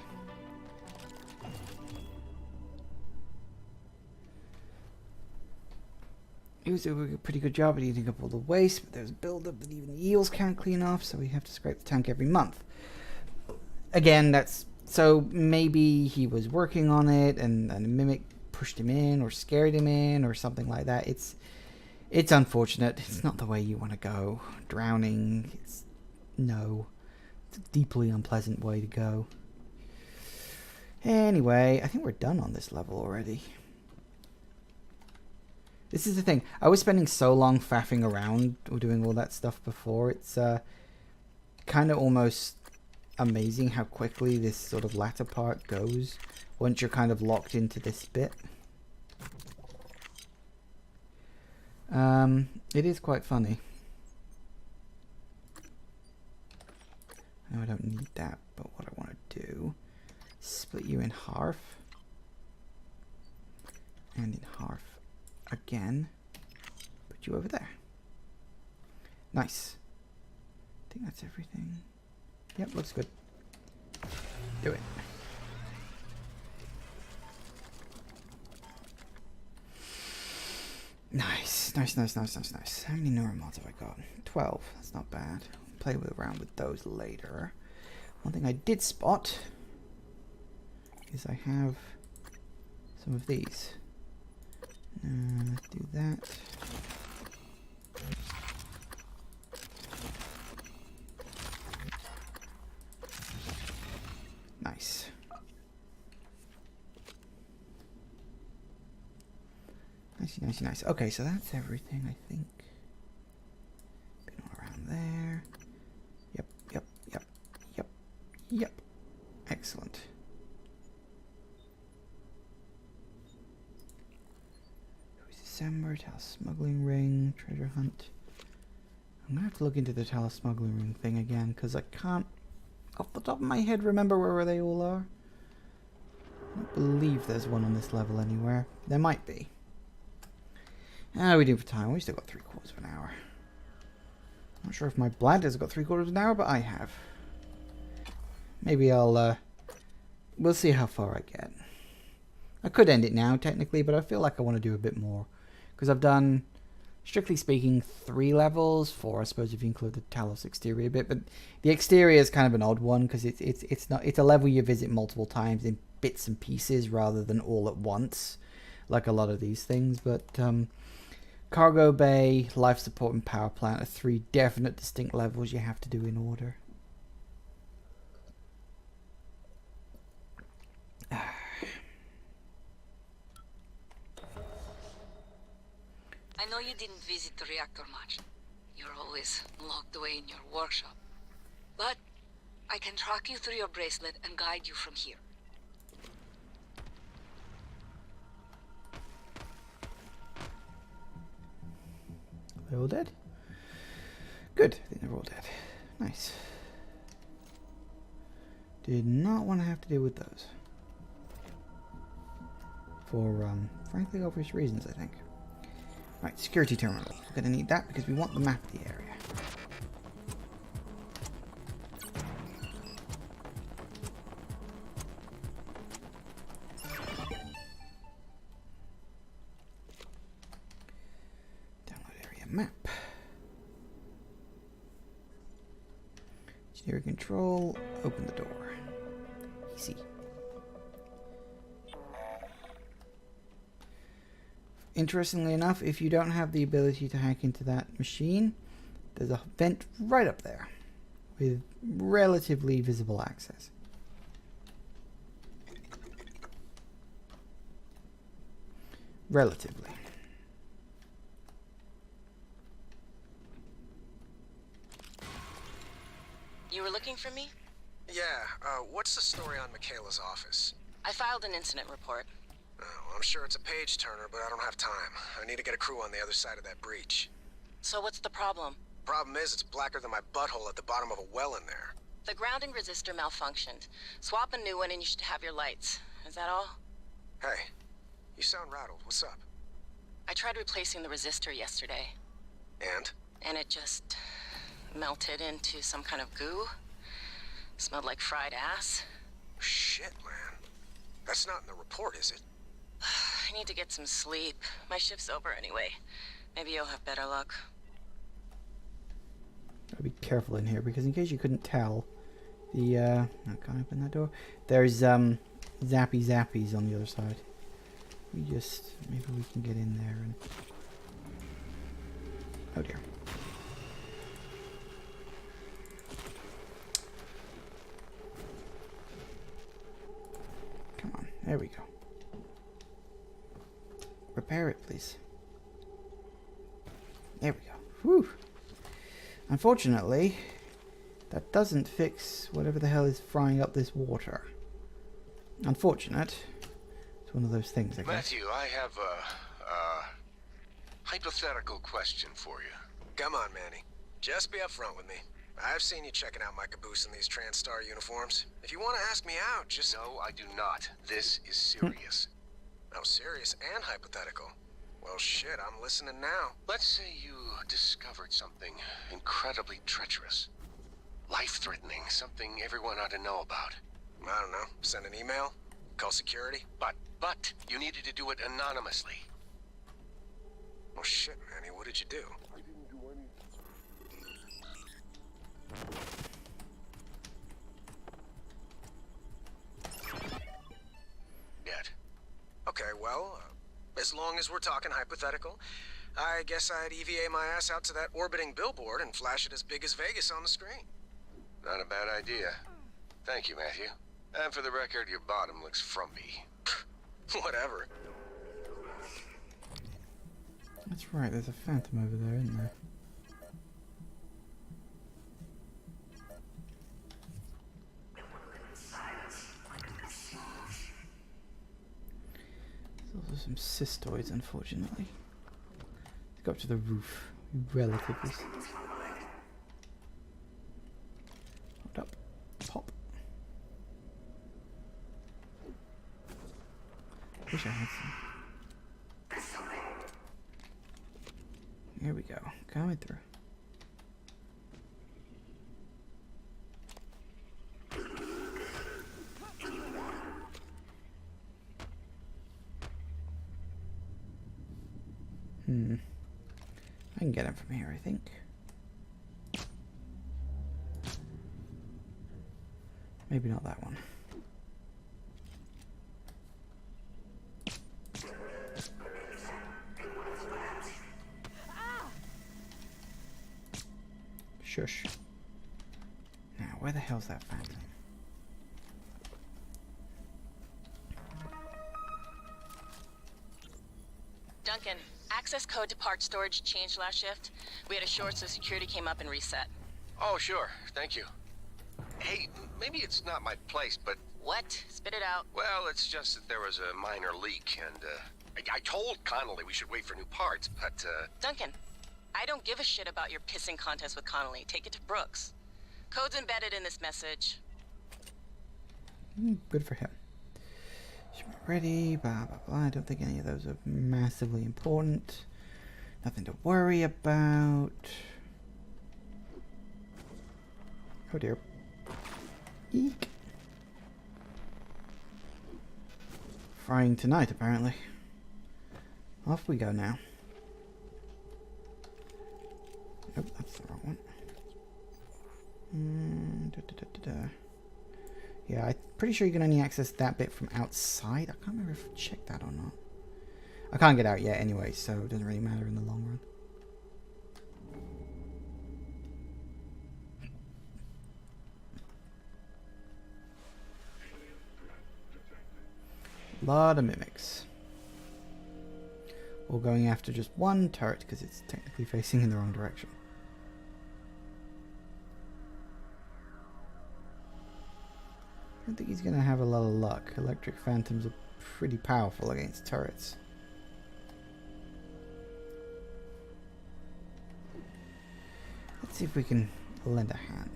[SPEAKER 1] He was doing a pretty good job at eating up all the waste, but there's build-up that even the eels can't clean off, so we have to scrape the tank every month. Again, that's... So maybe he was working on it, and the Mimic pushed him in or scared him in or something like that. It's unfortunate. It's not the way you want to go. Drowning, it's a deeply unpleasant way to go. Anyway, I think we're done on this level already. This is the thing. I was spending so long faffing around or doing all that stuff before. It's kind of almost amazing how quickly this sort of latter part goes once you're kind of locked into this bit. It is quite funny. No, I don't need that, but what I want to do is split you in half and in half again. Put you over there. Nice. I think that's everything. Yep, looks good. Do it. Nice, nice, nice, nice, nice, nice. How many neuromods have I got? 12. That's not bad. Play around with those later. One thing I did spot is I have some of these. Let's do that. Nice. Nice, nice, nice. Okay, so that's everything, I think. Been all around there. Yep, yep, yep, yep, yep. Excellent. December, Talos smuggling ring, treasure hunt. I'm gonna have to look into the Talos smuggling ring thing again, because I can't, off the top of my head, remember where they all are. I don't believe there's one on this level anywhere. There might be. How are we doing for time? We still got 3/4 of an hour. Not sure if my bladder's got 3/4 of an hour, but I have. Maybe I'll, we'll see how far I get. I could end it now, technically, but I feel like I want to do a bit more. Because I've done, strictly speaking, 3 levels. 4, I suppose, if you include the Talos exterior bit. But the exterior is kind of an odd one, because it's a level you visit multiple times in bits and pieces, rather than all at once, like a lot of these things. But, Cargo Bay, Life Support, and Power Plant are 3 definite distinct levels you have to do in order.
[SPEAKER 16] I know you didn't visit the reactor much. You're always locked away in your workshop. But I can track you through your bracelet and guide you from here.
[SPEAKER 1] They're all dead? Good. I think they're all dead. Nice. Did not want to have to deal with those. For, frankly, obvious reasons, I think. Right, security terminal. We're going to need that because we want the map of the area. Download area map. Engineer control. Open the door. Easy. Interestingly enough, if you don't have the ability to hack into that machine, there's a vent right up there with relatively visible access. Relatively.
[SPEAKER 16] You were looking for me?
[SPEAKER 10] Yeah, what's the story on Michaela's office?
[SPEAKER 16] I filed an incident report.
[SPEAKER 10] Well, I'm sure it's a page turner, but I don't have time. I need to get a crew on the other side of that breach.
[SPEAKER 16] So what's the problem?
[SPEAKER 10] Problem is, it's blacker than my butthole at the bottom of a well in there.
[SPEAKER 16] The grounding resistor malfunctioned. Swap a new one and you should have your lights. Is that all?
[SPEAKER 10] Hey, you sound rattled. What's up?
[SPEAKER 16] I tried replacing the resistor yesterday.
[SPEAKER 10] And?
[SPEAKER 16] And it just melted into some kind of goo. Smelled like fried ass.
[SPEAKER 10] Shit, man. That's not in the report, is it?
[SPEAKER 16] I need to get some sleep. My shift's over anyway. Maybe you'll have better luck.
[SPEAKER 1] Gotta be careful in here because in case you couldn't tell, the I can't open that door. There's zappy zappies on the other side. maybe we can get in there and... Oh dear. Come on, there we go. Repair it, please. There we go. Whew. Unfortunately, that doesn't fix whatever the hell is frying up this water. Unfortunate. It's one of those things, I guess.
[SPEAKER 9] Matthew, I have a hypothetical question for you.
[SPEAKER 10] Come on, Manny. Just be upfront with me. I've seen you checking out my caboose in these TranStar uniforms. If you want to ask me out, just...
[SPEAKER 9] No, I do not. This is serious.
[SPEAKER 10] Oh, serious and hypothetical. Well, shit, I'm listening now.
[SPEAKER 9] Let's say you discovered something incredibly treacherous. Life-threatening, something everyone ought to know about.
[SPEAKER 10] I don't know. Send an email? Call security?
[SPEAKER 9] But, you needed to do it anonymously.
[SPEAKER 10] Oh shit, Manny, what did you do?
[SPEAKER 9] I didn't do anything. Yet.
[SPEAKER 10] Okay, well, as long as we're talking hypothetical, I guess I'd EVA my ass out to that orbiting billboard and flash it as big as Vegas on the screen.
[SPEAKER 9] Not a bad idea. Thank you, Matthew. And for the record, your bottom looks frumpy.
[SPEAKER 10] Whatever.
[SPEAKER 1] That's right, there's a phantom over there, isn't there? There's also some cystoids, unfortunately. Let's go up to the roof, relatively. Hold up. Pop. Wish I had some. Here we go. Going through. I can get him from here, I think. Maybe not that one. Shush. Now, where the hell's that phantom?
[SPEAKER 11] Duncan, access code to part storage changed last shift. We had a short, so security came up and reset.
[SPEAKER 9] Oh, sure. Thank you. Hey, maybe it's not my place, but...
[SPEAKER 11] What? Spit it out.
[SPEAKER 9] Well, it's just that there was a minor leak, and, I told Connolly we should wait for new parts, but,
[SPEAKER 11] Duncan, I don't give a shit about your pissing contest with Connolly. Take it to Brooks. Code's embedded in this message.
[SPEAKER 1] Good for him. Ready, blah, blah, blah. I don't think any of those are massively important. Nothing to worry about. Oh dear. Eek. Frying tonight, apparently. Off we go now. Nope, that's the wrong one. Yeah, I'm pretty sure you can only access that bit from outside. I can't remember if I checked that or not. I can't get out yet anyway, so it doesn't really matter in the long run. A lot of mimics. All going after just one turret because it's technically facing in the wrong direction. I don't think he's going to have a lot of luck. Electric phantoms are pretty powerful against turrets. Let's see if we can lend a hand.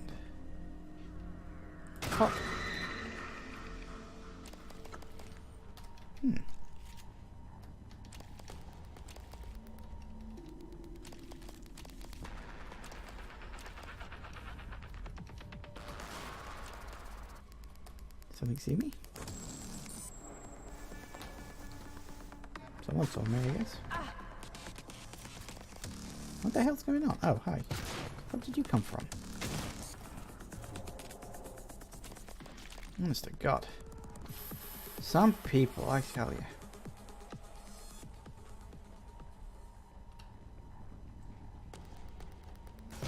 [SPEAKER 1] Pop. Something see me? Someone saw me, I guess. What the hell's going on? Oh, hi. Where did you come from? Honest to God. Some people, I tell you.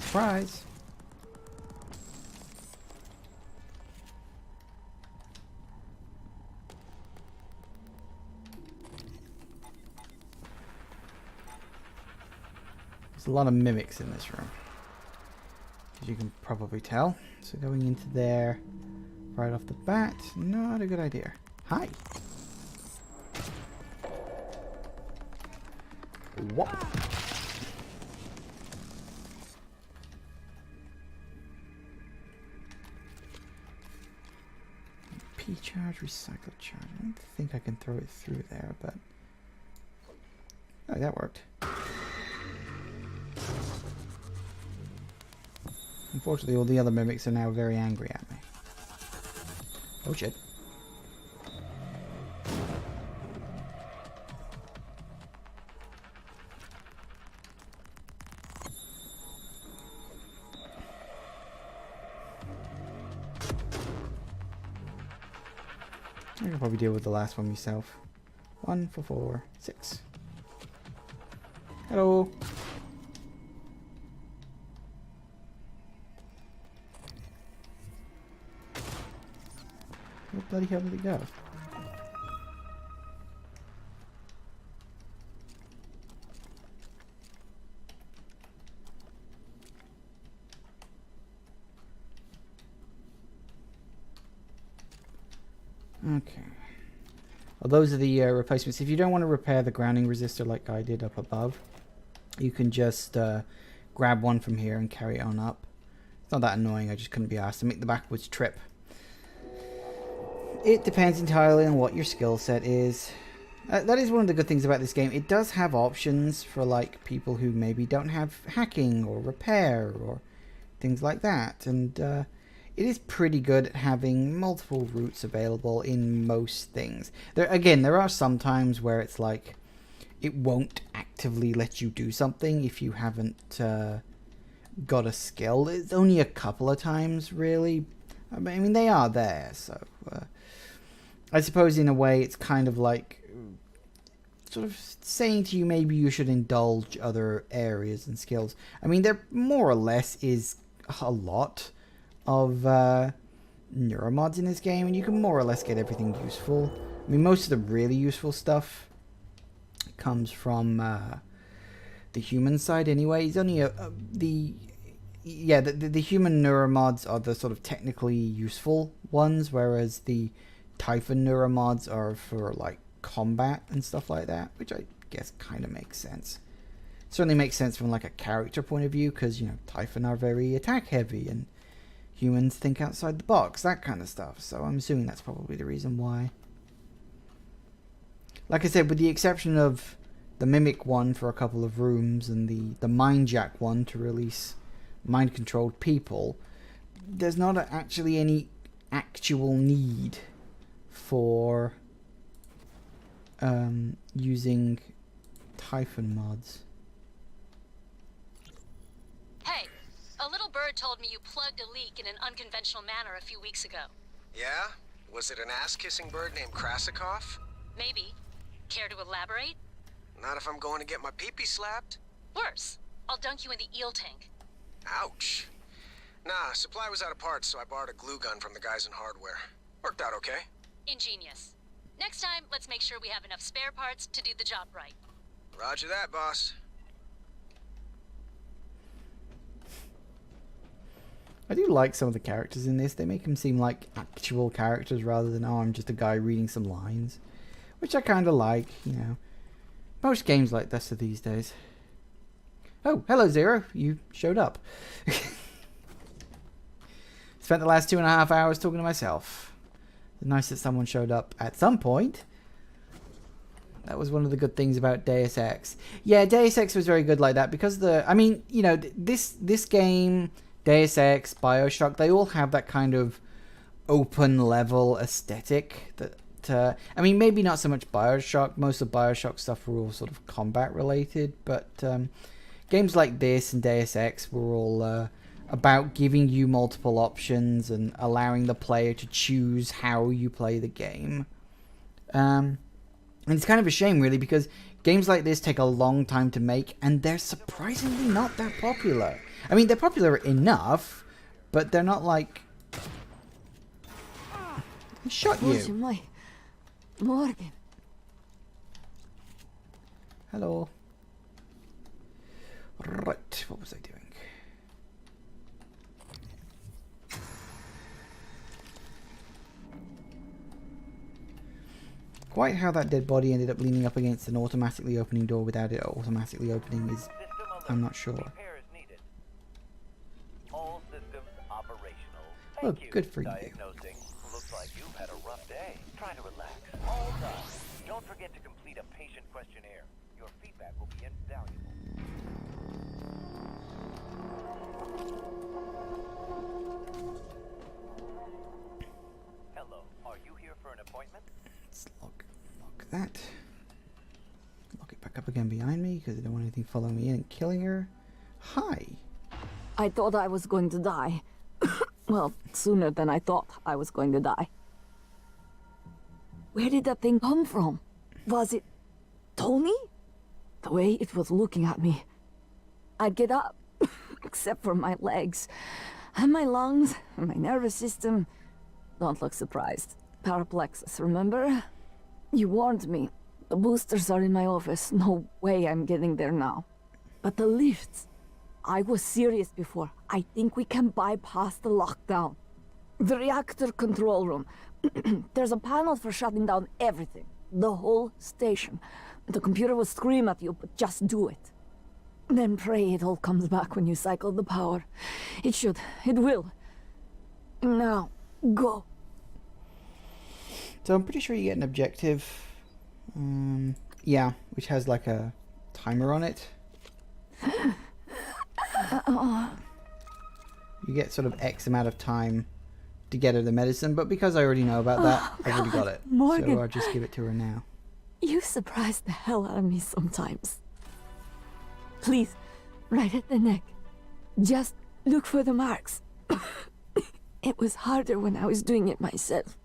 [SPEAKER 1] Surprise. There's a lot of mimics in this room, as you can probably tell. So going into there right off the bat, not a good idea. Hi. What? P-charge, recycle charge. I don't think I can throw it through there, but... Oh, that worked. Unfortunately, all the other mimics are now very angry at me. Oh shit. I can probably deal with the last one myself. 1 for 4, 6. Hello. Where the bloody hell did it go? Okay. Well, those are the replacements. If you don't want to repair the grounding resistor like I did up above, you can just grab one from here and carry it on up. It's not that annoying, I just couldn't be asked to make the backwards trip. It depends entirely on what your skill set is. That is one of the good things about this game. It does have options for like people who maybe don't have hacking or repair or things like that. And it is pretty good at having multiple routes available in most things. There are some times where it's like it won't actively let you do something if you haven't got a skill. It's only a couple of times, really. I mean, they are there, so... I suppose in a way it's kind of like sort of saying to you maybe you should indulge other areas and skills. I mean, there more or less is a lot of neuromods in this game, and you can more or less get everything useful. I mean, most of the really useful stuff comes from the human side anyway. It's only the human neuromods are the sort of technically useful ones, whereas the Typhon neuromods are for like combat and stuff like that, which I guess kind of makes sense. It certainly makes sense from like a character point of view, because, you know, Typhon are very attack heavy and humans think outside the box, that kind of stuff. So I'm assuming that's probably the reason why. Like I said, with the exception of the Mimic one for a couple of rooms and the Mind Jack one to release mind-controlled people, there's not actually any actual need for using Typhon mods.
[SPEAKER 12] Hey, a little bird told me you plugged a leak in an unconventional manner a few weeks ago.
[SPEAKER 10] Yeah? Was it an ass-kissing bird named Krasikov?
[SPEAKER 12] Maybe. Care to elaborate?
[SPEAKER 10] Not if I'm going to get my pee-pee slapped.
[SPEAKER 12] Worse. I'll dunk you in the eel tank.
[SPEAKER 10] Ouch. Nah, supply was out of parts, so I borrowed a glue gun from the guys in hardware. Worked out okay.
[SPEAKER 12] Ingenious. Next time, let's make sure we have enough spare parts to do the job right.
[SPEAKER 10] Roger that, boss.
[SPEAKER 1] I do like some of the characters in this. They make them seem like actual characters rather than, oh, I'm just a guy reading some lines. Which I kind of like, you know. Most games like this are these days. Oh, hello Zero. You showed up. Spent the last 2.5 hours talking to myself. It's nice that someone showed up at some point. That was one of the good things about Deus Ex. Yeah, Deus Ex was very good like that because I mean, you know, this game, Deus Ex, BioShock, they all have that kind of open level aesthetic that I mean, maybe not so much BioShock. Most of BioShock stuff were all sort of combat related, but games like this and Deus Ex were all about giving you multiple options and allowing the player to choose how you play the game. And it's kind of a shame, really, because games like this take a long time to make, and they're surprisingly not that popular. I mean, they're popular enough, but they're not like... I shot you.
[SPEAKER 14] Morgan.
[SPEAKER 1] Hello. Right, what was I doing? Quite how that dead body ended up leaning up against an automatically opening door without it automatically opening is... I'm not sure.
[SPEAKER 6] All systems operational.
[SPEAKER 1] Oh, good for you.
[SPEAKER 6] Diagnosing. Looks like you've had a rough day. Try to relax. All done. Don't forget to complete a patient questionnaire. Your feedback will be invaluable. Hello. Are you here for an appointment?
[SPEAKER 1] Let's lock that. Lock it back up again behind me because I don't want anything following me in and killing her. Hi.
[SPEAKER 14] I thought I was going to die. Well, sooner than I thought I was going to die. Where did that thing come from? Was it Tony? The way it was looking at me. I'd get up, except for my legs. And my lungs, and my nervous system. Don't look surprised. Paraplexus, remember? You warned me. The boosters are in my office. No way I'm getting there now. But the lifts... I was serious before. I think we can bypass the lockdown. The reactor control room. There's a panel for shutting down everything. The whole station. The computer will scream at you, but just do it. Then pray it all comes back when you cycle the power. It should. It will. Now, go.
[SPEAKER 1] So I'm pretty sure you get an objective. Yeah, which has like a timer on it. You get sort of X amount of time to get her the medicine, but because I already know about that, I've already got it.
[SPEAKER 14] Morgan.
[SPEAKER 1] So I'll just give it to her now.
[SPEAKER 14] You surprise the hell out of me sometimes. Please, right at the neck. Just look for the marks. It was harder when I was doing it myself.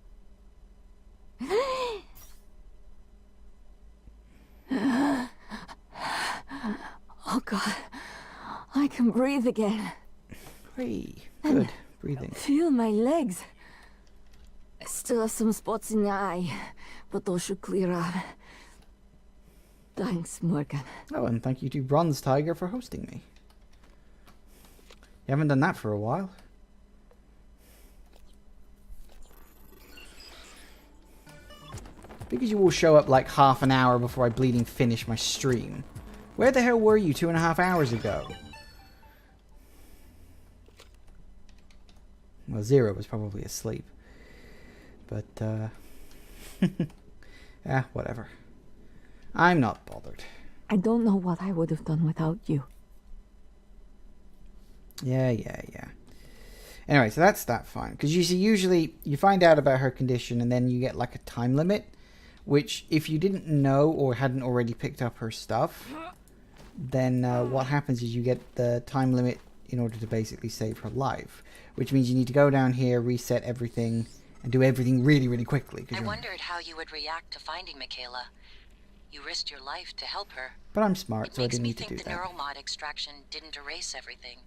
[SPEAKER 14] Oh God, I can breathe again.
[SPEAKER 1] Hey, good breathing.
[SPEAKER 14] Feel my legs. I still have some spots in the eye, but those should clear up. Thanks, Morgan.
[SPEAKER 1] Oh, and thank you to Bronze Tiger for hosting me. You haven't done that for a while. Because you will show up like half an hour before I bleeding finish my stream. Where the hell were you 2.5 hours ago? Well, Zero was probably asleep. But, yeah, whatever. I'm not bothered.
[SPEAKER 14] I don't know what I would have done without you.
[SPEAKER 1] Yeah. Anyway, so that's that fine. Because you see, usually you find out about her condition and then you get like a time limit. Which, if you didn't know or hadn't already picked up her stuff, then what happens is you get the time limit in order to basically save her life. Which means you need to go down here, reset everything, and do everything really, really quickly.
[SPEAKER 5] I wondered how you would react to finding Michaela. You risked your life to help her.
[SPEAKER 1] But I'm smart, so I didn't need to do
[SPEAKER 5] It makes me think
[SPEAKER 1] that.
[SPEAKER 5] the neuromod extraction didn't erase everything.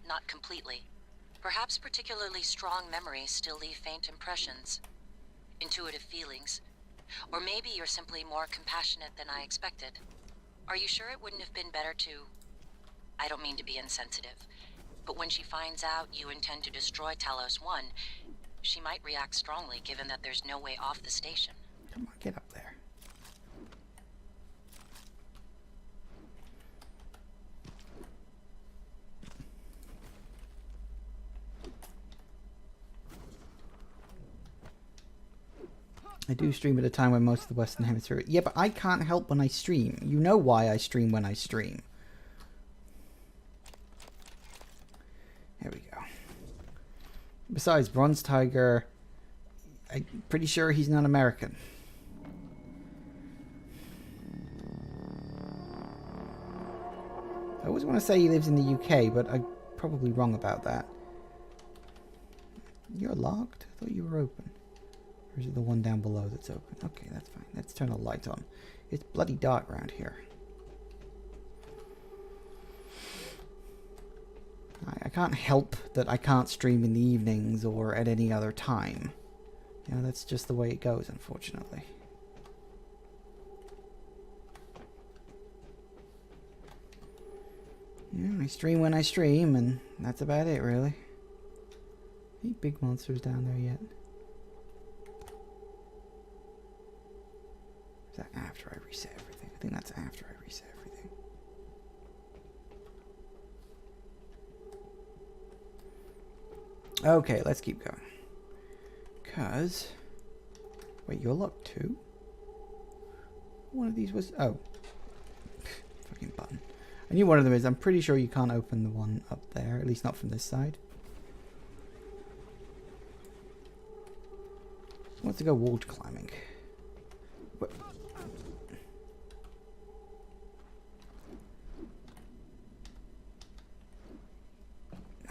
[SPEAKER 5] Not completely. Perhaps particularly strong memories still leave faint impressions. Intuitive feelings. Or maybe you're simply more compassionate than I expected. Are you sure it wouldn't have been better to... I don't mean to be insensitive, but when she finds out you intend to destroy Talos 1, she might react strongly given that there's no way off the station.
[SPEAKER 1] Come on, get up there. I do stream at a time when most of the Western Hemisphere... Yeah, but I can't help when I stream. You know why I stream when I stream. There we go. Besides, Bronze Tiger... I'm pretty sure he's not American. I always want to say he lives in the UK, but I'm probably wrong about that. You're locked? I thought you were open. Or is it the one down below that's open? Okay, that's fine. Let's turn a light on. It's bloody dark around here. I can't help that I can't stream in the evenings or at any other time. You know, that's just the way it goes, unfortunately. Yeah, I stream when I stream, and that's about it, really. Any big monsters down there yet? Is that after I reset everything? I think that's after I reset everything. Okay, let's keep going. Cause... Wait, you're locked too? One of these was... Oh. Fucking button. I knew one of them is. I'm pretty sure you can't open the one up there. At least not from this side. Wants to go wall climbing. What?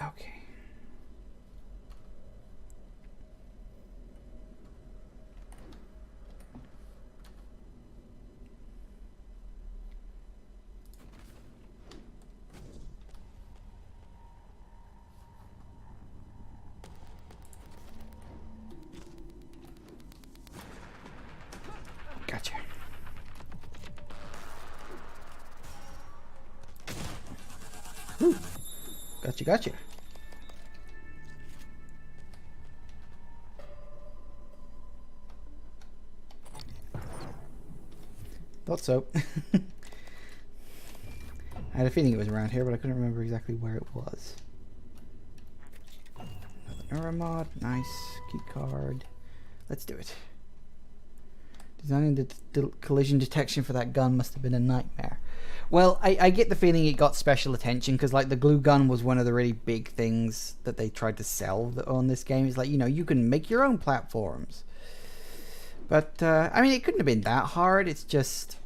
[SPEAKER 1] Okay. Gotcha. Whew. Gotcha. Thought so. I had a feeling it was around here, but I couldn't remember exactly where it was. Another Neuromod, nice. Key card. Let's do it. Designing the collision detection for that gun must have been a nightmare. Well, I get the feeling it got special attention because, like, the glue gun was one of the really big things that they tried to sell on this game. It's like, you know, you can make your own platforms. But, I mean, it couldn't have been that hard. It's just...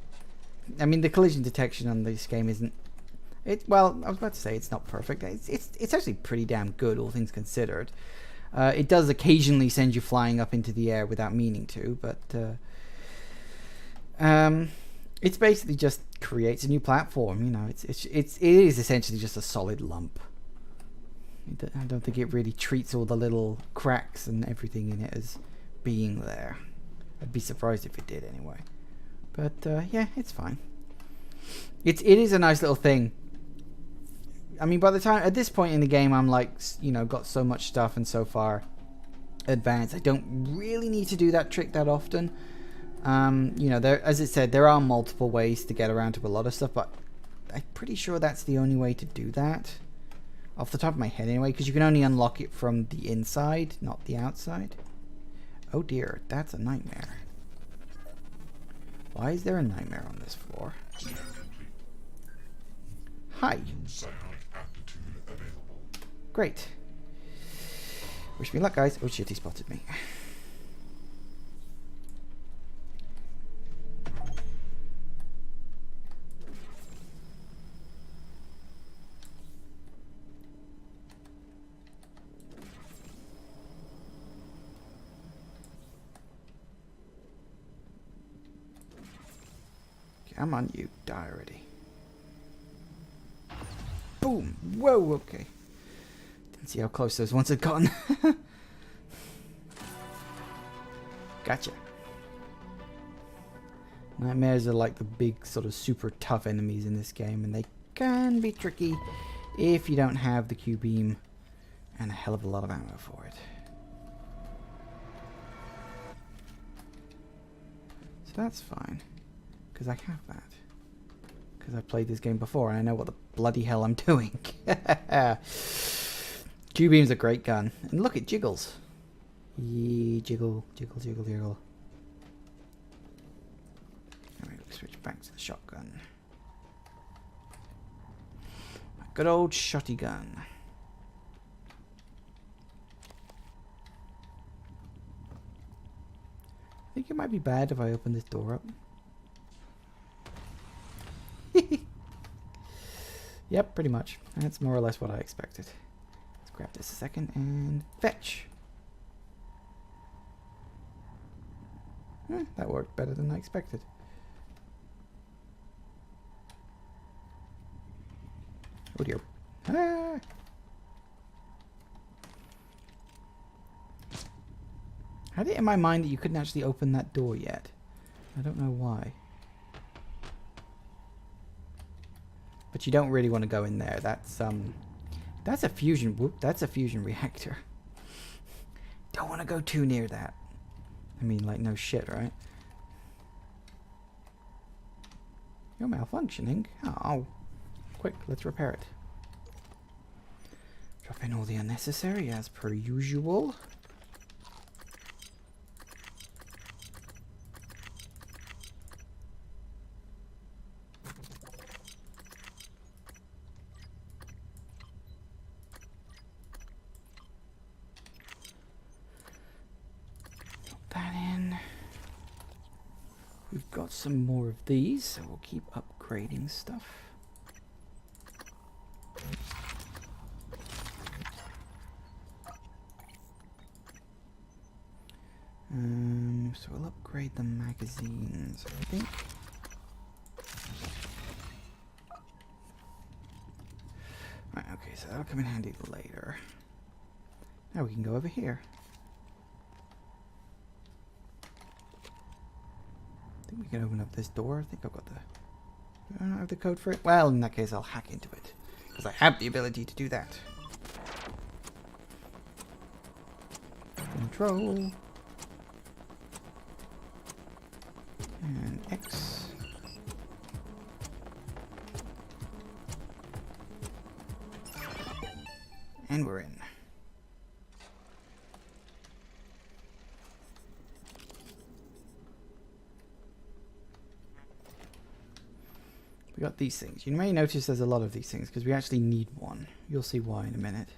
[SPEAKER 1] I mean, the collision detection on this game isn't... Well, I was about to say it's not perfect. It's actually pretty damn good, all things considered. It does occasionally send you flying up into the air without meaning to, but... it's basically just creates a new platform, you know. It is essentially just a solid lump. I don't think it really treats all the little cracks and everything in it as being there. I'd be surprised if it did anyway. But yeah, it's fine. It is a nice little thing. I mean, by the time at this point in the game, I'm like, you know, got so much stuff and so far advanced. I don't really need to do that trick that often. You know, as it said, there are multiple ways to get around to a lot of stuff, but I'm pretty sure that's the only way to do that. Off the top of my head anyway, because you can only unlock it from the inside, not the outside. Oh dear, that's a nightmare. Why is there a nightmare on this floor? Hi. Great. Wish me luck, guys. Oh shit, he spotted me. Come on, you die already. Boom! Whoa, okay. Didn't see how close those ones had gotten. Gotcha. Nightmares are like the big, sort of super tough enemies in this game, and they can be tricky if you don't have the Q-beam and a hell of a lot of ammo for it. So that's fine. Because I have that. Because I've played this game before and I know what the bloody hell I'm doing. Q-beam's a great gun. And look, it jiggles. Jiggle, jiggle, jiggle, jiggle. Alright, let's switch back to the shotgun. A good old shotty gun. I think it might be bad if I open this door up. Yep, pretty much. That's more or less what I expected. Let's grab this a second and fetch. That worked better than I expected. Oh dear. Ah. I had it in my mind that you couldn't actually open that door yet. I don't know why. But you don't really want to go in there. That's a fusion. Whoop, that's a fusion reactor. Don't want to go too near that. I mean, like, no shit, right? You're malfunctioning. Oh. Quick, let's repair it. Drop in all the unnecessary as per usual. That in. We've got some more of these, so we'll keep upgrading stuff. So we'll upgrade the magazines, I think. Right, okay, so that'll come in handy later. Now we can go over here. I think we can open up this door. I think I've got the... I don't have the code for it. Well, in that case, I'll hack into it. Because I have the ability to do that. Control. And X. And we're in. We got these things. You may notice there's a lot of these things because we actually need one. You'll see why in a minute.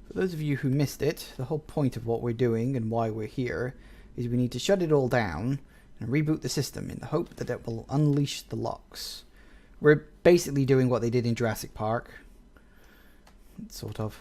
[SPEAKER 1] For those of you who missed it, the whole point of what we're doing and why we're here is we need to shut it all down and reboot the system in the hope that it will unleash the locks. We're basically doing what they did in Jurassic Park. Sort of.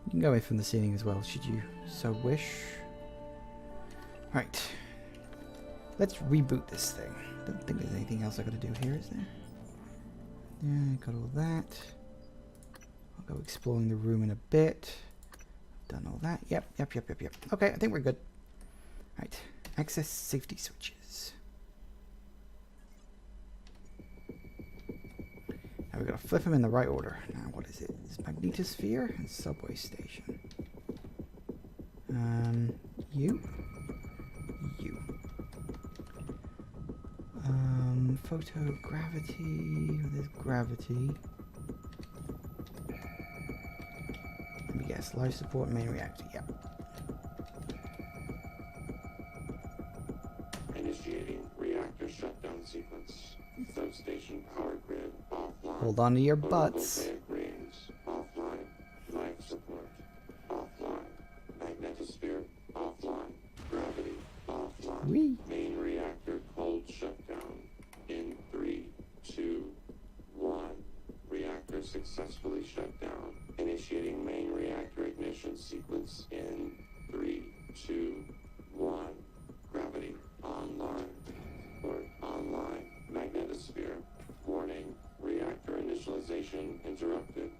[SPEAKER 1] You can go in from the ceiling as well, should you so wish. Right. Let's reboot this thing. Don't think there's anything else I gotta do here, is there? Yeah, got all that. I'll go exploring the room in a bit. Done all that. Yep. Okay, I think we're good. Right. Access safety switches. Now we've got to flip them in the right order. Now, what is it? It's magnetosphere and subway station. You. Photogravity. There's gravity. Let me guess. Life support main reactor. Yep.
[SPEAKER 15] Initiating reactor shutdown sequence. Substation power grid offline.
[SPEAKER 1] Hold on to your butts.
[SPEAKER 15] Rings offline. Life support offline. Magnetosphere offline. Gravity offline.
[SPEAKER 1] Whee.
[SPEAKER 15] Main reactor cold shutdown. In 3, 2, 1. Reactor successfully shut down. Initiating main reactor ignition sequence in 3, 2, 1. Gravity online. Port online. Magnetosphere. Warning. Reactor initialization interrupted.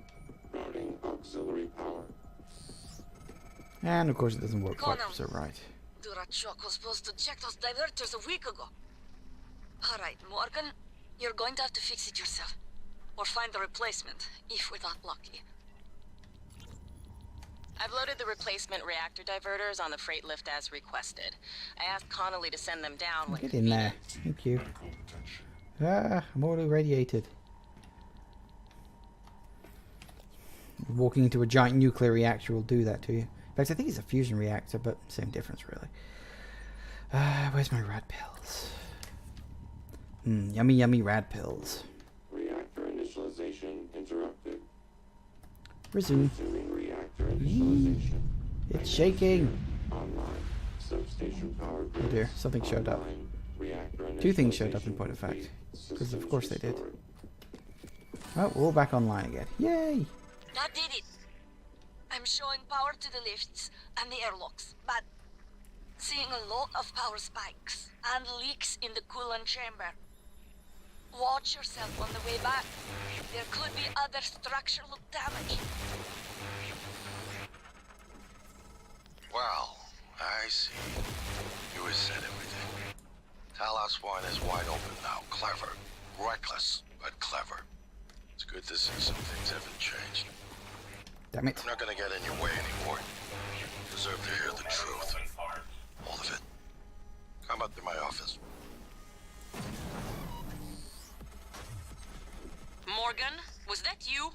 [SPEAKER 15] Routing auxiliary power.
[SPEAKER 1] And of course it doesn't work quite so right.
[SPEAKER 16] Durachok was supposed to check those diverters a week ago. Alright, Morgan, you're going to have to fix it yourself. Or find the replacement, if we're that lucky.
[SPEAKER 11] I've loaded the replacement reactor diverters on the freight lift as requested. I asked Connolly to send them down when
[SPEAKER 1] Get in there. Thank you. Ah, I'm already radiated. Walking into a giant nuclear reactor will do that to you. In fact, I think it's a fusion reactor, but same difference, really. Where's my rad pills? Yummy, yummy rad pills.
[SPEAKER 15] Reactor initialization interrupted.
[SPEAKER 1] Resume.
[SPEAKER 15] Resuming reactor initialization.
[SPEAKER 1] It's shaking.
[SPEAKER 15] Online. Substation power grid.
[SPEAKER 1] Oh dear, something showed up. Two things showed up in point of fact. Because of course they did. Oh, we're all back online again. Yay!
[SPEAKER 16] That did it. I'm showing power to the lifts and the airlocks, but seeing a lot of power spikes and leaks in the coolant chamber. Watch yourself on the way back. There could be other structural damage.
[SPEAKER 18] Well, I see. You have said everything. Talos 1 is wide open now. Clever. Reckless, but clever. It's good to see some things haven't changed.
[SPEAKER 1] Damn it.
[SPEAKER 18] I'm not gonna get in your way anymore. You deserve to hear the truth. All of it. Come up to my office.
[SPEAKER 16] Morgan, was that you?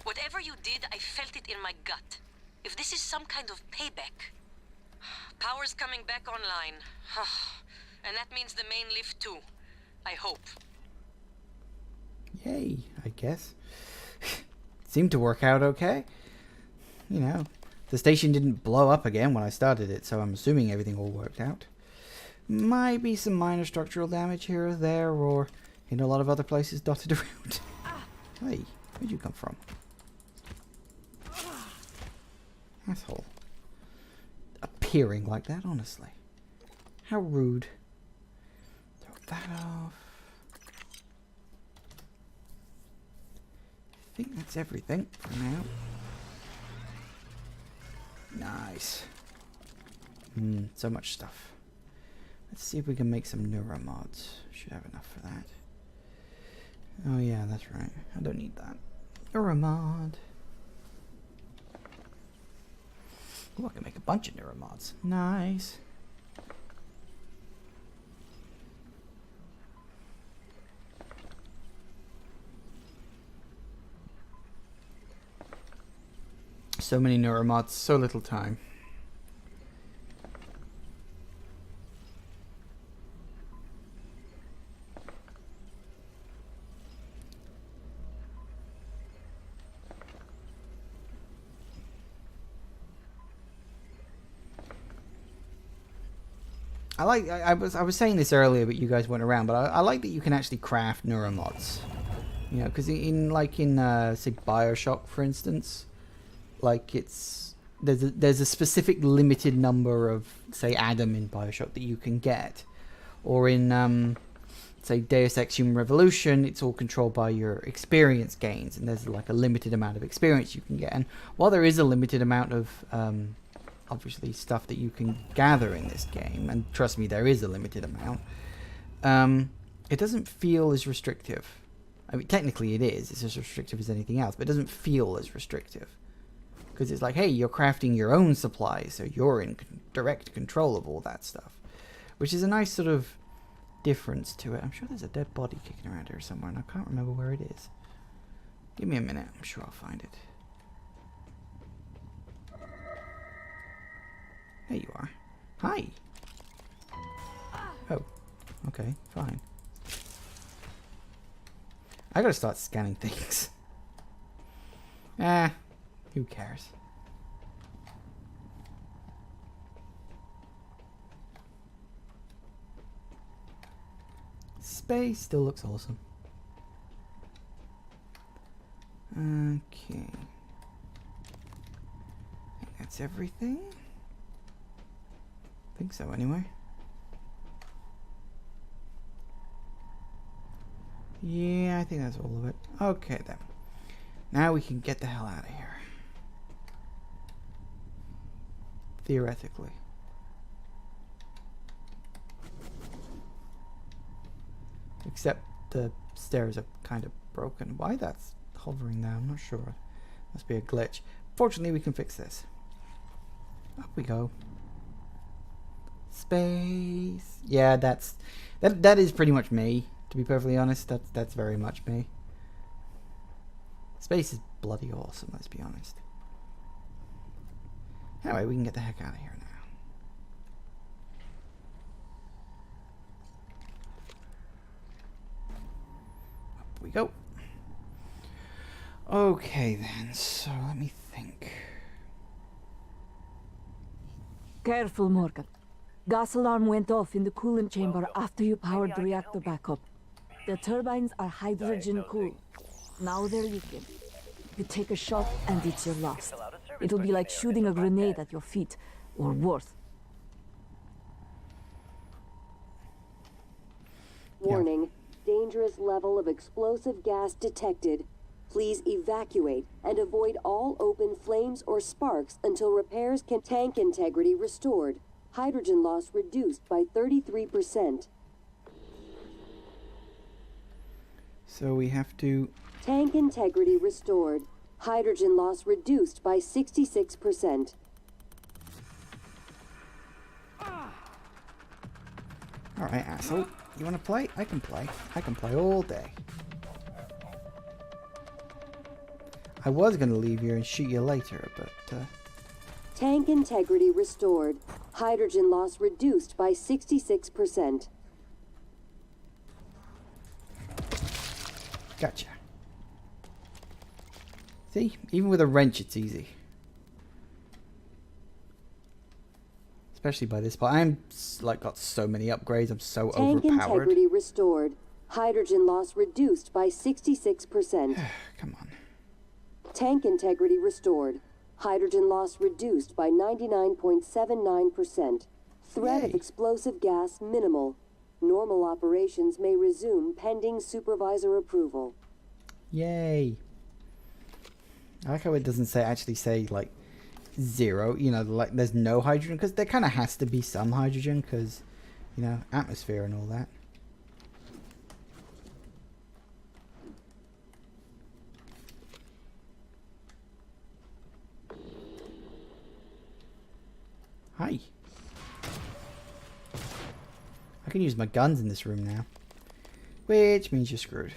[SPEAKER 16] Whatever you did, I felt it in my gut. If this is some kind of payback. Power's coming back online. And that means the main lift too. I hope.
[SPEAKER 1] Yay, I guess. Seemed to work out okay. You know, the station didn't blow up again when I started it, so I'm assuming everything all worked out. Might be some minor structural damage here or there, or in a lot of other places dotted around. Hey, where'd you come from? Asshole. Appearing like that, honestly. How rude. Throw that off. I think that's everything for now. Nice. So much stuff. Let's see if we can make some neuromods. Should have enough for that. Oh yeah, that's right. I don't need that. Neuromod. Oh, I can make a bunch of neuromods. Nice. So many neuromods, so little time. I was saying this earlier, but you guys weren't around. But I like that you can actually craft neuromods. You know, because say BioShock, for instance, like there's a specific limited number of, say, Adam in BioShock that you can get, or in say Deus Ex Human Revolution, it's all controlled by your experience gains, and there's like a limited amount of experience you can get. And while there is a limited amount of obviously stuff that you can gather in this game, and trust me, there is a limited amount, it doesn't feel as restrictive. I mean, technically it is. It's as restrictive as anything else, but it doesn't feel as restrictive. Because it's like, hey, you're crafting your own supplies, so you're in direct control of all that stuff. Which is a nice sort of difference to it. I'm sure there's a dead body kicking around here somewhere, and I can't remember where it is. Give me a minute. I'm sure I'll find it. There you are. Hi. Oh. Okay, fine. I gotta start scanning things. Who cares? Space still looks awesome. Okay. I think that's everything. I think so, anyway. Yeah, I think that's all of it. Okay, then. Now we can get the hell out of here. Theoretically. Except the stairs are kind of broken. Why that's hovering there, I'm not sure. Must be a glitch. Fortunately, we can fix this. Up we go. Space. Yeah, that is pretty much me. To be perfectly honest, that's very much me. Space is bloody awesome, let's be honest. Anyway, we can get the heck out of here now. Up we go. Okay then, so let me think.
[SPEAKER 14] Careful, Morgan. Gas alarm went off in the coolant chamber after you powered the reactor back up. The turbines are hydrogen cooled. Now they're leaking. You take a shot and it's your last. It'll be like shooting a grenade at your feet, or worse.
[SPEAKER 21] Warning. Dangerous level of explosive gas detected. Please evacuate and avoid all open flames or sparks until repairs can. Tank integrity restored. Hydrogen loss reduced by 33%.
[SPEAKER 1] So we have to...
[SPEAKER 21] Tank integrity restored. Hydrogen loss reduced by 66%.
[SPEAKER 1] Alright, asshole. You wanna play? I can play. I can play all day. I was gonna leave you and shoot you later, but,
[SPEAKER 21] Tank integrity restored. Hydrogen loss reduced by 66%.
[SPEAKER 1] Gotcha. See? Even with a wrench, it's easy. Especially by this part. I'm, like, got so many upgrades. I'm so
[SPEAKER 21] Tank
[SPEAKER 1] overpowered.
[SPEAKER 21] integrity restored. Hydrogen loss reduced by 66%.
[SPEAKER 1] Come on.
[SPEAKER 21] Tank integrity restored. Hydrogen loss reduced by 99.79%. Threat of explosive gas minimal. Normal operations may resume pending supervisor approval.
[SPEAKER 1] Yay. I like how it doesn't actually say, like, 0. You know, like, there's no hydrogen. Because there kind of has to be some hydrogen. Because, you know, atmosphere and all that. Hi. I can use my guns in this room now. Which means you're screwed.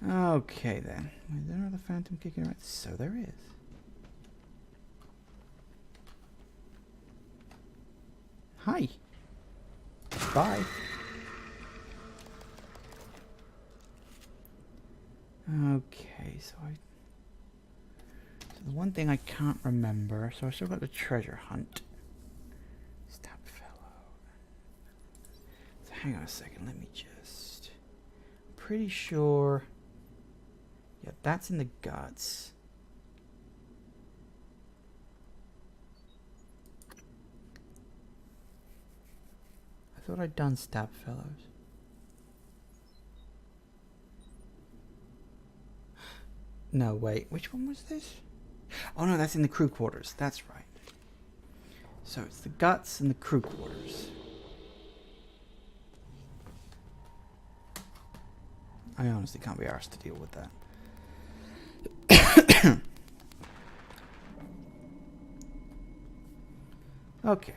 [SPEAKER 1] Okay then. Is there another phantom kicking around? So there is. Hi. Bye. Okay, so the one thing I can't remember, so I still got the treasure hunt. Stab fellow. So hang on a second, let me just... Pretty sure... Yeah, that's in the guts. I thought I'd done stab fellows. No, wait, which one was this? Oh no, that's in the crew quarters. That's right. So it's the guts and the crew quarters. I honestly can't be arsed to deal with that. Okay.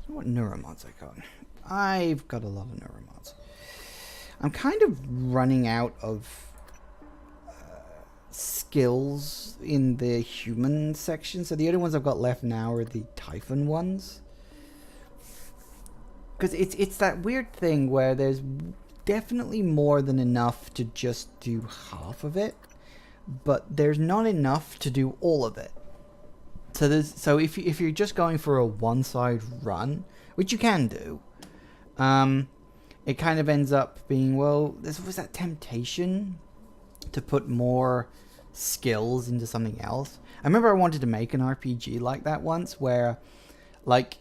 [SPEAKER 1] So what neuromods I got? I've got a lot of neuromods. I'm kind of running out of skills in the human section, so the only ones I've got left now are the Typhon ones, because it's that weird thing where there's definitely more than enough to just do half of it, but there's not enough to do all of it. So if you're just going for a one-side run, which you can do, it kind of ends up being, well, there was that temptation to put more skills into something else. I remember I wanted to make an RPG like that once, where like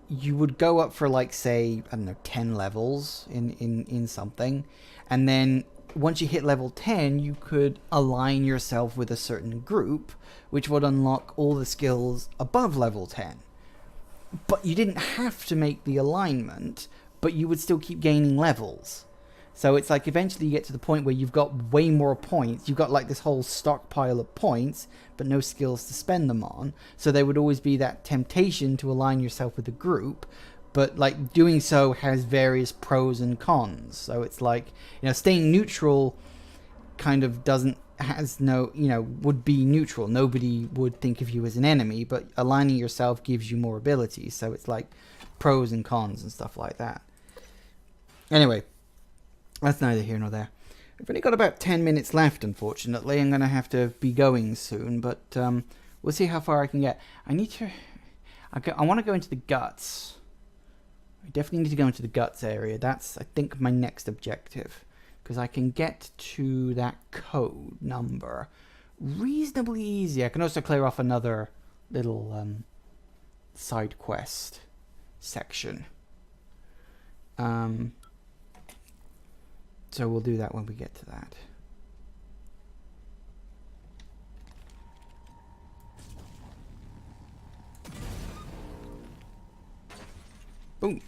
[SPEAKER 1] you would go up for, like, say, I don't know, 10 levels in something, and then once you hit level 10 you could align yourself with a certain group, which would unlock all the skills above level 10. But you didn't have to make the alignment, but you would still keep gaining levels. So it's like eventually you get to the point where you've got way more points. You've got like this whole stockpile of points, but no skills to spend them on. So there would always be that temptation to align yourself with a group, but like doing so has various pros and cons. So it's like, you know, staying neutral kind of would be neutral. Nobody would think of you as an enemy, but aligning yourself gives you more abilities. So it's like pros and cons and stuff like that. Anyway. That's neither here nor there. We've only got about 10 minutes left, unfortunately. I'm going to have to be going soon, but we'll see how far I can get. I I want to go into the guts. I definitely need to go into the guts area. That's, I think, my next objective. Because I can get to that code number reasonably easy. I can also clear off another little side quest section. So we'll do that when we get to that. Boom.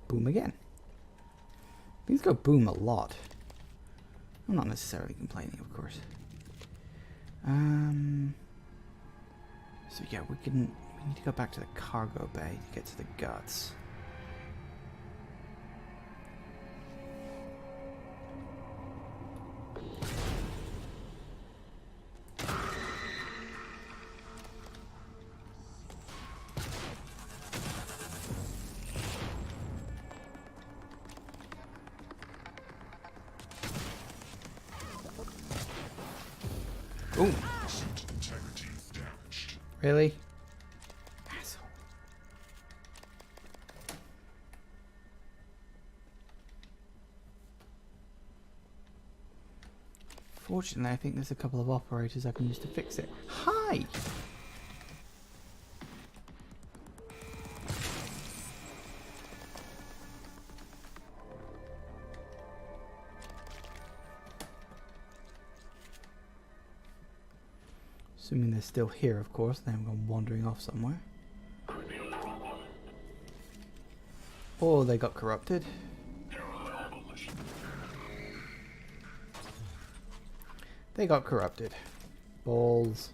[SPEAKER 1] Boom again. Things go boom a lot. I'm not necessarily complaining, of course. So yeah, we need to go back to the cargo bay to get to the guts. Ooh. Really? Asshole. Fortunately, I think there's a couple of operators I can use to fix it. Hi! Assuming they're still here, of course. They haven't gone wandering off somewhere. Or they got corrupted. They got corrupted. Balls.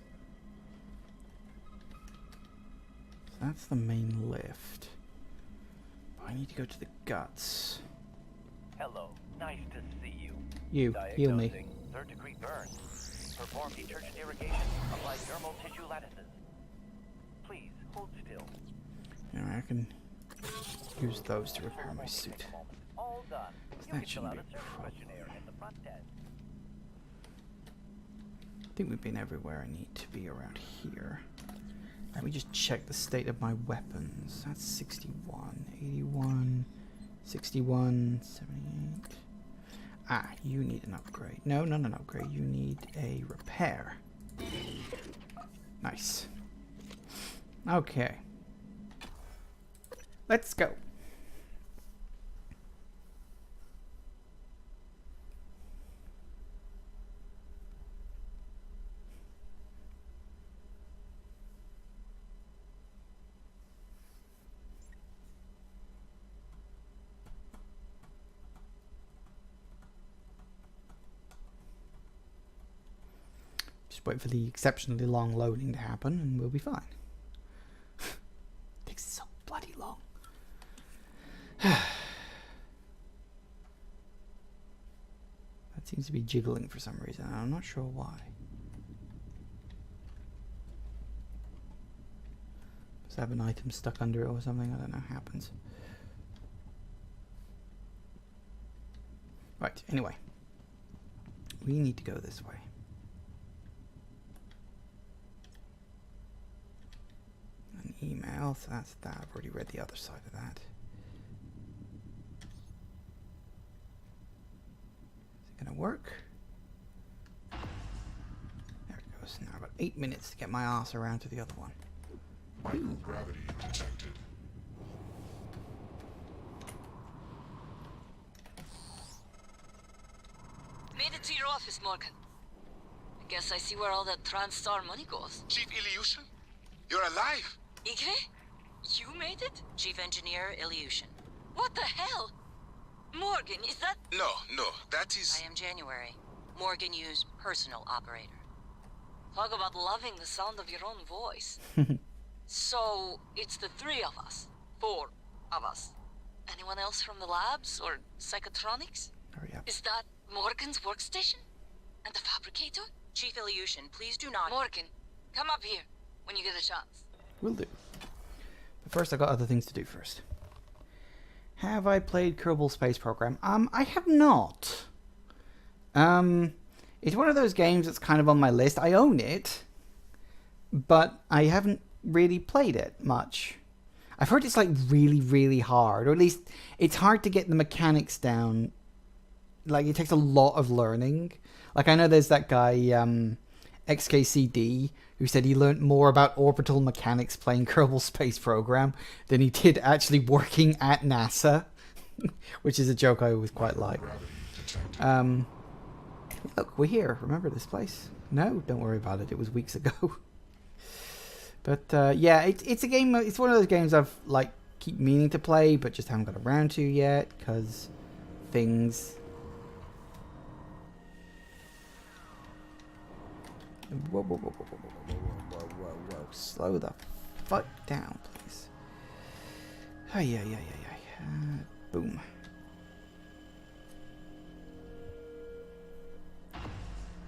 [SPEAKER 1] So that's the main lift. I need to go to the guts.
[SPEAKER 6] Hello. Nice to see you.
[SPEAKER 1] You, heal me.
[SPEAKER 6] Third-degree burn. Perform detergent irrigation. Apply dermal tissue lattices. Please, hold still.
[SPEAKER 1] Yeah, I can use those to repair my suit.
[SPEAKER 6] All done.
[SPEAKER 1] So that shouldn't be a problem. I think we've been everywhere I need to be around here. Let me just check the state of my weapons. That's 61, 81, 61, 78. Ah, you need an upgrade. No, not an upgrade. You need a repair. Nice. Okay. Let's go. Just wait for the exceptionally long loading to happen and we'll be fine. Takes so bloody long. That seems to be jiggling for some reason. I'm not sure why. Does it have an item stuck under it or something? I don't know. Happens. Right, anyway. We need to go this way. An email, so that's that. I've already read the other side of that. Is it gonna work? There it goes. Now I've got 8 minutes to get my ass around to the other one.
[SPEAKER 2] Microgravity detected.
[SPEAKER 16] Made it to your office, Morgan. I guess I see where all that TranStar money goes.
[SPEAKER 2] Chief Ilyushin? You're alive!
[SPEAKER 16] Igre? You made it? Chief Engineer Ilyushin. What the hell? Morgan, is that...
[SPEAKER 2] No, that is...
[SPEAKER 16] I am January. Morgan Yu's personal operator. Talk about loving the sound of your own voice. So, it's the 3 of us. 4 of us. Anyone else from the labs or psychotronics?
[SPEAKER 1] Hurry up.
[SPEAKER 16] Is that Morgan's workstation? And the fabricator? Chief Ilyushin, please do not... Morgan, come up here when you get a chance.
[SPEAKER 1] Will do. But first, I got other things to do first. Have I played Kerbal Space Program? I have not. It's one of those games that's kind of on my list. I own it, but I haven't really played it much. I've heard it's like really, really hard, or at least it's hard to get the mechanics down. Like, it takes a lot of learning. Like, I know there's that guy, XKCD, who said he learned more about orbital mechanics playing Kerbal Space Program than he did actually working at NASA, which is a joke I always quite like. Look, we're here. Remember this place? No, don't worry about it. It was weeks ago. But yeah, it's a game. It's one of those games I've like keep meaning to play, but just haven't got around to yet because things. Whoa, whoa, whoa, whoa, whoa, whoa, whoa, whoa, whoa, whoa! Slow the fuck down, please. Oh yeah, yeah, yeah, yeah. Boom.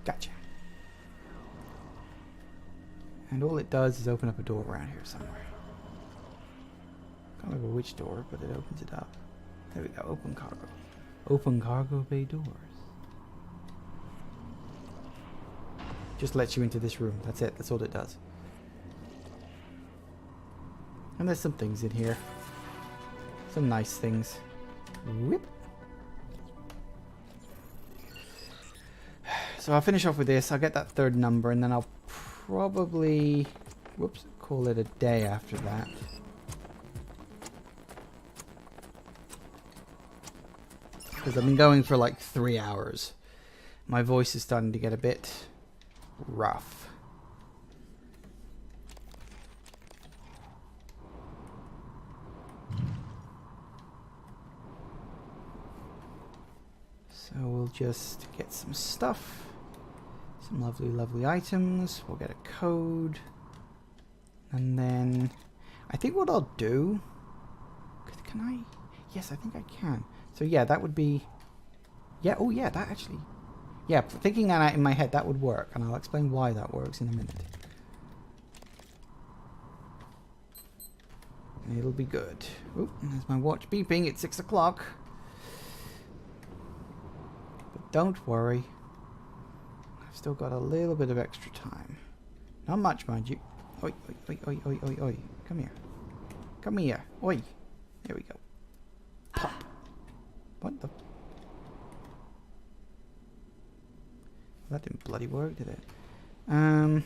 [SPEAKER 1] Gotcha. And all it does is open up a door around here somewhere. Can't remember which door, but it opens it up. There we go. Open cargo. Open cargo bay doors. Just lets you into this room. That's it. That's all it does. And there's some things in here. Some nice things. Whip. So I'll finish off with this. I'll get that third number, and then I'll probably, whoops, call it a day after that. Because I've been going for like 3 hours. My voice is starting to get a bit rough. So we'll just get some stuff. Some lovely, lovely items. We'll get a code. And then I think what I'll do... Can I? Yes, I think I can. So yeah, that would be... Yeah, oh yeah, that actually... Yeah, thinking that out in my head, that would work. And I'll explain why that works in a minute. It'll be good. Oh, there's my watch beeping. It's 6 o'clock. But don't worry. I've still got a little bit of extra time. Not much, mind you. Oi, oi, oi, oi, oi, oi, oi. Come here. Come here. Oi. There we go. Pop. What the... That didn't bloody work, did it? Come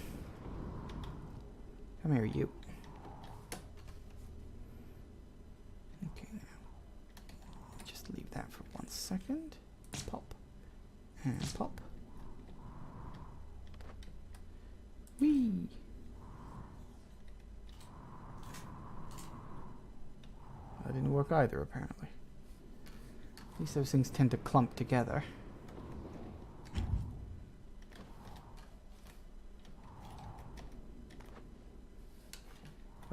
[SPEAKER 1] here, you. Okay, now. Just leave that for 1 second. Pop. And pop. Whee! That didn't work either, apparently. At least those things tend to clump together.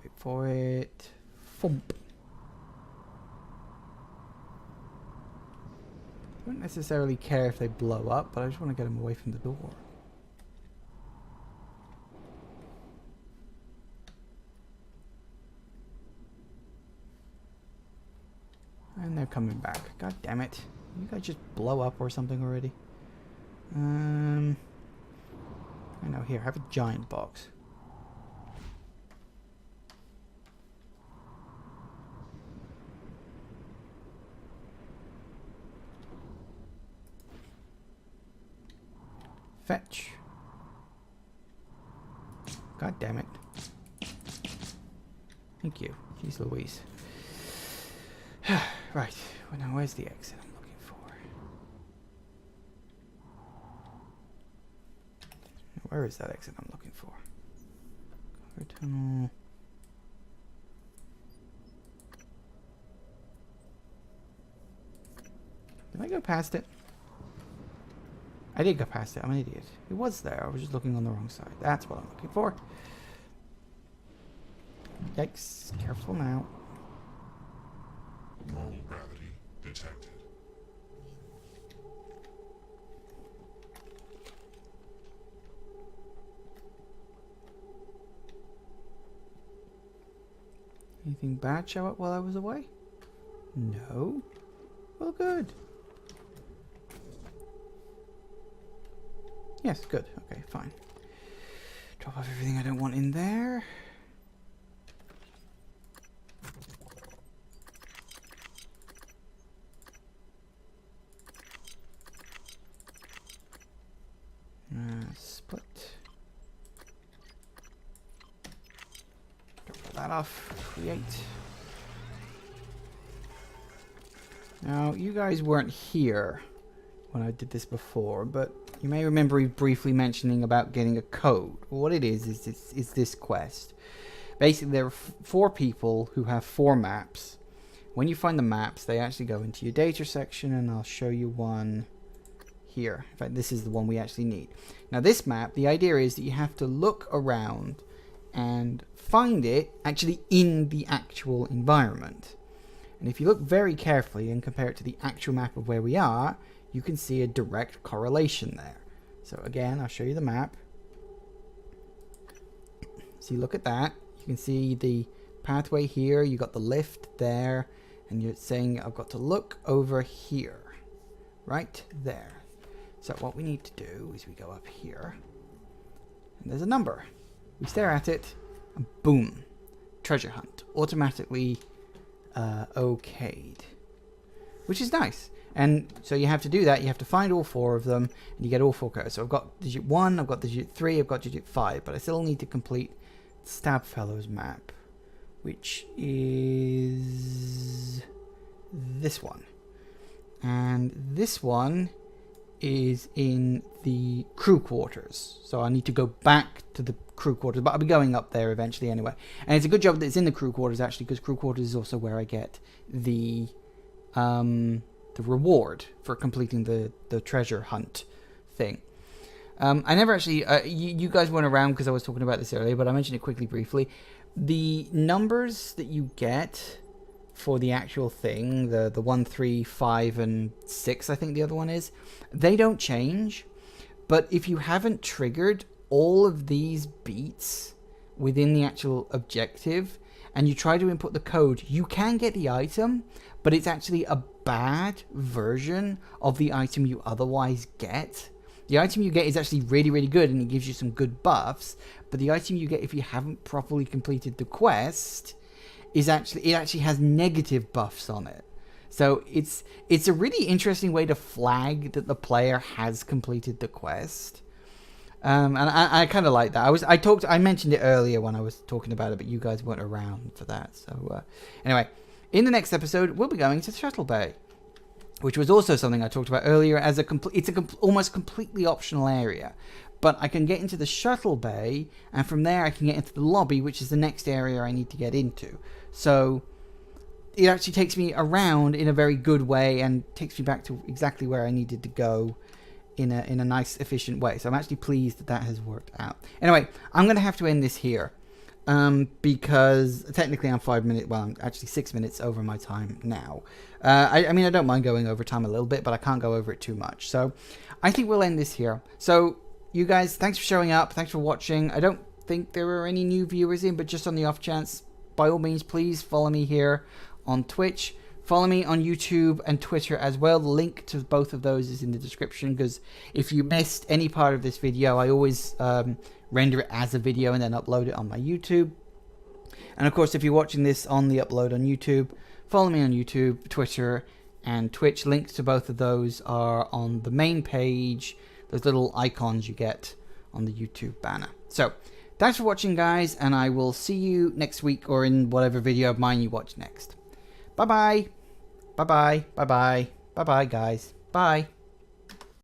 [SPEAKER 1] Wait for it. Thump. I don't necessarily care if they blow up, but I just want to get them away from the door. And they're coming back. God damn it. You guys just blow up or something already? I know, here, have a giant box. Fetch. God damn it. Thank you. Jeez Louise. Right. Well, now where's the exit I'm looking for? Where is that exit I'm looking for? Cargo tunnel. Did I go past it? I did go past it. I'm an idiot. It was there. I was just looking on the wrong side. That's what I'm looking for. Yikes. Careful now.
[SPEAKER 15] Normal gravity detected.
[SPEAKER 1] I Anything bad show up while I was away? No. Well, good. Yes, good. Okay, fine. Drop off everything I don't want in there. Split. Drop that off. Create. Now, you guys weren't here when I did this before, but you may remember briefly mentioning about getting a code. What it is this quest. Basically, there are 4 people who have 4 maps. When you find the maps, they actually go into your data section, and I'll show you one here. In fact, this is the one we actually need. Now, this map, the idea is that you have to look around and find it actually in the actual environment. And if you look very carefully and compare it to the actual map of where we are, you can see a direct correlation there. So again, I'll show you the map. So you look at that, you can see the pathway here, you got the lift there, and you're saying I've got to look over here, right there. So what we need to do is we go up here, and there's a number. We stare at it, and boom, treasure hunt, automatically okayed, which is nice. And so you have to do that, you have to find all 4 of them, and you get all 4 codes. So I've got digit 1, I've got digit 3, I've got digit 5, but I still need to complete Stabfellow's map, which is this one. And this one is in the crew quarters. So I need to go back to the crew quarters, but I'll be going up there eventually anyway. And it's a good job that it's in the crew quarters actually, because crew quarters is also where I get the reward for completing the treasure hunt thing. I never actually, you guys weren't around because I was talking about this earlier, but I mentioned it quickly, briefly. The numbers that you get for the actual thing, the 1, 3, 5, and 6, I think the other one is, they don't change. But if you haven't triggered all of these beats within the actual objective, and you try to input the code, you can get the item, but it's actually a bad version of the item you otherwise get. The item you get is actually really, really good, and it gives you some good buffs, but the item you get if you haven't properly completed the quest is actually has negative buffs on it. So it's a really interesting way to flag that the player has completed the quest. And I kind of like that. I mentioned it earlier when I was talking about it, but you guys weren't around for that. So anyway, in the next episode, we'll be going to the Shuttle Bay, which was also something I talked about earlier as almost completely optional area. But I can get into the Shuttle Bay, and from there I can get into the lobby, which is the next area I need to get into. So it actually takes me around in a very good way and takes me back to exactly where I needed to go in a nice, efficient way. So I'm actually pleased that that has worked out. Anyway, I'm going to have to end this here because technically I'm 5 minutes, well, I'm actually 6 minutes over my time now. I mean, I don't mind going over time a little bit, but I can't go over it too much. So I think we'll end this here. So you guys, thanks for showing up. Thanks for watching. I don't think there are any new viewers in, but just on the off chance, by all means, please follow me here on Twitch. Follow me on YouTube and Twitter as well. The link to both of those is in the description, because if you missed any part of this video, I always render it as a video and then upload it on my YouTube. And of course, if you're watching this on the upload on YouTube, follow me on YouTube, Twitter, and Twitch. Links to both of those are on the main page, those little icons you get on the YouTube banner. So, thanks for watching, guys, and I will see you next week or in whatever video of mine you watch next. Bye-bye. Bye-bye. Bye-bye. Bye-bye, guys. Bye.